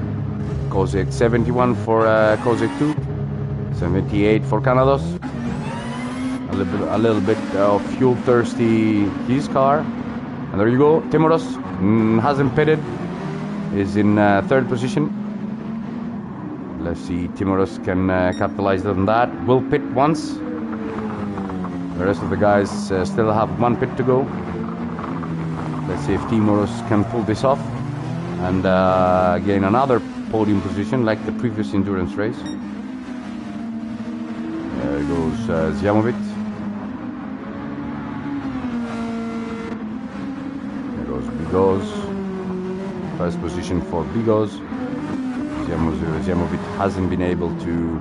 Koziek 71 for Koziek 2. 78 for Canados. A little bit of fuel thirsty his car. And there you go. Timoros hasn't pitted. Is in 3rd position. Let's see, Timoros can capitalize on that. Will pit once. The rest of the guys still have 1 pit to go. Let's see if Timoros can pull this off and gain another podium position like the previous endurance race. There goes Zjemovic. There goes Bigos. 1st position for Bigos. Zjemovic hasn't been able to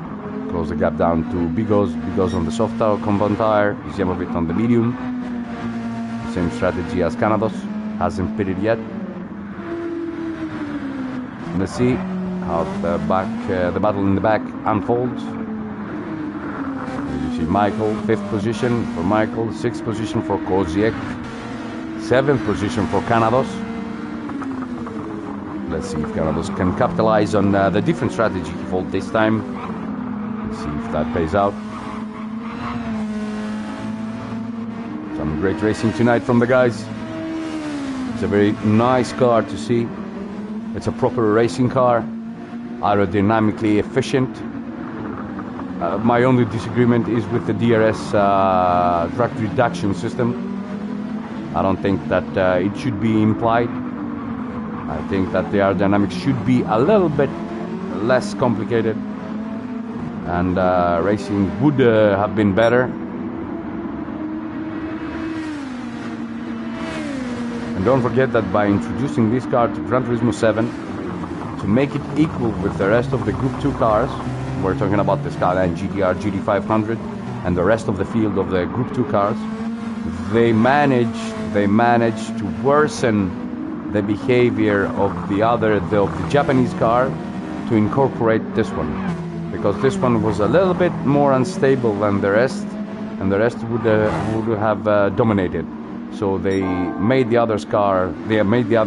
close the gap down to Bigos. Bigos on the soft compound tire, Zjemovic on the medium. Same strategy as Canados, hasn't pitted yet. Let's see how the battle in the back unfolds. You see Michael, 5th position for Michael, 6th position for Koziek, 7th position for Canados. Let's see if Canados can capitalize on the different strategy he followed this time. Let's see if that pays out. Some great racing tonight from the guys. It's a very nice car to see. It's a proper racing car, aerodynamically efficient. My only disagreement is with the DRS drag reduction system. I don't think that it should be implied. I think that the aerodynamics should be a little bit less complicated, and racing would have been better. And don't forget that by introducing this car to Gran Turismo 7, to make it equal with the rest of the Group 2 cars, we're talking about the Skyline GTR, GT500, and the rest of the field of the Group 2 cars, they managed to worsen the behavior of the Japanese car to incorporate this one, because this one was a little bit more unstable than the rest, and the rest would have dominated. So they made the other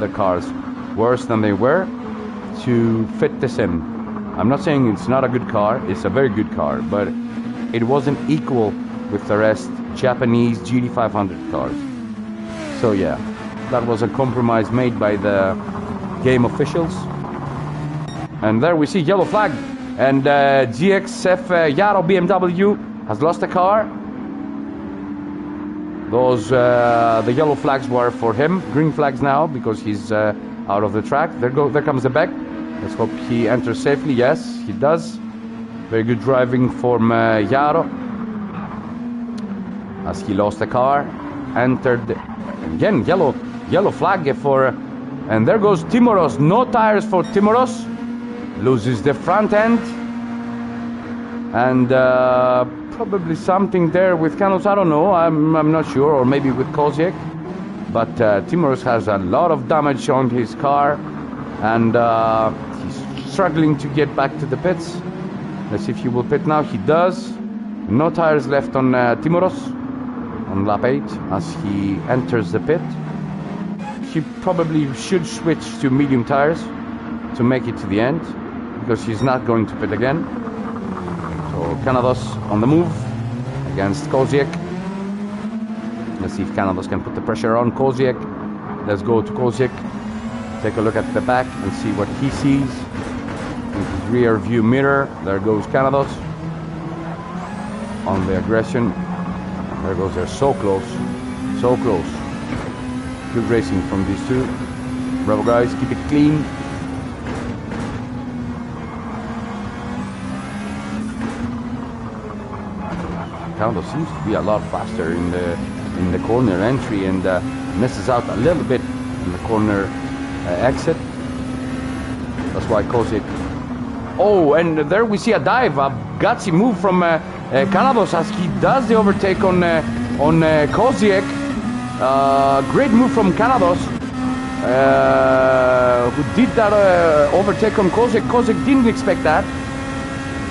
cars worse than they were to fit this in. I'm not saying it's not a good car, it's a very good car, but it wasn't equal with the rest Japanese GT500 cars. So yeah, that was a compromise made by the game officials. And there we see yellow flag, and GXF Yaro BMW has lost a car. Those the yellow flags were for him, green flags now because he's out of the track. There comes the back. Let's hope he enters safely. Yes, he does. Very good driving from Yaro, as he lost the car, entered again. Yellow flag for, and there goes Timoros. No tires for Timoros. Loses the front end, and probably something there with Canos. I don't know. I'm not sure, or maybe with Koziek. But Timoros has a lot of damage on his car, and he's struggling to get back to the pits. Let's see if he will pit now. He does. No tires left on Timoros on lap 8 as he enters the pit. He probably should switch to medium tires to make it to the end, because he's not going to pit again. So Canados on the move against Koziek. Let's see if Canados can put the pressure on Koziek. Let's go to Koziek. Take a look at the back and see what he sees in his rear view mirror. There goes Canados on the aggression. There goes, they're so close, so close. Good racing from these two. Bravo guys, keep it clean. Canados seems to be a lot faster in the corner entry, and misses out a little bit in the corner exit. That's why Koziek. Oh, and there we see a dive, a gutsy move from Canados as he does the overtake on Koziek. Great move from Canados, who did that overtake on Koziek. Koziek didn't expect that.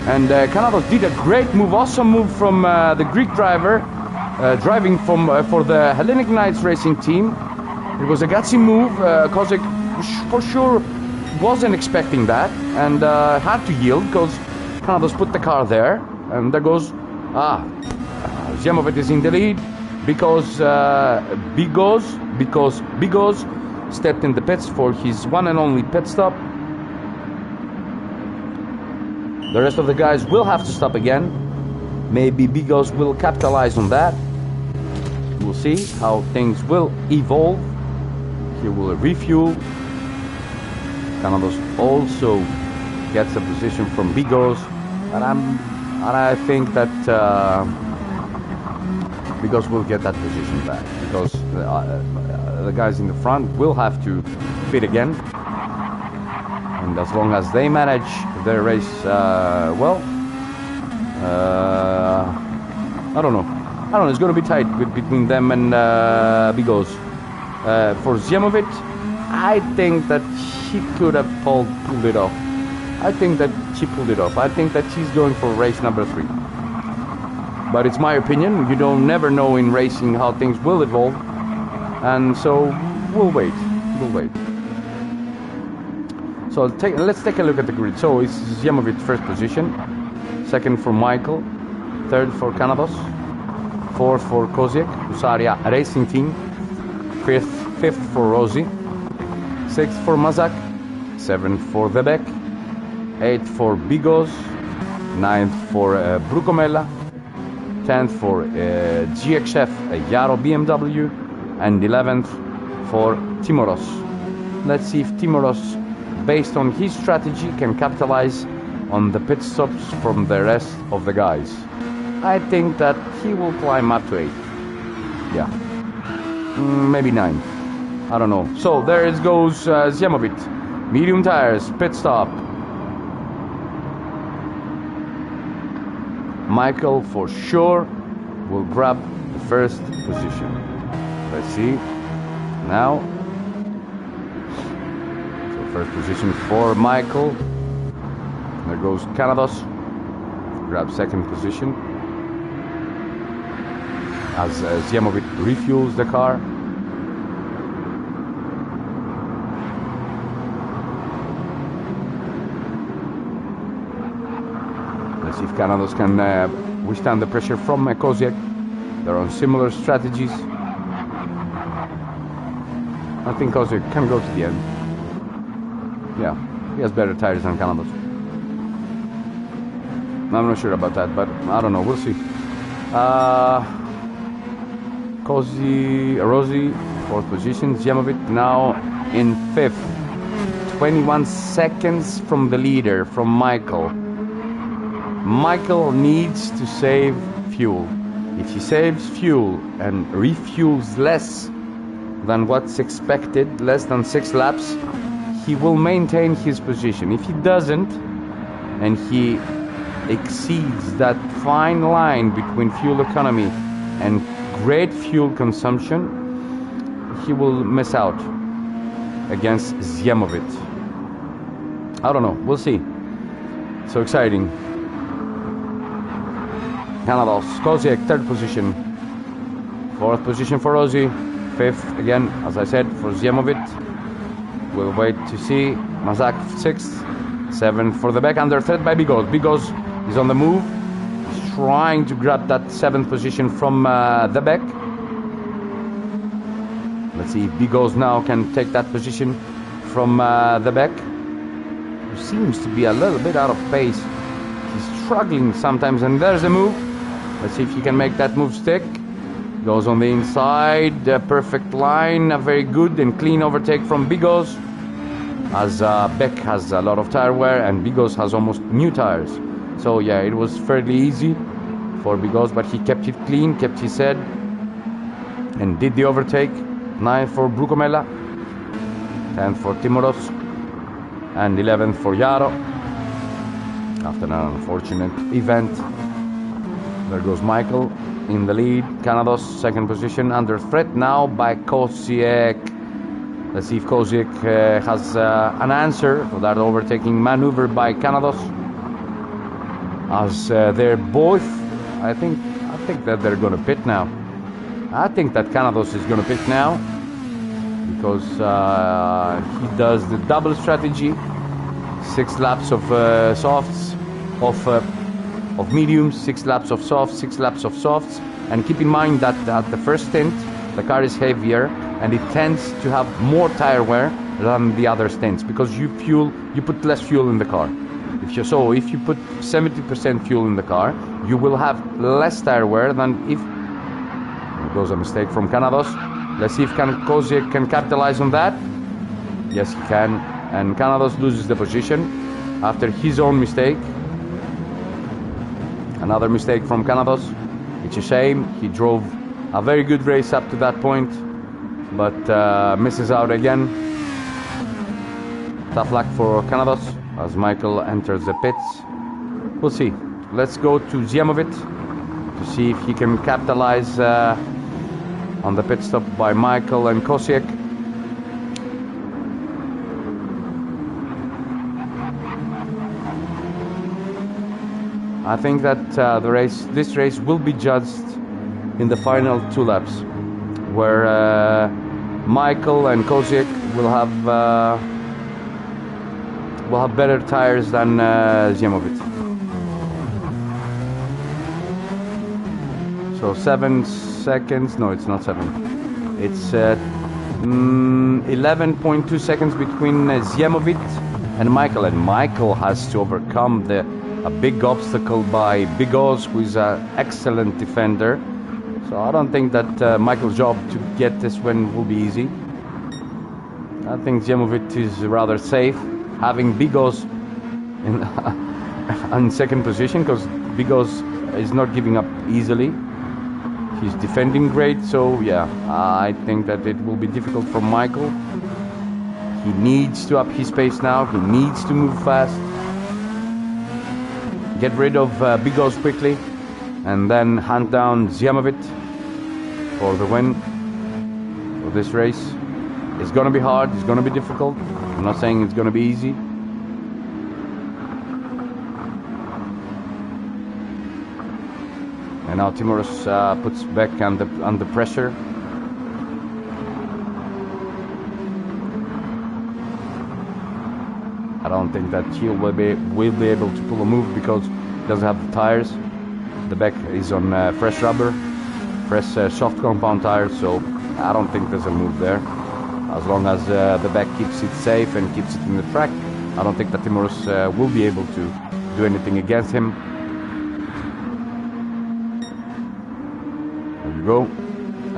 And Canados did a great move, awesome move from the Greek driver, driving for the Hellenic Knights racing team. It was a gutsy move. Koziek for sure wasn't expecting that, and had to yield because Canados put the car there. And there goes, Zemovic is in the lead because Bigos stepped in the pits for his one and only pit stop. The rest of the guys will have to stop again. Maybe Bigos will capitalize on that. We'll see how things will evolve. He will refuel. Canados also gets a position from Bigos, and I think that Bigos will get that position back, because the guys in the front will have to fit again. And as long as they manage their race well, I don't know. It's going to be tight between them and Bigos. For Zemovic, I think that she could have pulled it off. I think that she pulled it off. I think that she's going for race number 3. But it's my opinion. You don't never know in racing how things will evolve, and so we'll wait. So let's take a look at the grid. So it's Zemovic first position, second for Michael, third for Canados, fourth for Koziek, Husaria Racing Team, fifth for Rossi, sixth for Mazak, seventh for Vebek, eighth for Bigos, 9th for Brukomela, 10th for GXF Yaro BMW, and 11th for Timoros. Let's see if Timoros, based on his strategy, can capitalize on the pit stops from the rest of the guys. I think that he will climb up to 8th. Yeah, maybe 9th. I don't know. So there it goes, Ziemowit. Medium tires, pit stop. Michael for sure will grab the first position. Let's see now. So first position for Michael. There goes Canados. Grabs second position as Ziemowit refuels the car. Let's see if Canados can withstand the pressure from Koziek. They're on similar strategies. I think Koziek can go to the end. Yeah, he has better tires than Canados. I'm not sure about that, but I don't know. We'll see. Rossi, 4th position. Ziemowit now in 5th. 21 seconds from the leader, from Michael. Michael needs to save fuel. If he saves fuel and refuels less than what's expected, less than 6 laps, he will maintain his position. If he doesn't, and he exceeds that fine line between fuel economy and great fuel consumption, he will miss out against Ziemowit. I don't know, we'll see. So exciting. Canados, Koziek, 3rd position. 4th position for Rossi. 5th again, as I said, for Ziemowit. We'll wait to see. Mazak 6th. 7th for the back, under threat by Bigos. Bigos is on the move. He's trying to grab that 7th position from the back. Let's see if Bigos now can take that position from the back. He seems to be a little bit out of pace. He's struggling sometimes, and there's a move. Let's see if he can make that move stick. Goes on the inside, perfect line, a very good and clean overtake from Bigos. As Beck has a lot of tire wear and Bigos has almost new tires. So yeah, it was fairly easy for Bigos, but he kept it clean, kept his head, and did the overtake. 9th for Brukomela, 10th for Timoros, and 11th for Yaro. After an unfortunate event, there goes Michael in the lead. Canados, 2nd position, under threat now by Koziek. Let's see if Koziek has an answer for that overtaking maneuver by Canados. As they're both, I think that they're going to pit now. I think that Canados is going to pit now because he does the double strategy: 6 laps of softs, of mediums, 6 laps of softs, 6 laps of softs. And keep in mind that at the first stint, the car is heavier and it tends to have more tire wear than the other stints because you put less fuel in the car. If you put 70% fuel in the car, you will have less tire wear than if. There goes a mistake from Canados. Let's see if Koziek can capitalize on that. Yes, he can. And Canados loses the position after his own mistake. Another mistake from Canados. It's a shame. He drove a very good race up to that point, but misses out again. Tough luck for Canados as Michael enters the pits. We'll see. Let's go to Ziemowit to see if he can capitalize on the pit stop by Michael and Koziek. I think that this race will be judged in the final 2 laps, where Michael and Koziek will have better tires than Ziemowit. So 7 seconds. No, it's not 7. It's 11.2 seconds between Ziemowit and Michael has to overcome the a big obstacle by Bigos, who is an excellent defender. So I don't think that Michael's job to get this win will be easy. I think Ziemowit is rather safe, having Bigos in second position, because Bigos is not giving up easily. He's defending great, so yeah, I think that it will be difficult for Michael. He needs to up his pace now. He needs to move fast. Get rid of Bigos quickly, and then hunt down Ziemowit for the win for this race. It's going to be hard. It's going to be difficult. I'm not saying it's going to be easy. And now Timoros puts back under pressure. I don't think that he will be able to pull a move because he doesn't have the tires. The back is on fresh rubber, fresh soft compound tires, so I don't think there's a move there. As long as the back keeps it safe and keeps it in the track, I don't think that Timoros will be able to do anything against him. There you go.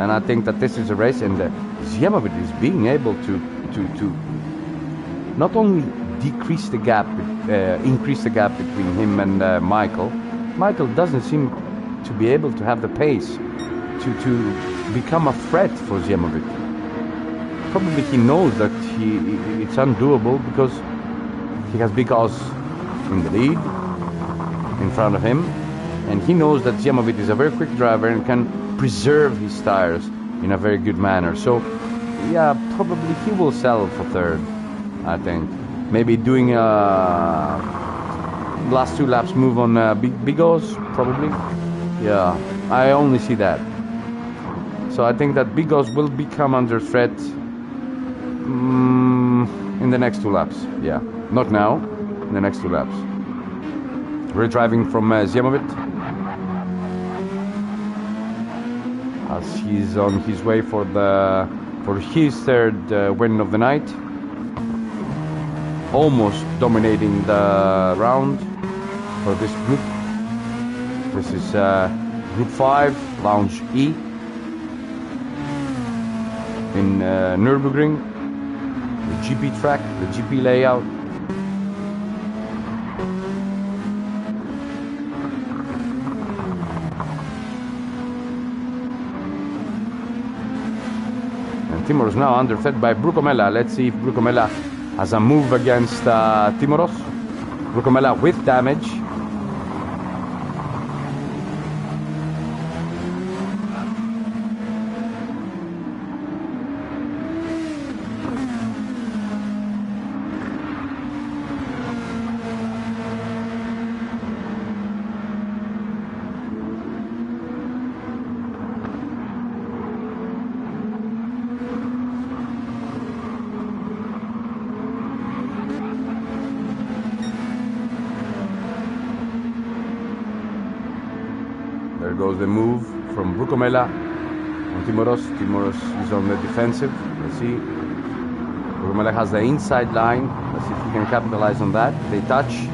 And I think that this is a race, and Ziemowit is being able to not only decrease the gap, increase the gap between him and Michael. Michael doesn't seem to be able to have the pace to become a threat for Ziemowit. Probably he knows that it's undoable because he has Bigos in the lead, in front of him, and he knows that Ziemowit is a very quick driver and can preserve his tires in a very good manner. So, yeah, probably he will settle for third, I think. Maybe doing a last 2 laps move on Bigos, probably. Yeah, I only see that. So I think that Bigos will become under threat in the next 2 laps. Yeah, not now, in the next 2 laps. We're driving from Ziemowit as he's on his way for his third win of the night. Almost dominating the round for this group. This is Group 5, Lounge E in Nurburgring, the GP track, the GP layout. And Timoros is now under threat by Brucomella. Let's see if Brucomella has a move against Timoros. Brucomella with damage. There goes the move from Brucomella on Timoros. Timoros is on the defensive. Let's see. Brucomella has the inside line. Let's see if he can capitalize on that. They touch.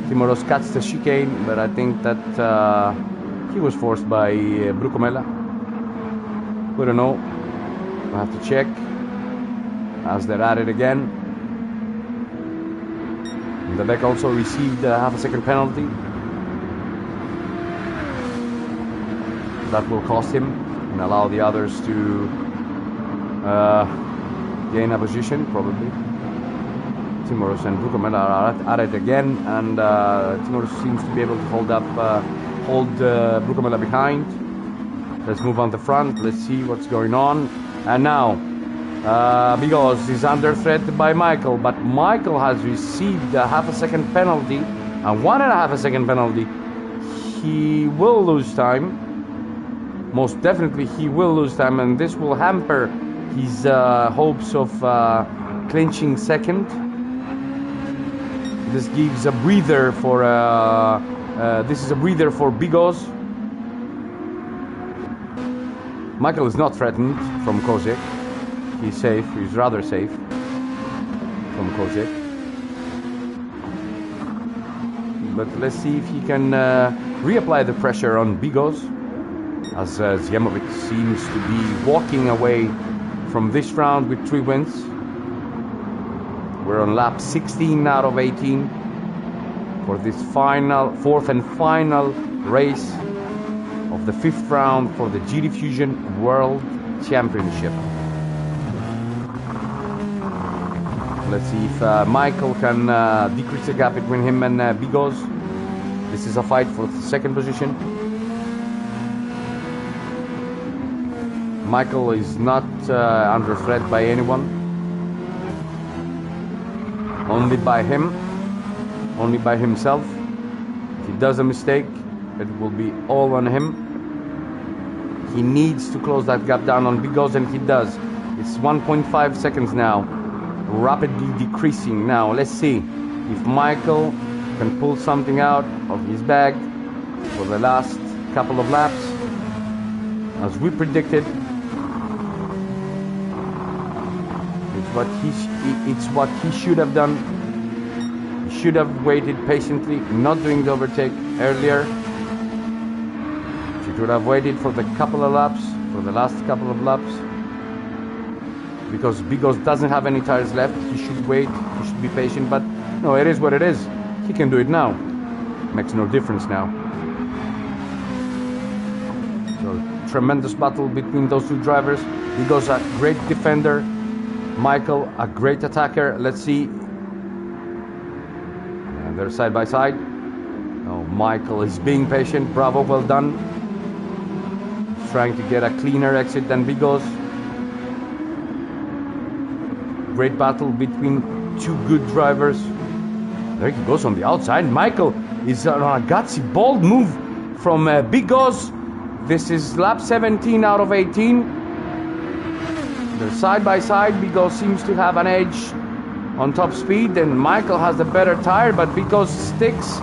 Timoros cuts the chicane, but I think that he was forced by Brucomella. We don't know. We'll have to check as they're at it again. And the back also received a half-a-second penalty. That will cost him and allow the others to gain a position, probably. Timoros and Brucomella are at it again, and Timoros seems to be able to hold Brucomella behind. Let's move on the front. Let's see what's going on. And now, Bigos is under threat by Michael, but Michael has received a half-a-second penalty, a 1.5-second penalty. He will lose time. Most definitely he will lose time, and this will hamper his hopes of clinching second. This gives a breather for this is a breather for Bigos. Michael is not threatened from Kozek. He's safe. He's rather safe from Kozek. but let's see if he can reapply the pressure on Bigos, as Zjemovic seems to be walking away from this round with 3 wins. We're on lap 16 out of 18 for this fourth and final race of the 5th round for the GTfusiOn World Championship. Let's see if Michael can decrease the gap between him and Bigos. This is a fight for the 2nd position. Michael is not under threat by anyone. Only by him. Only by himself. If he does a mistake, it will be all on him. He needs to close that gap down on Bigos, and he does. It's 1.5 seconds now. Rapidly decreasing now. Let's see if Michael can pull something out of his bag for the last couple of laps. As we predicted, it's what he should have done. He should have waited patiently, not doing the overtake earlier. He should have waited for the couple of laps, for the last couple of laps. Because Bigos doesn't have any tires left, he should wait, he should be patient, but no, it is what it is. He can do it now. Makes no difference now. So, tremendous battle between those 2 drivers. Bigos a great defender, Michael a great attacker. Let's see. And they're side by side. Oh, Michael is being patient. Bravo, well done. He's trying to get a cleaner exit than Bigos. Great battle between 2 good drivers. There he goes on the outside. Michael is on a gutsy, bold move from Bigos. This is lap 17 out of 18. They're side by side. Bigos seems to have an edge on top speed, and Michael has the better tire, but Bigos sticks.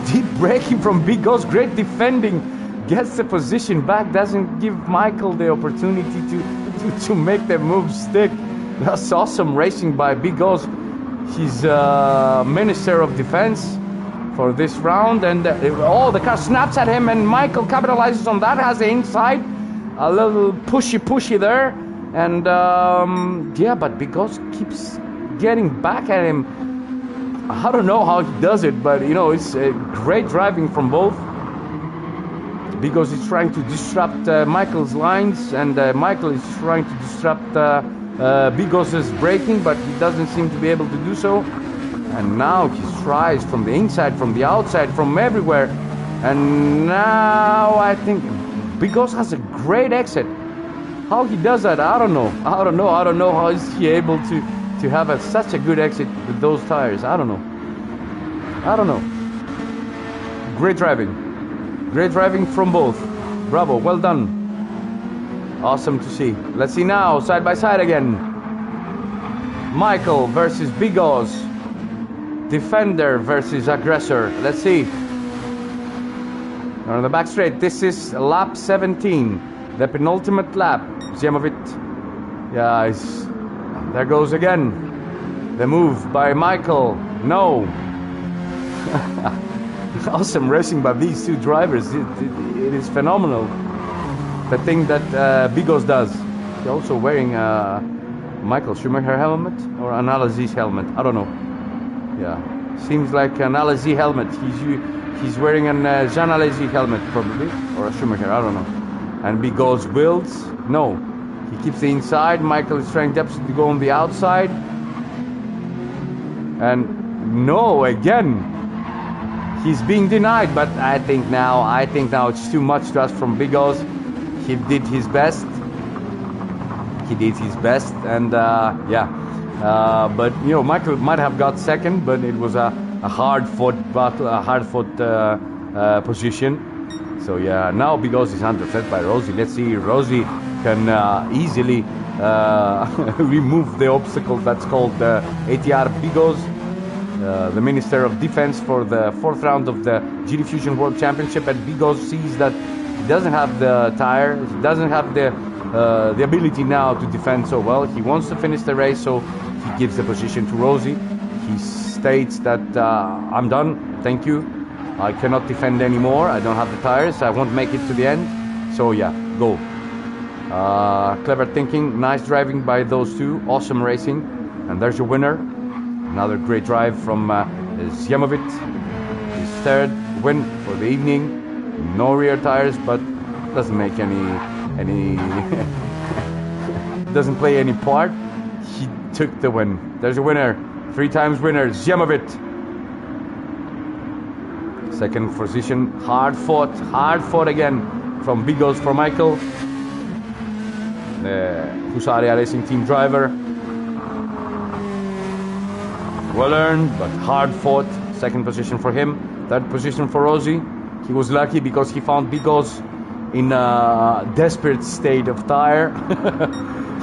Deep braking from Bigos, great defending. Gets the position back, doesn't give Michael the opportunity to make the move stick. That's awesome racing by Bigos. He's Minister of Defense for this round, and the car snaps at him, and Michael capitalizes on that, has the inside, a little pushy there, and yeah, but Bigos keeps getting back at him. I don't know how he does it, but you know, it's great driving from both. Bigos is trying to disrupt Michael's lines, and Michael is trying to disrupt Bigos' braking, but he doesn't seem to be able to do so. And now he tries from the inside, from the outside, from everywhere. And now I think Bigos has a great exit. How he does that, I don't know. I don't know how is he able to have such a good exit with those tires. I don't know. Great driving. Great driving from both. Bravo, well done. Awesome to see. Let's see now, side by side again. Michael versus Bigos. Defender versus aggressor. Let's see. On the back straight, this is lap 17. The penultimate lap. Zjemovic. Yeah, there goes again. The move by Michael. No. Awesome racing by these 2 drivers. It is phenomenal. The thing that Bigos does. He's also wearing Michael Schumacher helmet or an Alaziz helmet. I don't know. Yeah, seems like an Alaziz helmet. He's wearing an Jean Alaziz helmet probably, or a Schumacher. I don't know. And Bigos builds. No, he keeps the inside. Michael is trying to go on the outside. And no, again. He's being denied, but I think now it's too much to ask from Bigos. He did his best. And yeah. But you know, Michael might have got second, but it was a hard-fought battle, a hard-fought position. So yeah, now Bigos is under threat by Rosie. Let's see, Rosie can easily remove the obstacle that's called ATR Bigos. The Minister of Defense for the 4th round of the GTfusiOn World Championship, and Bigos sees that he doesn't have the tire, he doesn't have the ability now to defend so well. He wants to finish the race, so he gives the position to Rosie. He states that I'm done, thank you. I cannot defend anymore. I don't have the tires. I won't make it to the end. So yeah, go. Clever thinking, nice driving by those two. Awesome racing. And there's your winner. Another great drive from Zjemovic. His third win for the evening. No rear tires, but doesn't make any doesn't play any part. He took the win. There's a winner. 3 times winner, Zjemovic. Second position, hard fought again from Bigos for Michael, the Husaria Racing Team driver. Well earned, but hard fought. Second position for him. Third position for Rosie. He was lucky because he found Bigos in a desperate state of tire.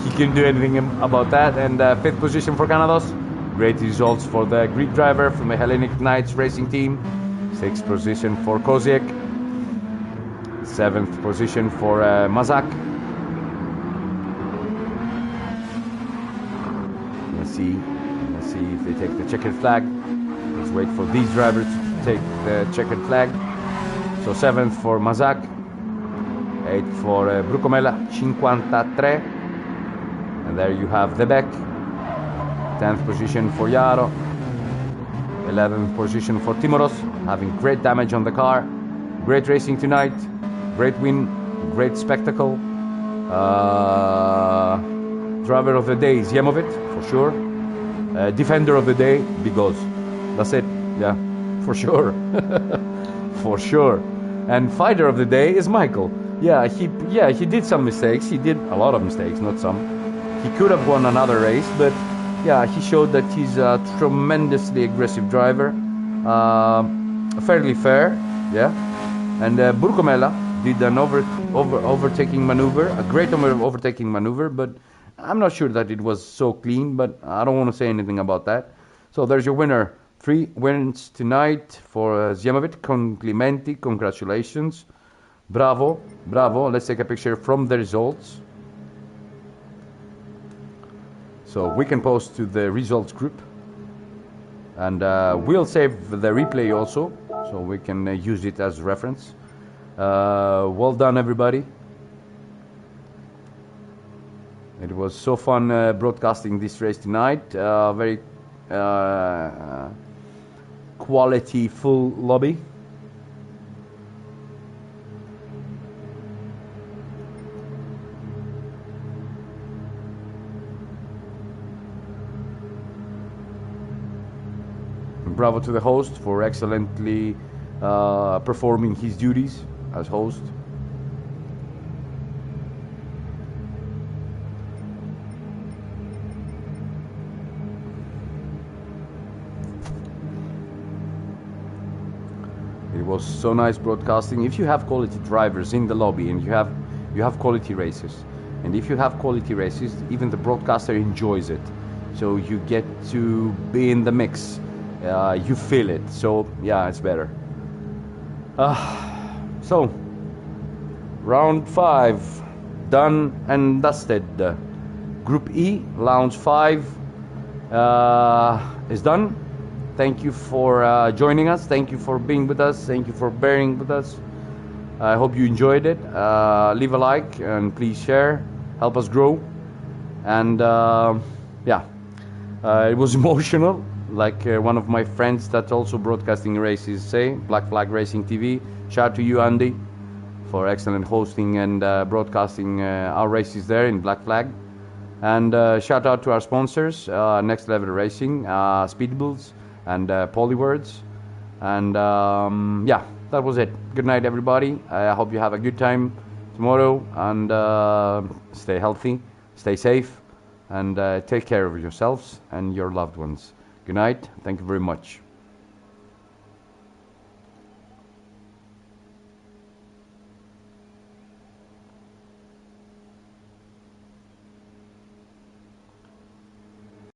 He couldn't do anything about that. And fifth position for Kanados. Great results for the Greek driver from the Hellenic Knights Racing Team. Sixth position for Koziek. Seventh position for Mazak. Let's see if they take the checkered flag. Let's wait for these drivers to take the checkered flag. So 7th for Mazak. 8th for Brucomella, 53. And there you have Debek. 10th position for Yaro. 11th position for Timoros, having great damage on the car. Great racing tonight. Great win. Great spectacle. Driver of the day, Zjemovic, for sure. Defender of the day, Bigos. That's it. Yeah, for sure. For sure. And fighter of the day is Michael. Yeah, he did some mistakes. He did a lot of mistakes, not some. He could have won another race, but yeah, he showed that he's a tremendously aggressive driver. Fairly fair, yeah. And Burgomella did an overtaking maneuver, a great overtaking maneuver, but I'm not sure that it was so clean, but I don't want to say anything about that. So there's your winner. 3 wins tonight for Zjemovic. Complimenti, congratulations. Bravo, bravo. Let's take a picture from the results. So we can post to the results group. And we'll save the replay also, so we can use it as reference. Well done, everybody. It was so fun broadcasting this race tonight. Very quality full lobby. Bravo to the host for excellently performing his duties as host. It was so nice broadcasting. If you have quality drivers in the lobby and you have quality races, and if you have quality races, even the broadcaster enjoys it. So you get to be in the mix. You feel it. So yeah, it's better. So round 5 done and dusted. Group E, Lounge 5 is done. Thank you for joining us. Thank you for being with us. Thank you for bearing with us. I hope you enjoyed it. Leave a like and please share. Help us grow. And yeah, it was emotional. Like one of my friends that's also broadcasting races say, Black Flag Racing TV. Shout out to you, Andy, for excellent hosting and broadcasting our races there in Black Flag. And shout out to our sponsors, Next Level Racing, Speedbills, and Polywords. And yeah, that was it. Good night, everybody. I hope you have a good time tomorrow, and stay healthy, stay safe, and take care of yourselves and your loved ones. Good night. Thank you very much.